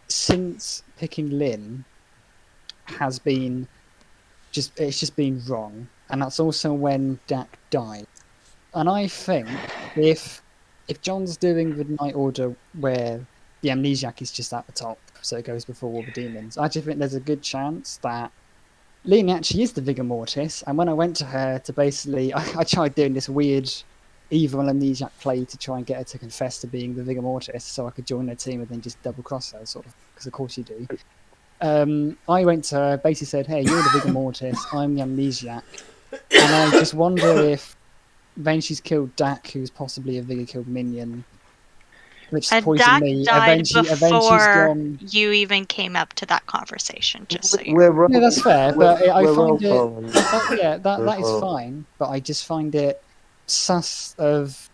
since picking Lynn has been it's just been wrong, and that's also when Dak died. And I think if John's doing the night order where the amnesiac is just at the top, so it goes before all the demons, I actually think there's a good chance that Leigh actually is the Vigor Mortis, and when I went to her to basically... I tried doing this weird evil amnesiac play to try and get her to confess to being the Vigor Mortis so I could join her team and then just double cross her, sort of, because of course you do. I went to her, basically said, hey, you're the Vigor Mortis, I'm the amnesiac, and I just wonder if then she's killed Dak, who's possibly a Vigor killed minion, which is poisoning me. Died Eventually she's before gone... you even came up to that conversation, just so you know. Yeah, that's fair, but I find it... that is fine, but I just find it sus of...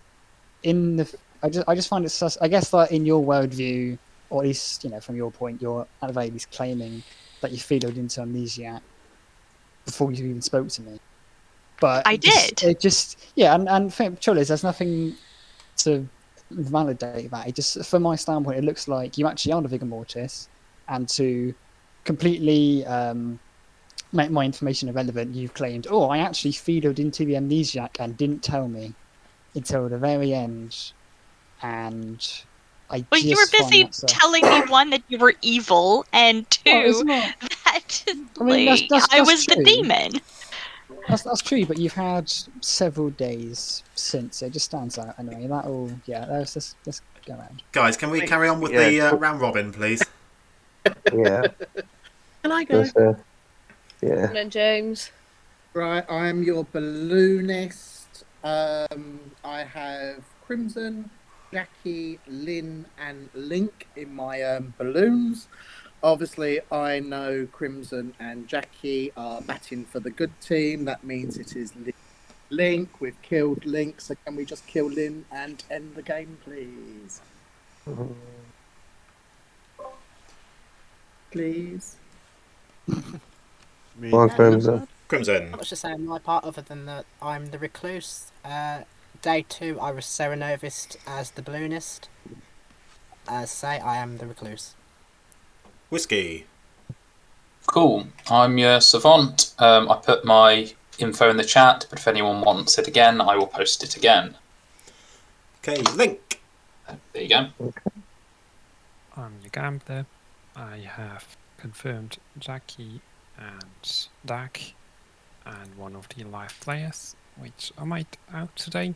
I just find it sus... I guess that in your worldview, or at least, from your point, you're at the very least claiming that you feeled into amnesia before you even spoke to me. But I did. And Cholis, there's nothing to validate that. It just, from my standpoint, it looks like you actually are the Vigor Mortis, and to completely make my information irrelevant, you've claimed, oh, I actually feeded into the amnesiac and didn't tell me until the very end. And you were busy telling me, one, that you were evil, and two, that I was true. the demon. That's true, but you've had several days since. It just stands out anyway. Let's go around. Guys, can we carry on with the round robin, please? Yeah. Can I go? Yeah. And then James. Right, I am your balloonist. I have Crimson, Jacqui, Lynn, and Link in my balloons. Obviously, I know Crimson and Jacqui are batting for the good team. That means it is Link. We've killed Link, so can we just kill Lynn and end the game, please? Please. One Crimson. Crimson. Not much to say on my part other than that I'm the recluse. Day 2, I was Serenovist as the balloonist. As say, I am the recluse. Whiskey. Cool. I'm your savant. I put my info in the chat, but if anyone wants it again, I will post it again. Okay, Link. There you go. I'm your gambler. I have confirmed Jacqui and Dak and one of the live players, which I might out today.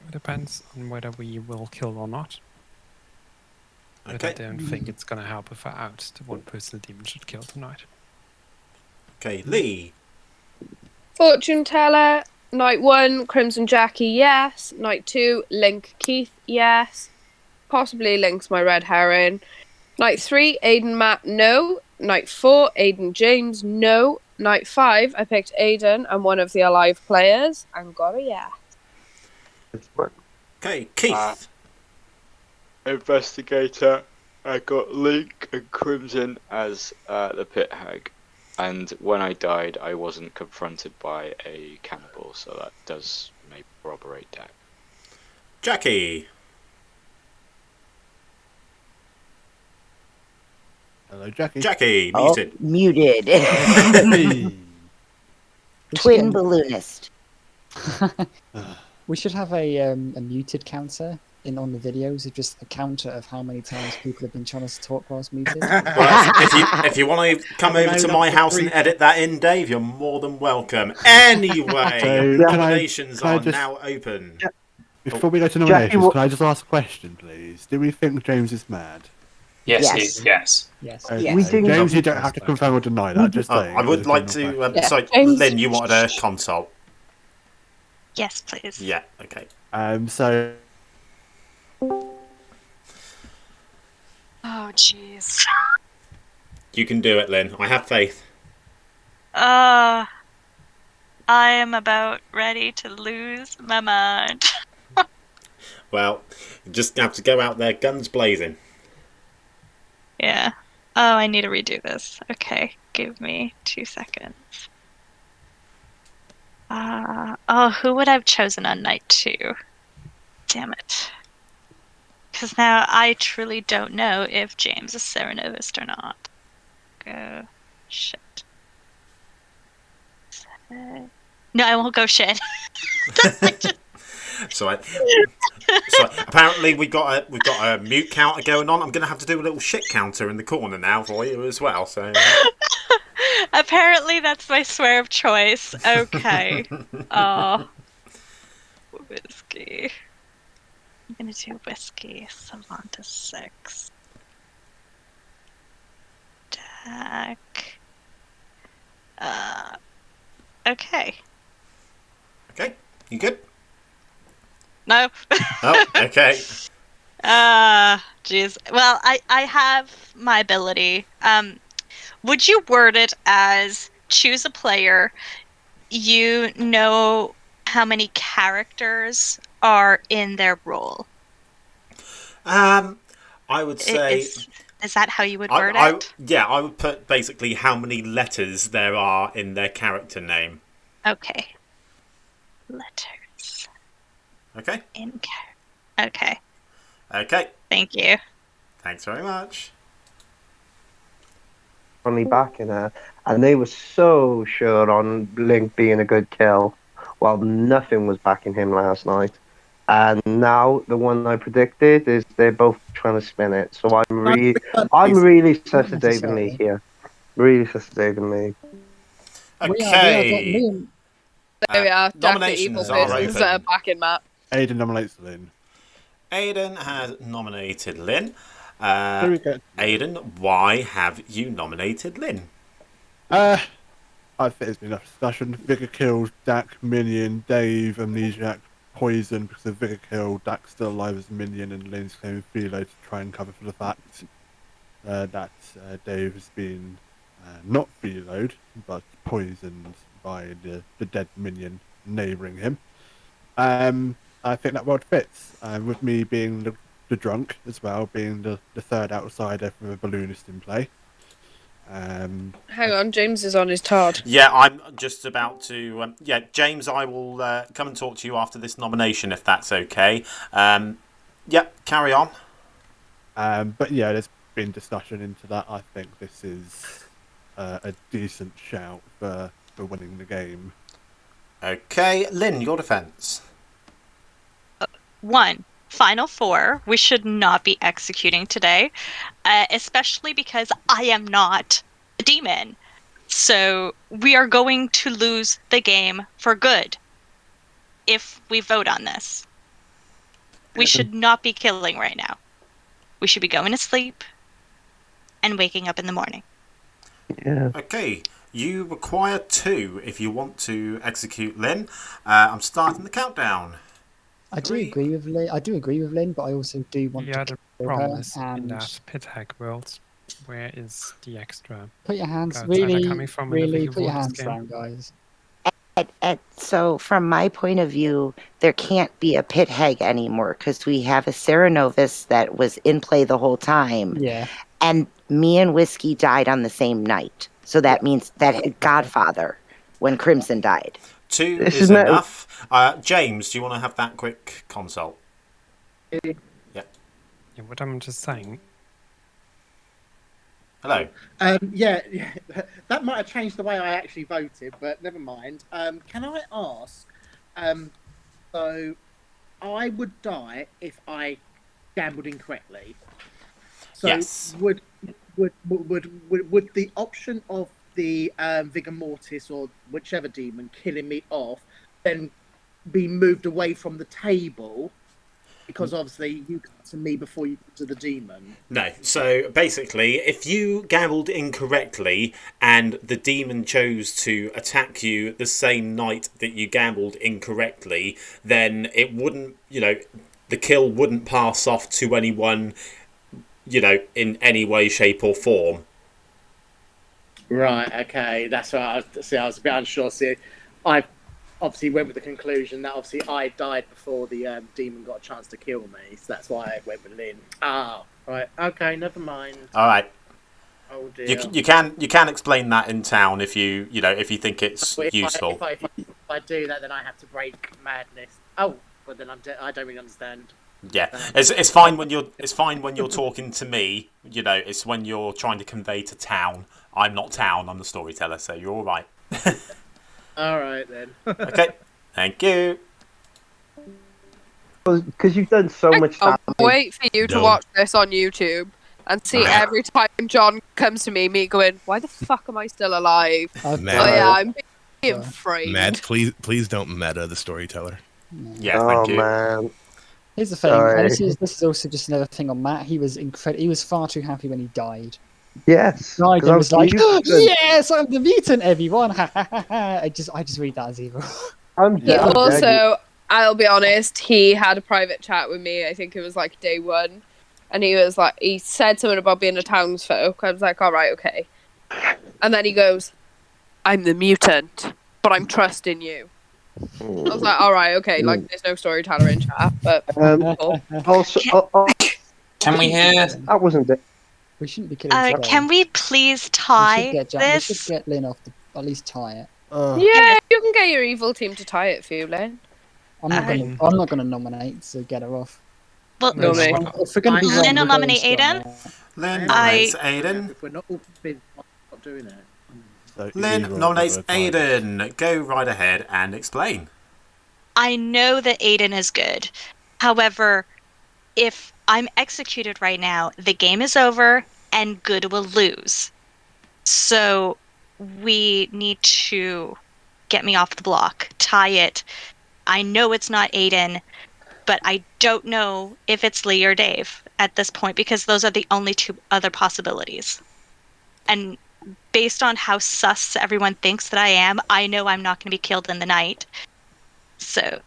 It depends on whether we will kill or not. But I don't think it's going to help if I out the one person the demon should kill tonight. Okay, Leigh. Fortune teller. Night 1, Crimson Jacqui, yes. Night 2, Link Keyth, yes. Possibly Link's my red herring. Night 3, Aidan Matt, no. Night 4, Aidan James, no. Night 5, I picked Aidan and one of the alive players and got a yes. Okay, Keyth. Investigator. I got Link and Crimson as the pit hag. And when I died, I wasn't confronted by a cannibal, so that does maybe corroborate that. Jacqui. Hello, Jacqui. Jacqui, muted. Oh, muted. Twin balloonist. We should have a muted counter on the videos, of just a counter of how many times people have been trying to talk whilst muted. Well, if you want to come over to my house and edit that in, Dave, you're more than welcome. Anyway, nominations are now open. Before we go to nominations, can I just ask a question, please? Do we think James is mad? Yes. Yes. Okay. James, you don't have to confirm or deny that. Just saying. I would like to. Sorry, Lynn, you wanted a consult? Yes, please. Yeah. Okay. So. Oh, jeez. You can do it, Lynn. I have faith. I am about ready to lose my mind. Well, you just have to go out there, guns blazing. Yeah. Oh, I need to redo this. Okay, give me 2 seconds. Who would I have chosen on night 2? Damn it. Because now I truly don't know if James is Serenovist or not. Go shit. No, I won't go shit. So apparently we've got a mute counter going on. I'm going to have to do a little shit counter in the corner now for you as well. So apparently that's my swear of choice. Okay. Whiskey. I'm gonna do whiskey. Savanta 6. Dak. Okay. Okay, you good? No. Oh, okay. Jeez. Well, I have my ability. Would you word it as choose a player, you know how many characters are in their role? I would say... Is that how you would word it? Yeah, I would put basically how many letters there are in their character name. Okay. Letters. Okay. Okay. Okay. Thank you. Thanks very much. Only backing her, and they were so sure on Link being a good kill, while nothing was backing him last night. And now the one I predicted is they're both trying to spin it. So I'm really sus of Dave and Leigh here. Really sus of Dave and Leigh. Okay. There we are. Nominations are open. Backing Matt. Aidan nominates Lynn. Aidan has nominated Lynn. Aidan, why have you nominated Lynn? I think there's been enough discussion. Vicar killed Dak, Minion, Dave, Amnesiac, Poison, because if Vicar killed Dak's still alive as Minion, and Lynn's claiming Philo to try and cover for the fact that Dave has been not Philoed, but poisoned by the dead Minion neighbouring him. I think that world fits, with me being the drunk as well, being the third outsider from a balloonist in play. Hang on, James is on his card. Yeah, I'm just about to. James, I will come and talk to you after this nomination if that's okay. Carry on. But yeah, there's been discussion into that. I think this is a decent shout for winning the game. Okay, Lynn, your defense. 1. Final 4. We should not be executing today, especially because I am not a demon. So we are going to lose the game for good if we vote on this. We should not be killing right now. We should be going to sleep and waking up in the morning. Yeah. Okay, you require 2 if you want to execute Lynn. I'm starting the countdown. I do agree with Lynn, but I also do want to The kill problem her. is in And that pit hack world, where is the extra? put your hands, guards that are really, coming from in really the put your Warlords hands game? down, guys. So, from my point of view, there can't be a pit hag anymore because we have a Serenovus that was in play the whole time. Yeah. And me and Whiskey died on the same night. So that means that Godfather, when Crimson died. 2 This is is not- enough. James, do you want to have that quick consult? Yeah. Yeah, what I'm just saying. Hello. Yeah, that might have changed the way I actually voted, but never mind. Can I ask? So, I would die if I gambled incorrectly. So Yes. Would the option of the Vigor Mortis or whichever demon killing me off then be moved away from the table? Because obviously you come to me before you come to the demon. No, so basically, if you gambled incorrectly and the demon chose to attack you the same night that you gambled incorrectly, then it wouldn't, the kill wouldn't pass off to anyone, in any way, shape or form. Right, okay, that's right. I was a bit unsure. See, I obviously went with the conclusion that obviously I died before the demon got a chance to kill me, so that's why I went with Lynn. Ah, right, okay, never mind. All right. Oh dear. You can explain that in town if you think it's useful. If I do that, then I have to break madness. Oh, but then I don't really understand. Yeah, it's fine when you're talking to me. It's when you're trying to convey to town. I'm not town. I'm the storyteller, so you're all right. All right then. Okay, thank you. Because you've done so much I'll damage. wait for you to No. watch this on YouTube and see every time John comes to me going, "Why the fuck am I still alive?" Matt, Oh yeah, I'm being framed. Matt, please don't meta the storyteller. Yeah, Oh thank you. man. Here's the thing. Sorry. This is also just another thing on Matt. He was He was far too happy when he died. Yes. Died 'cause and I'm was like, mutant. "Yes, I'm the mutant, everyone!" I just read that as evil. I'm He dead. also, I'll be honest, he had a private chat with me. I think it was like day 1, and he was like, he said something about being a townsfolk. I was like, all right, okay. And then he goes, "I'm the mutant, but I'm trusting you." I was like, all right, okay. Like, there's no storyteller in chat, but cool. Also, Can we hear? that wasn't it. We shouldn't be killing each other. Can we please We tie should get this? We should get Lynn off. At least tie it. Yeah, you can get your evil team to tie it for you, Lynn. I'm not gonna nominate, so get her off. Well, No, me. If we're gonna be Lynn will wrong, we're nominate going strong, Aidan. yeah. Lynn I- nominates Aidan. If we're not all not doing it. So Lynn either nominates of the time. Aidan. Go right ahead and explain. I know that Aidan is good. However, if I'm executed right now, the game is over and good will lose. So we need to get me off the block, tie it. I know it's not Aidan, but I don't know if it's Leigh or Dave at this point because those are the only 2 other possibilities. And based on how sus everyone thinks that I am, I know I'm not going to be killed in the night. So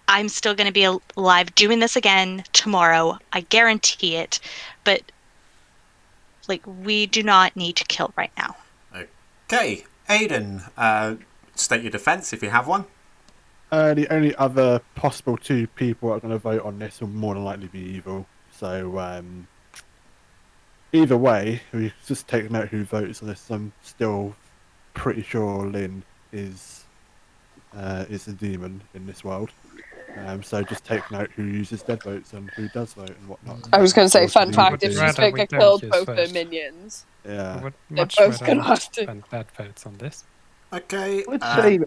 I'm still going to be alive doing this again tomorrow. I guarantee it. But we do not need to kill right now. Okay, Aidan, state your defense if you have one. The only other possible 2 people that are going to vote on this will more than likely be evil. So, Either way, we just take note who votes on this. I'm still pretty sure Lynn is a demon in this world. So just take note who uses dead votes and who does vote and whatnot. I was going to say, fun Unfortunately, fact: if we she's do. Vega killed both her minions, Yeah. I would they're much both rather going to not have to. spend bad votes on this. Okay. Let's say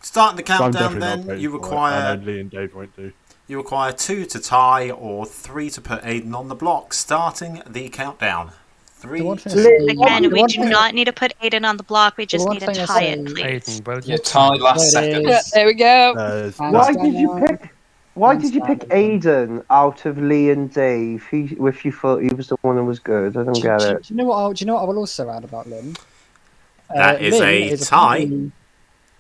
Starting the I'm countdown, definitely not then voting you for it. I require know Lee and Dave won't do. 2 to tie or 3 to put Aidan on the block. Starting the countdown. 3, 2. Again, we do not need to put Aidan on the block. We just need to tie it, please. Aidan, will you tie last second? Yeah, there we go. Why did you pick? Why did you pick Aidan out of Lee and Dave? If you thought he was the one who was good, I don't get it. Do you know what? Do you know what I will also add about Lynn? That is Lynn a tie.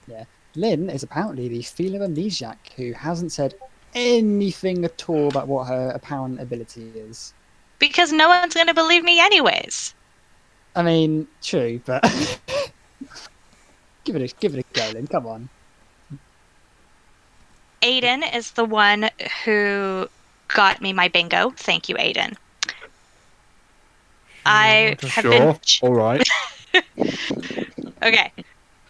Yeah, Lynn is apparently the feeler amnesiac who hasn't said anything at all about what her apparent ability is. Because no one's going to believe me anyways. I mean, true, but give it a go, Lynn. Come on. Aidan is the one who got me my bingo. Thank you, Aidan. I have been. All right. Okay.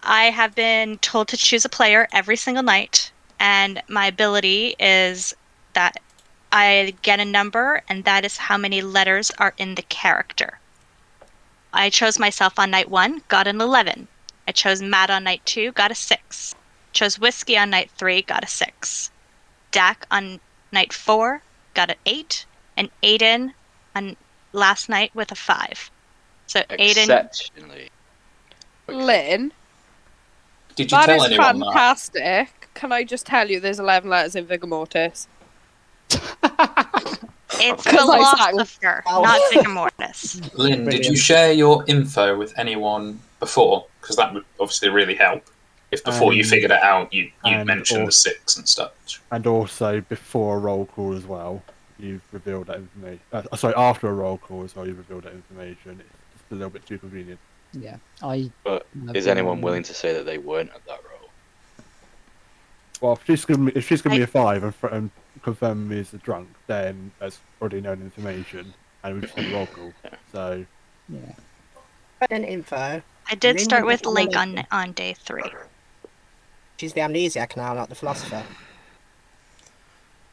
I have been told to choose a player every single night, and my ability is that I get a number, and that is how many letters are in the character. I chose myself on night 1, got an 11. I chose Matt on night 2, got a 6. Chose Whiskey on night 3, got a 6. Dak on night 4, got an 8. And Aidan on last night with a 5. So Aidan... Exceptionally. Lynn, Did you that tell is anyone that? fantastic. Can I just tell you there's 11 letters in Vigor Mortis? It's 'Cause I sang. philosopher, not Vigor Mortis. Lynn, did you share your info with anyone before? Because that would obviously really help. If before you figured it out, you mentioned the 6 and stuff. And also before a roll call as well, you've revealed that information. Sorry, after a roll call as well, you've revealed that information. It's just a little bit too convenient. Yeah, But is anyone willing to say that they weren't at that role? Well, if she's given me a 5 and confirm me as a drunk, then that's already known information, and we've just had a roll call. So yeah. An info. I did Lynn start was with Link on day 3. She's the amnesiac now, not the philosopher.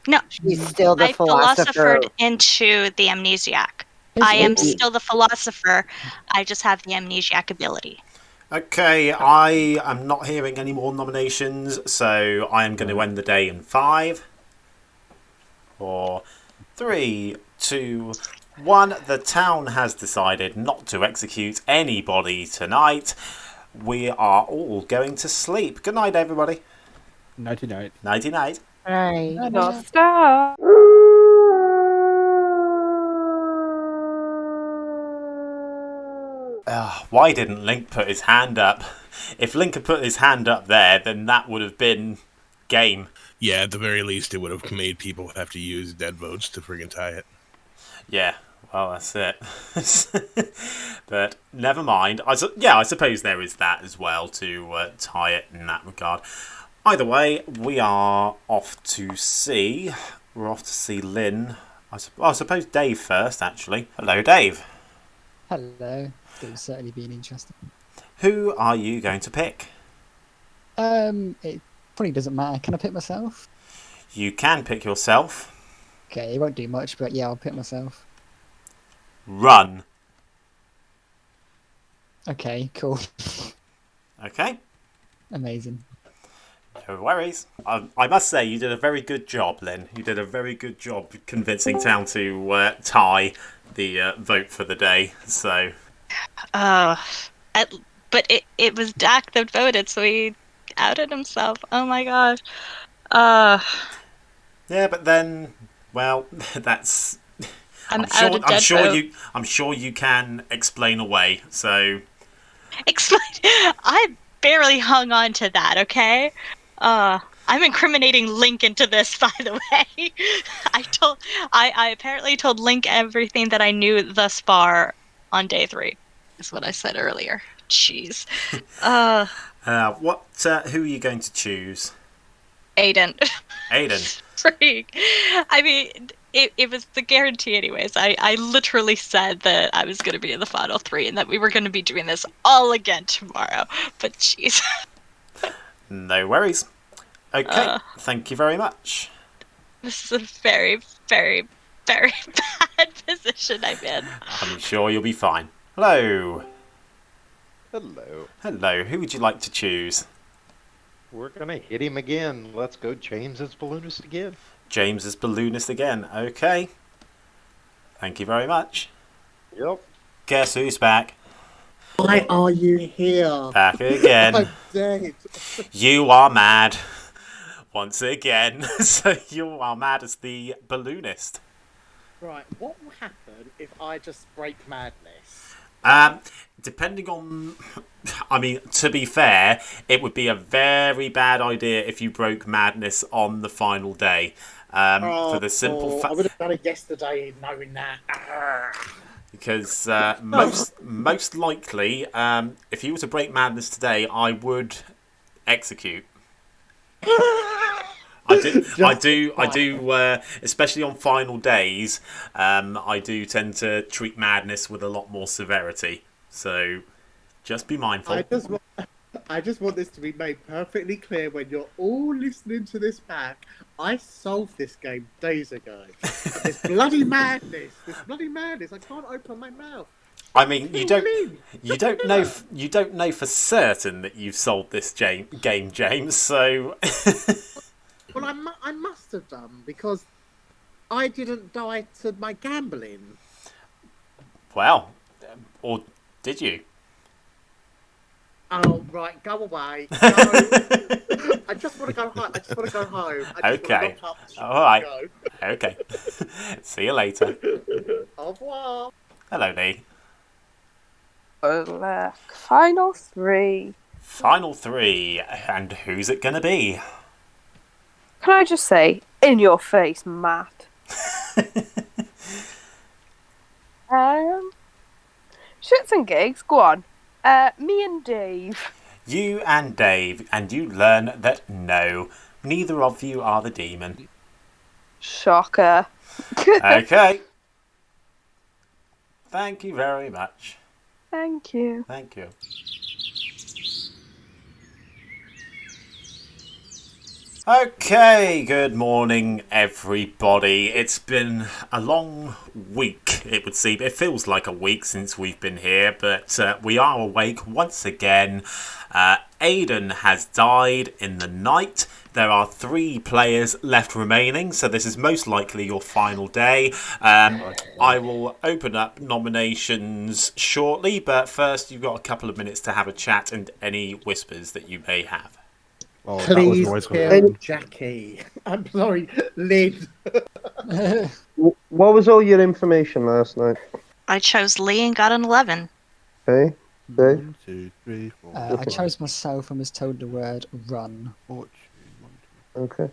No, She's still the I philosophered into the amnesiac. I am still the philosopher. I just have the amnesiac ability. Okay, I am not hearing any more nominations, so I am going to end the day in 5, 4, 3, 2, 1. The town has decided not to execute anybody tonight. We are all going to sleep. Good night, everybody. Nighty night. Nighty night. Right. Not stop. Why didn't Link put his hand up? If Link had put his hand up there, then that would have been game. Yeah, at the very least, it would have made people have to use dead votes to friggin' tie it. Yeah, well, that's it. But never mind. I suppose there is that as well to tie it in that regard. Either way, we are off to see. We're off to see Lynn. I suppose Dave first, actually. Hello, Dave. Hello. It's certainly been interesting. Who are you going to pick? It probably doesn't matter. Can I pick myself? You can pick yourself. Okay, it won't do much, but yeah, I'll pick myself. Run. Okay, cool. Okay. Amazing. No worries. I must say, you did a very good job, Lynn. You did a very good job convincing Town to tie the vote for the day. So. But it was Dak that voted, so he outed himself. Oh my gosh. Yeah, but then, well, that's. I'm sure you can explain away. So. Explain. I barely hung on to that. Okay. I'm incriminating Link into this, by the way. I apparently told Link everything that I knew thus far on day 3. Is what I said earlier. Jeez. Who are you going to choose? Aidan. Aidan. Freak. I mean, it was the guarantee anyways. I literally said that I was going to be in the final 3 and that we were going to be doing this all again tomorrow. But jeez. No worries. Okay, thank you very much. This is a very, very, very bad position I'm in. I'm sure you'll be fine. Hello. Hello. Hello, who would you like to choose? We're gonna hit him again. Let's go James as balloonist again. James as balloonist again. Okay. Thank you very much. Yep. Guess who's back? Why are you here? Back again. I'm dead. You are mad. Once again. So you are mad as the balloonist. Right, what will happen if I just break madness? Depending on... I mean, to be fair, it would be a very bad idea if you broke madness on the final day. For the simple fact... I would have done it yesterday knowing that. Because most likely, if you were to break madness today, I would execute. I do, especially on final days. I do tend to treat madness with a lot more severity. So, just be mindful. I just want this to be made perfectly clear when you're all listening to this back. I solved this game days ago. This bloody madness. I can't open my mouth. I mean, you don't know for certain that you've solved this game, James. So. Well, I must have done because I didn't die to my gambling. Well, or did you? Oh, right, go away. No. I just want to go home. Okay. All right. Okay. See you later. Au revoir. Hello, Leigh. Final 3. Final 3. And who's it going to be? Can I just say, in your face, Matt. Shits and gigs, go on. Me and Dave. You and Dave, and you learn that no, neither of you are the demon. Shocker. Okay. Thank you very much. Thank you. Thank you. Okay, good morning everybody. It's been a long week, it would seem. It feels like a week since we've been here, but we are awake once again. Aidan has died in the night. There are 3 players left remaining, so this is most likely your final day. I will open up nominations shortly, but first you've got a couple of minutes to have a chat and any whispers that you may have. Oh, Please kill Jacqui. I'm sorry, Lynn. What was all your information last night? I chose Leigh and got an 11. Okay. Dave? 1, 2, 3, 4. I chose myself and was told the word run. Okay.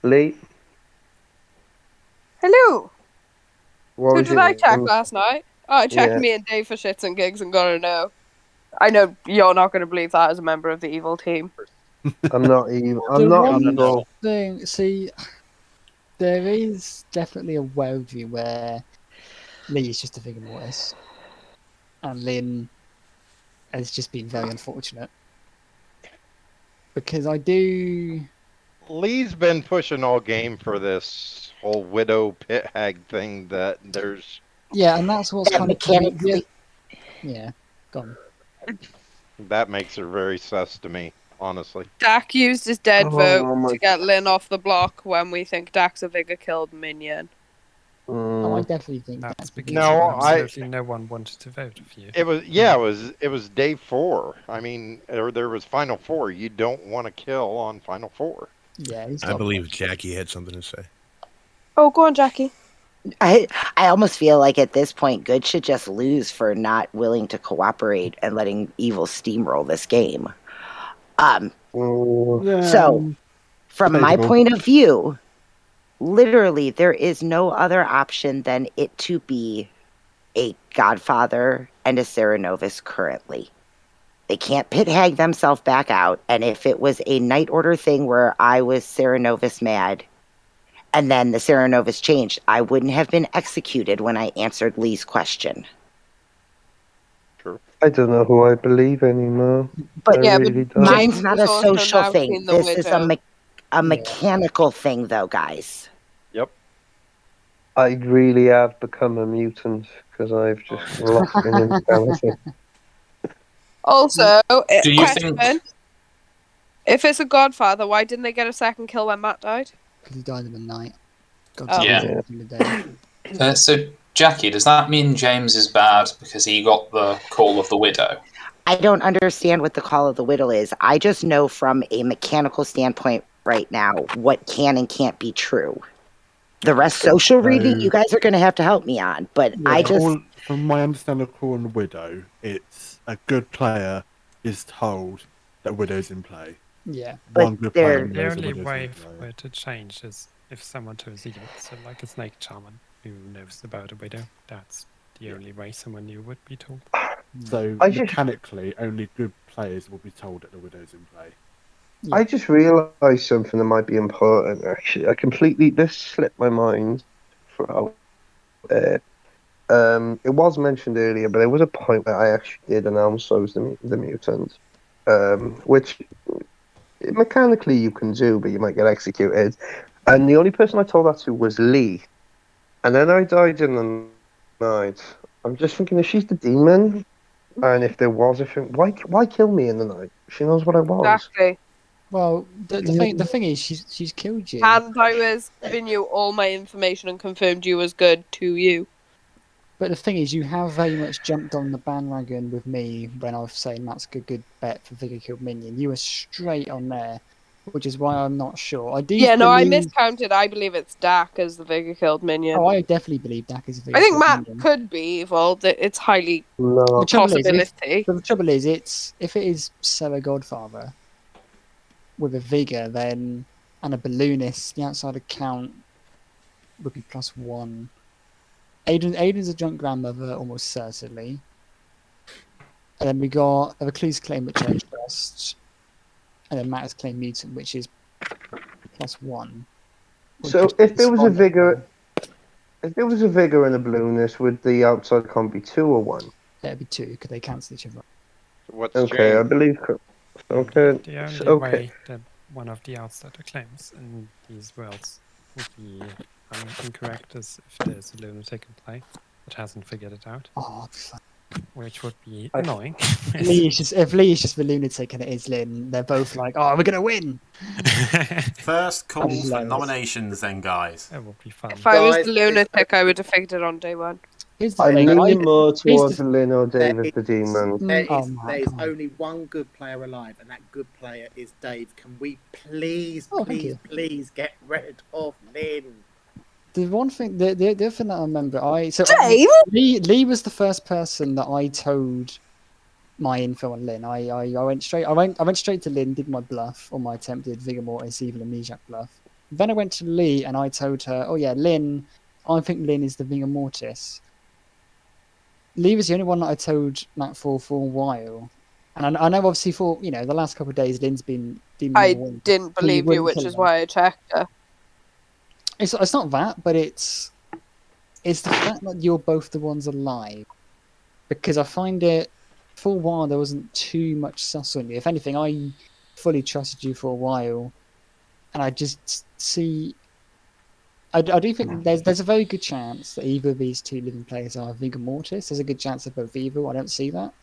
Leigh? Hello. What Who did I check last night? Oh, I checked Yeah. me and Dave for shits and gigs and got a no. I know you're not going to believe that as a member of the evil team. I'm not evil. The I'm not one evil. thing, see, there is definitely a worldview where Leigh is just a vigor mortis, and Lynn has just been very unfortunate. Because I do... Leigh's been pushing all game for this whole widow pit hag thing that there's... Yeah, and that's what's That kind mechanically- of... Yeah, gone. That makes her very sus to me, honestly. Dak used his dead Oh vote my- to get Lynn off the block when we think Dak's a vigor killed minion. Oh, I definitely think That's because No, absolutely no one wanted to vote for you. It was day 4. I mean, there was final 4. You don't want to kill on final 4. Yeah, he's I believe Jacqui had something to say. Oh, go on, Jacqui. I almost feel like at this point, good should just lose for not willing to cooperate and letting evil steamroll this game. So, from my debatable. point of view, literally there is no other option than it to be a Godfather and a Serenovus currently. They can't pit hag themselves back out. And if it was a night order thing where I was Serenovus mad, and then the Serenovus changed, I wouldn't have been executed when I answered Leigh's question. Sure. I don't know who I believe anymore. But I Yeah, really but don't. mine's not a James has also social now thing. seen the This is widow. a mechanical thing, though, guys. Yep. I really have become a mutant because I've just lost my insanity. Also, Do you question: think- if it's a Godfather, why didn't they get a second kill when Matt died? Because he died in the night. Oh. Yeah. In the day. So, Jacqui, does that mean James is bad because he got the call of the widow? I don't understand what the call of the widow is. I just know from a mechanical standpoint right now what can and can't be true. The rest social reading, you guys are going to have to help me on. But I just... From my understanding of Call on the Widow, it's a good player is told that Widow's in play. Yeah. One good player The knows only the Widow's way in play. for it to change is if someone turns evil. So like a snake shaman who knows about a widow. That's the only way someone new would be told. So I just- mechanically, only good players will be told that the Widow's in play. I just realised something that might be important, actually. This slipped my mind throughout. It was mentioned earlier, but there was a point where I actually did announce I was the mutant, which mechanically you can do, but you might get executed. And the only person I told that to was Leigh. And then I died in the night. I'm just thinking, if she's the demon, and if there was a thing, why kill me in the night? She knows what I was. Exactly. Well, the thing is, she's killed you. And I was giving you all my information and confirmed you was good to you. But the thing is, you have very much jumped on the bandwagon with me when I was saying that's a good bet for Vigor Killed Minion. You were straight on there, which is why I'm not sure. I I miscounted. I believe it's Dak as the Vigor Killed minion. Oh, I definitely believe Dak is a Vigor I think Killed Matt minion. could be evil. It's highly No. The trouble possibility. the trouble is, if it is Sarah Godfather with a Vigor, then and a balloonist, the outside account would be +1. Aidan's a drunk grandmother, almost certainly. And then we got a recluse claim, which I trust, and then Matt has claimed mutant, which is +1. So if there was a vigor, and a balloonist, would the outside con be 2 or 1? It'd be 2 because they cancel each other. What's Okay, I James? believe. Okay. The only Okay. way that one of the outsider claims in these worlds would be incorrect is if there's a lunatic in play that hasn't figured it out. Oh, which would be annoying. If Leigh is just the lunatic and it is Lynn, they're both like, "Oh, we're gonna win." First call for nominations, then, guys. That would be fun. If I was the lunatic, I would have figured it on day 1. I'm leaning more towards Lynn or David the Demon. There is only one good player alive, and that good player is Dave. Can we please get rid of Lynn? The one thing, the other thing that I remember, Dave? Leigh was the first person that I told my info on Lynn. I went straight to Lynn, did my bluff, or my attempted Vigor Mortis, Evil Amnesiac bluff. Then I went to Leigh and I told her, "Oh yeah, Lynn, I think Lynn is the Vigor Mortis." Leigh was the only one that I told Matt for a while, and I know obviously for the last couple of days Lynn's been. I didn't believe you, which is why I checked her. It's not that, but it's the fact that you're both the ones alive, because I find it for a while there wasn't too much sus on you. If anything, I fully trusted you for a while, and I just see. I do think there's a very good chance that either of these two living players are Vigor Mortis. There's a good chance they're both evil. I don't see that.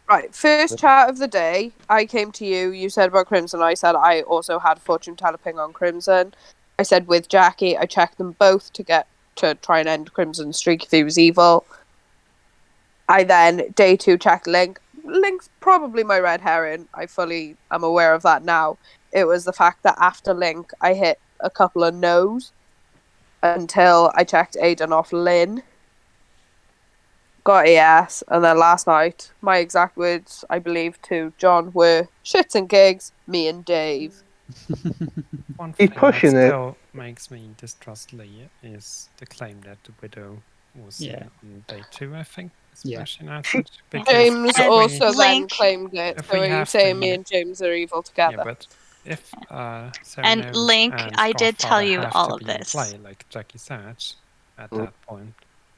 Right, first chat of the day, I came to you, you said about Crimson, I said I also had fortune teller ping on Crimson. I said with Jacqui, I checked them both to try and end Crimson's streak if he was evil. I then, day 2, checked Link. Link's probably my red herring. I fully am aware of that now. It was the fact that after Link, I hit a couple of no's until I checked Aidan off Lynn. Got a yes, and then last night, my exact words, I believe, to John were shits and gigs, me and Dave. One He's thing pushing that it. still makes me distrust Leigh is the claim that the widow was on day 2, I think. especially now She- because James if also we, then Link. claimed it. If So we are you have saying to- me and James are evil yeah, together? but if And Serenade Link, and I did tell Godfather you have all to of be in this. play, like Jacqui said, at that point,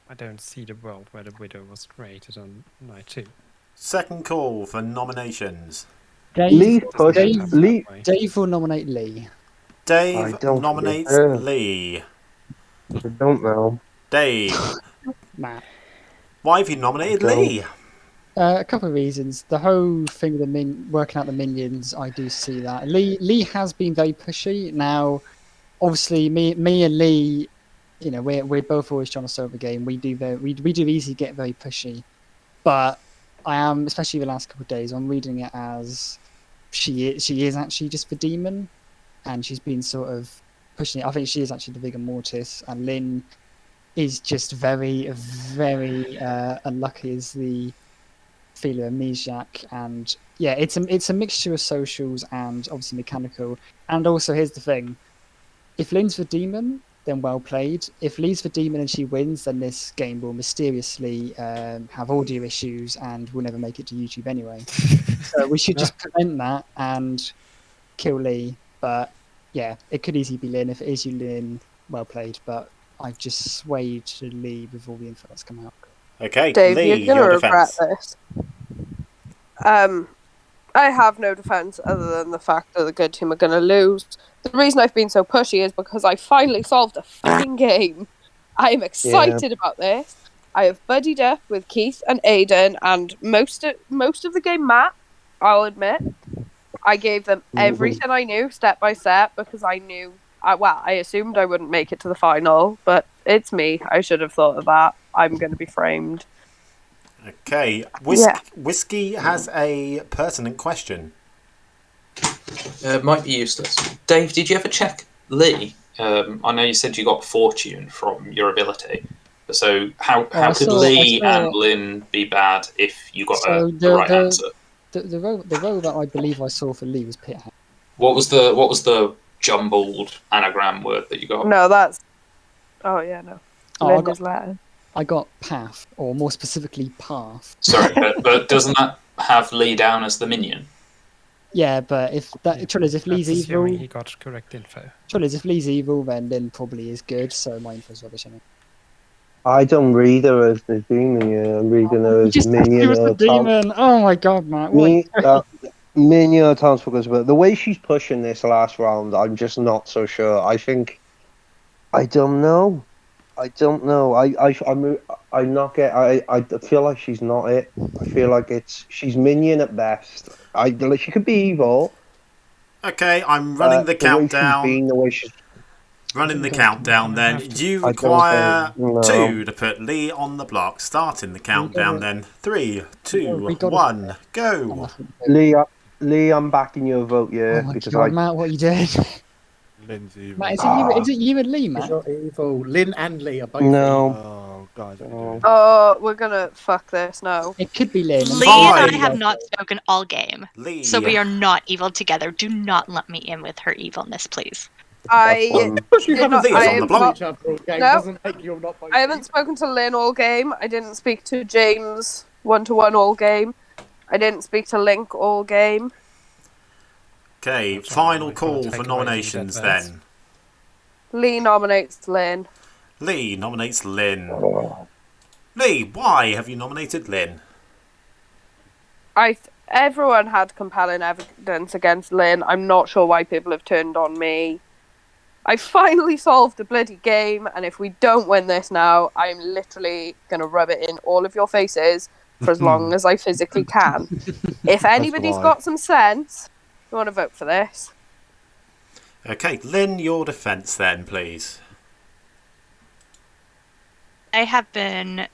I don't see the world where the Widow was created on night 2. Second call for nominations. Lee's push. Leigh. Dave will nominate Leigh. Dave I don't nominates forget her. Leigh. I don't know. Dave, Matt. why have you nominated I don't. Leigh? A couple of reasons. The whole thing with the working out the minions, I do see that. Leigh has been very pushy. Now, obviously, me and Leigh, you know, we're both always trying to solve the game. We do easily get very pushy, but I am, especially the last couple of days, I'm reading it as she is actually just the demon, and she's been sort of pushing it. I think she is actually the vigor mortis, and Lynn is just very, very unlucky as the feeler amnesiac. And yeah, it's a mixture of socials and obviously mechanical. And also, here's the thing: if Lynn's the demon, then well played. If Leigh's the demon and she wins, then this game will mysteriously have audio issues and will never make it to YouTube anyway. So we should just prevent that and kill Leigh. But yeah, it could easily be Lynn. If it is you, Lynn, well played. But I've just swayed to Leigh with all the info that's come out. Okay, Dave, Leigh, you're gonna your regret defense. this. I have no defense other than the fact that the good team are gonna lose. The reason I've been so pushy is because I finally solved a fucking game. I am excited about this. I have buddied up with Keyth and Aidan and most of the game Matt, I'll admit. I gave them everything I knew step by step because I knew I assumed I wouldn't make it to the final, but it's me. I should have thought of that. I'm gonna be framed. Okay, Whiskey has a pertinent question. Might be useless. Dave, did you ever check Leigh? I know you said you got fortune from your ability. So how could Leigh and Lynn be bad if you got the right answer? The role that I believe I saw for Leigh was Pithag. What was the jumbled anagram word that you got? No, that's. Oh yeah, no. Lynn is Latin. I got path, or more specifically path. Sorry, but doesn't that have Leigh down as the minion? Yeah, but if Leigh's evil, he got correct info. Trouble is, if Leigh's evil, then Lynn probably is good. So my info's rubbish. I don't read her as the demon. Yeah, I'm reading her as minion. The demon. Oh my god, Matt. Minion or townsfolk, but the way she's pushing this last round, I'm just not so sure. I don't know. I'm not I feel like she's not it. I feel like she's minion at best. She could be evil. Okay, I'm running the countdown. Running the countdown then. You require 2 to put Leigh on the block. Starting the countdown then. 3, 2, 1, go. Leigh, I'm backing your vote, yeah. Oh my god, Matt, what you did? Lynn's evil. Matt, is it you and Leigh, Matt? You're evil. Lynn and Leigh are both No. evil. Oh, guys. Oh, we're gonna fuck this now. It could be Lynn. Leigh and I have not spoken all game. Leigh. So we are not evil together. Do not let me in with her evilness, please. I haven't spoken to Lynn all game. I didn't speak to James 1-to-1 all game. I didn't speak to Link all game. Okay, final call for nominations then. Leigh nominates Lynn. Leigh nominates Lynn. Leigh, why have you nominated Lynn? Everyone had compelling evidence against Lynn. I'm not sure why people have turned on me. I finally solved the bloody game, and if we don't win this now, I'm literally going to rub it in all of your faces for as long as I physically can. If anybody's got some sense, you want to vote for this. Okay, Lynn, your defence then, please. I have been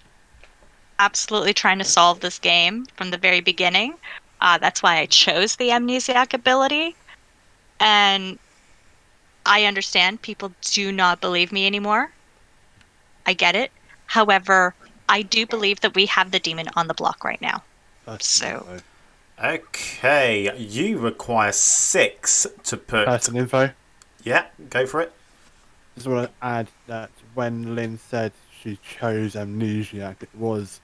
absolutely trying to solve this game from the very beginning. That's why I chose the amnesiac ability. And I understand people do not believe me anymore. I get it. However, I do believe that we have the demon on the block right now. Okay, you require 6 to put... Person info? Yeah, go for it. Just want to add that when Lynn said she chose Amnesiac, it was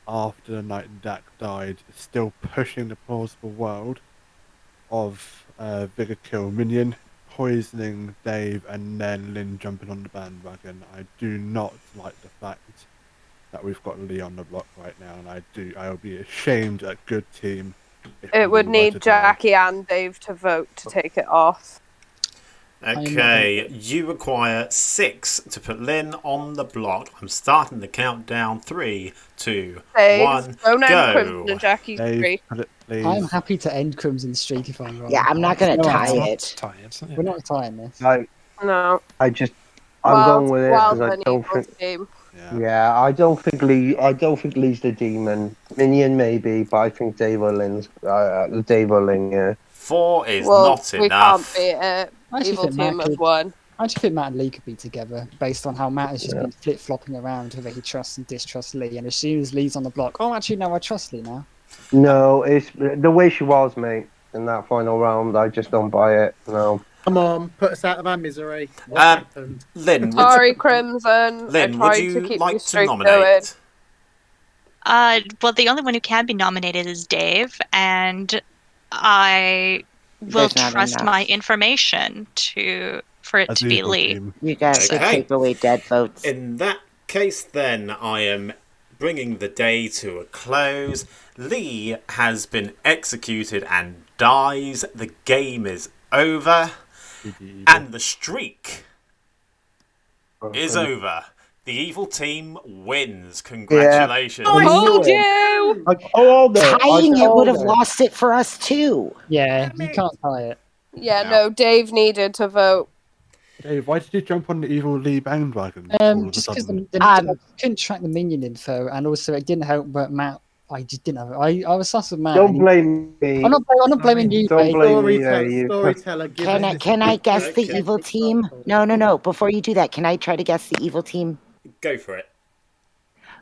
after the night Dak died, still pushing the plausible world of Vigor kill Minion, poisoning Dave, and then Lynn jumping on the bandwagon. I do not like the fact that we've got Leigh on the block right now, and I would be ashamed at good team. It would need Jacqui and Dave to vote to take it off. Okay, you require 6 to put Lynn on the block. I'm starting the countdown. 3, 2, Dave, 1, don't end go. Crimson and Jackie's streak. I'm happy to end Crimson's streak if I'm wrong. Yeah, I'm not going to tie it. We're not tying this. No. I'm Well, going with it well because I done, don't evil think. team. Yeah, I don't think Lee's the demon. Minion maybe, but I think Dave or Lynn. Yeah. 4 is Well, not we enough. can't beat it. I actually Evil think Matt team has could- won. I actually think Matt and Leigh could be together based on how Matt has just been flip-flopping around whether he trusts and distrusts Leigh, and as soon as Leigh's on the block, actually no, I trust Leigh now. No, it's the way she was, mate. In that final round, I just don't buy it. No. Come on, put us out of our misery. What happened? Lynn, Sorry, Crimson. Lynn, I would tried you to keep like your to streak nominate? Well, the only one who can be nominated is Dave, and I will There's not trust enough. my information for it As to be evil Leigh. team. You guys should Okay. take away dead votes. In that case, then, I am bringing the day to a close. Leigh has been executed and dies. The game is over. And the streak is over. The evil team wins. Congratulations. I told you! Tying it would have lost it for us too. Yeah, you can't tie it. Yeah, no, Dave needed to vote. Dave, why did you jump on the evil Leigh bandwagon? all of a Just because sudden? I couldn't track the minion info, and also it didn't help. But Matt, I just didn't have. I was sus with Matt. Don't blame me. I'm not blaming you. Don't mate. blame me. Storyteller, give us this Can I guess the Okay. evil team? No. Before you do that, can I try to guess the evil team? Go for it.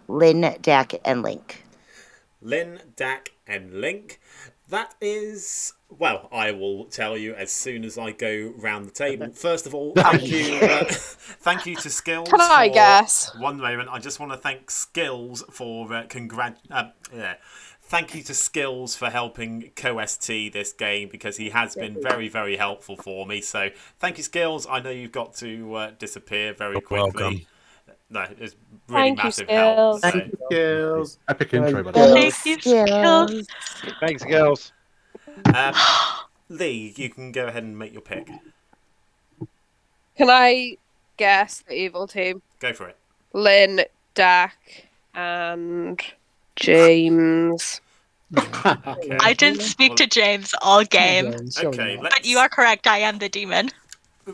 Lynn, Dak, and Link. Lynn, Dak, and Link. That is... Well, I will tell you as soon as I go round the table. First of all, thank you thank you to Skilz. Can I for- guess? One moment. I just want to thank Skilz for thank you to Skilz for helping co-ST this game, because he has been very, very helpful for me. So thank you, Skilz. I know you've got to disappear very quickly. welcome. No, it's really Thank you, massive help. Skilz. So. Thank you, Skills. Epic intro, by the way. Thank you, Skilz. Thanks, girls. Leigh, you can go ahead and make your pick. Can I guess the evil team? Go for it. Lynn, Dak, and James. Okay. I didn't speak to James all game, Okay, but you are correct. I am the demon.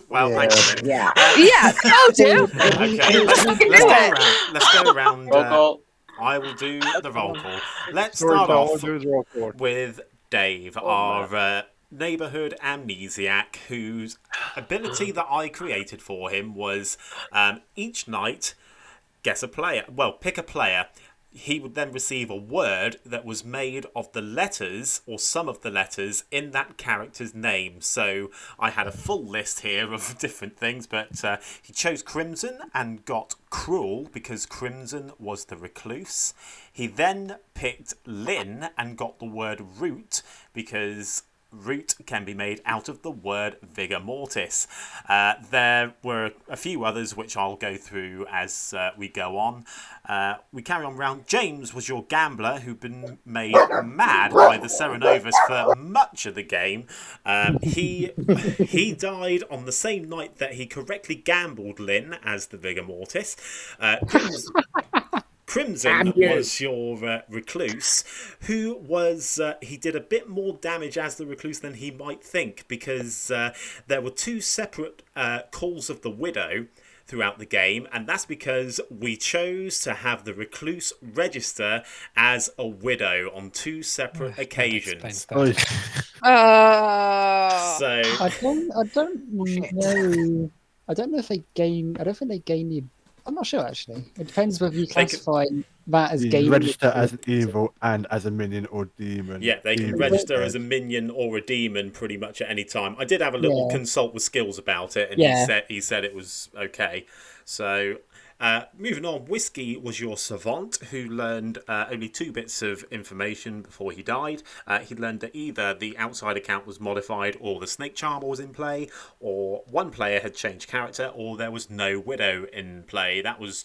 Well, thank you. Yeah. Yeah, told you. Okay, let's go around. Roll call. I will do the roll call. Let's start off with Dave, our neighborhood amnesiac, whose ability that I created for him was each night guess a player. Well, pick a player. He would then receive a word that was made of the letters, or some of the letters, in that character's name. So I had a full list here of different things, but he chose Crimson and got Cruel because Crimson was the recluse. He then picked Lynn and got the word Root because root can be made out of the word vigor mortis. There were a few others which I'll go through as we go on. We carry on round. James was your gambler who'd been made mad by the Serenovus for much of the game. He died on the same night that he correctly gambled Lynn as the vigor mortis. Crimson was your recluse, who was, he did a bit more damage as the recluse than he might think, because there were 2 separate calls of the widow throughout the game, and that's because we chose to have the recluse register as a widow on 2 separate occasions. So I don't know. I don't know if they gain. I don't think they gain the. I'm not sure actually. It depends whether you classify that as You gaining. register as an evil and as a minion or demon. Yeah, they can Evil register is as a minion or a demon pretty much at any time. I did have a little consult with Skilz about it, and Yeah. he said it was okay. So Moving on, Whiskey was your savant who learned only 2 bits of information before he died. He learned that either the outside account was modified or the snake charmer was in play, or one player had changed character, or there was no widow in play. That was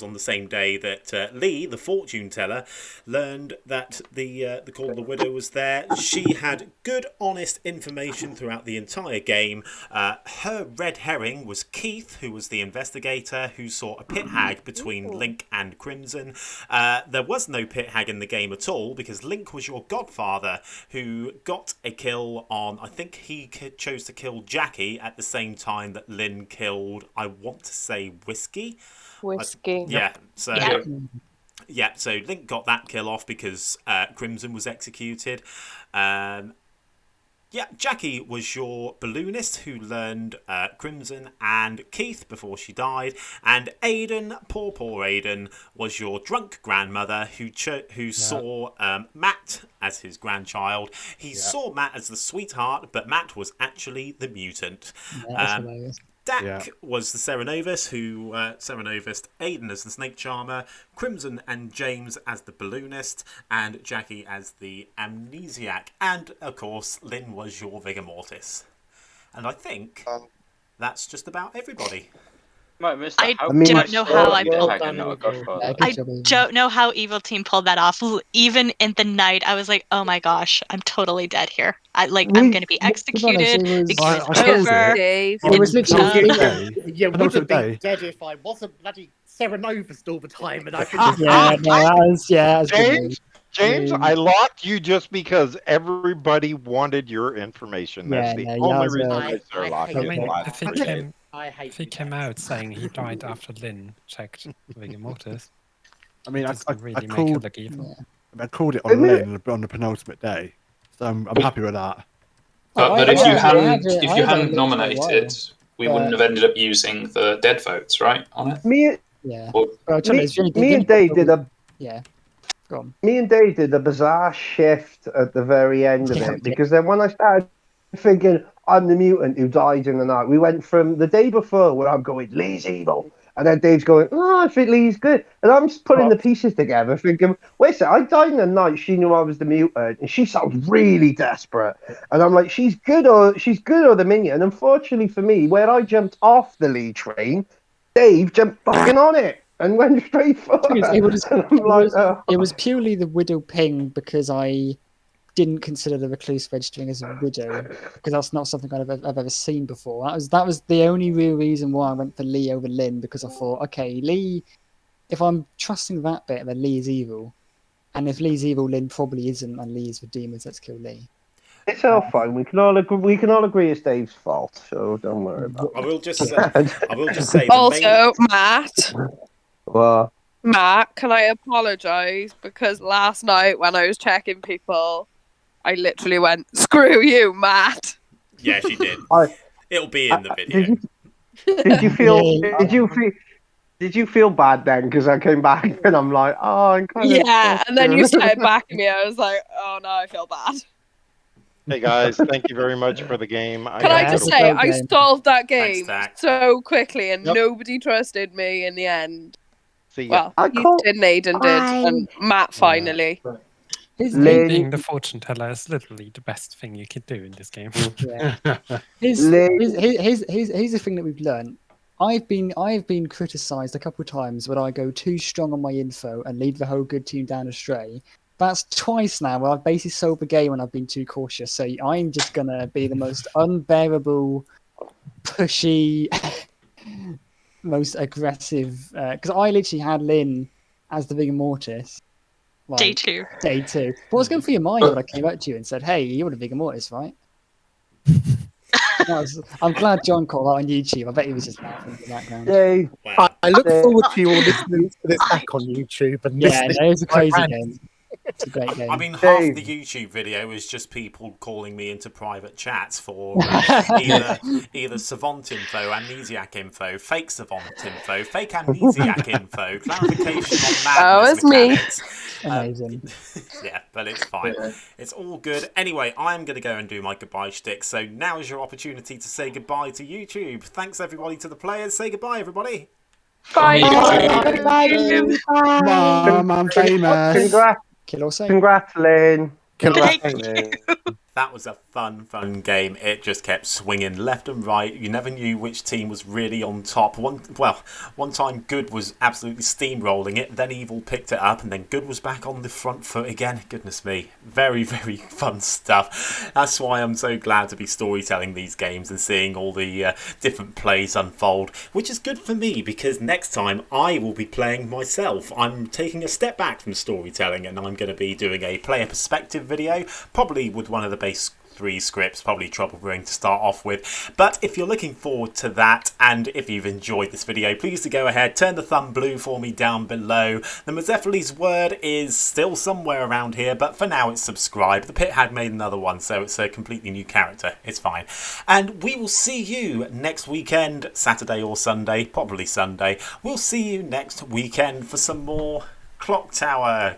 on the same day that Leigh, the fortune teller, learned that the call of the widow was there. She had good, honest information throughout the entire game. Her red herring was Keyth, who was the investigator who saw a pit hag between Link and Crimson. There was no pit hag in the game at all because Link was your godfather who got a kill on, I think he chose to kill Jacqui at the same time that Lynn killed, I want to say, Whiskey. So Link got that kill off because Crimson was executed. Jacqui was your balloonist who learned Crimson and Keyth before she died, and Aidan, poor Aidan, was your drunk grandmother who saw Matt as his grandchild. He saw Matt as the sweetheart, but Matt was actually the mutant. Dak was the Serenovus who Serenovist Aidan as the snake charmer, Crimson and James as the balloonist, and Jacqui as the amnesiac. And, of course, Lynn was your vigor mortis. And I think that's just about everybody. I don't know how Evil Team pulled that off. Even in the night, I was like, "Oh my gosh, I'm totally dead here. I'm going to be executed." It was literally. You would have been dead if I wasn't bloody Serenovus all the time, and I could. James, I locked you just because everybody wanted your information. That's the only reason I locked you. If he came out saying he died after Lynn checked Vigor Mortis, I mean, I called it on Lynn on the penultimate day, so I'm happy with that. But if you hadn't nominated, we wouldn't have ended up using the dead votes, right, on it? Me and Dave did a Me and Dave did a bizarre shift at the very end of it because then when I started thinking I'm the mutant who died in the night, we went from the day before where I'm going Leigh's evil, and then Dave's going, oh, I think Leigh's good, and I'm just putting the pieces together, thinking, wait a second, I died in the night. She knew I was the mutant, and she sounds really desperate, and I'm like, she's good or the minion. And unfortunately for me, where I jumped off the Leigh train, Dave jumped fucking on it and went straight for her. It was purely the widow ping because I didn't consider the recluse registering as a widow because that's not something I've ever seen before. That was the only real reason why I went for Leigh over Lynn, because I thought, okay, Leigh, if I'm trusting that bit, then Leigh is evil, and if Leigh's evil, Lynn probably isn't, and Leigh is with demons. Let's kill Leigh. It's all fine. We can all agree it's Dave's fault, so don't worry about it. I will just say. Also, Matt. What? Matt, can I apologise because last night when I was checking people, I literally went, "Screw you, Matt." Yeah, she did. It'll be in the video. Did you feel bad then? Because I came back and I'm like, oh, I'm kind of. Yeah, and then you started backing me. I was like, oh no, I feel bad. Hey guys, thank you very much for the game. Can I just say, I solved that game so quickly, and nobody trusted me in the end. Well, you did, Aidan did, and Matt finally. Being the fortune teller is literally the best thing you could do in this game. Here's the thing that we've learned. I've been criticised a couple of times when I go too strong on my info and lead the whole good team down astray. That's twice now where I've basically sold the game when I've been too cautious. So I'm just gonna be the most unbearable, pushy, most aggressive. Because I literally had Lynn as the vigor mortis. Day two. What was going through your mind when I came up to you and said, "Hey, you're the vigor mortis, right?" I'm glad John caught that on YouTube. I bet he was just laughing in the background. Yay. I look forward to you all listening to this back on YouTube. And it was a crazy game. It's a great game. I mean, half the YouTube video is just people calling me into private chats for either savant info, amnesiac info, fake savant info, fake amnesiac info, clarification on madness mechanics. Amazing. Yeah, but it's fine. It's all good. Anyway, I'm going to go and do my goodbye shtick. So now is your opportunity to say goodbye to YouTube. Thanks everybody to the players. Say goodbye, everybody. Bye. Mom, I'm famous. Congrats, Lynn. Congrats, Lynn. That was a fun game. It just kept swinging left and right. You never knew which team was really on top. One time Good was absolutely steamrolling it, then Evil picked it up, and then Good was back on the front foot again. Goodness me. Very, very fun stuff. That's why I'm so glad to be storytelling these games and seeing all the different plays unfold, which is good for me because next time I will be playing myself. I'm taking a step back from storytelling and I'm going to be doing a player perspective video, probably with one of the base 3 scripts, probably Trouble Brewing to start off with. But if you're looking forward to that, and if you've enjoyed this video, please do go ahead, turn the thumb blue for me down below. The Mazephiles word is still somewhere around here, but for now it's subscribe. The Pit had made another one, so it's a completely new character. It's fine. And we will see you next weekend, Saturday or Sunday, probably Sunday. We'll see you next weekend for some more Clock Tower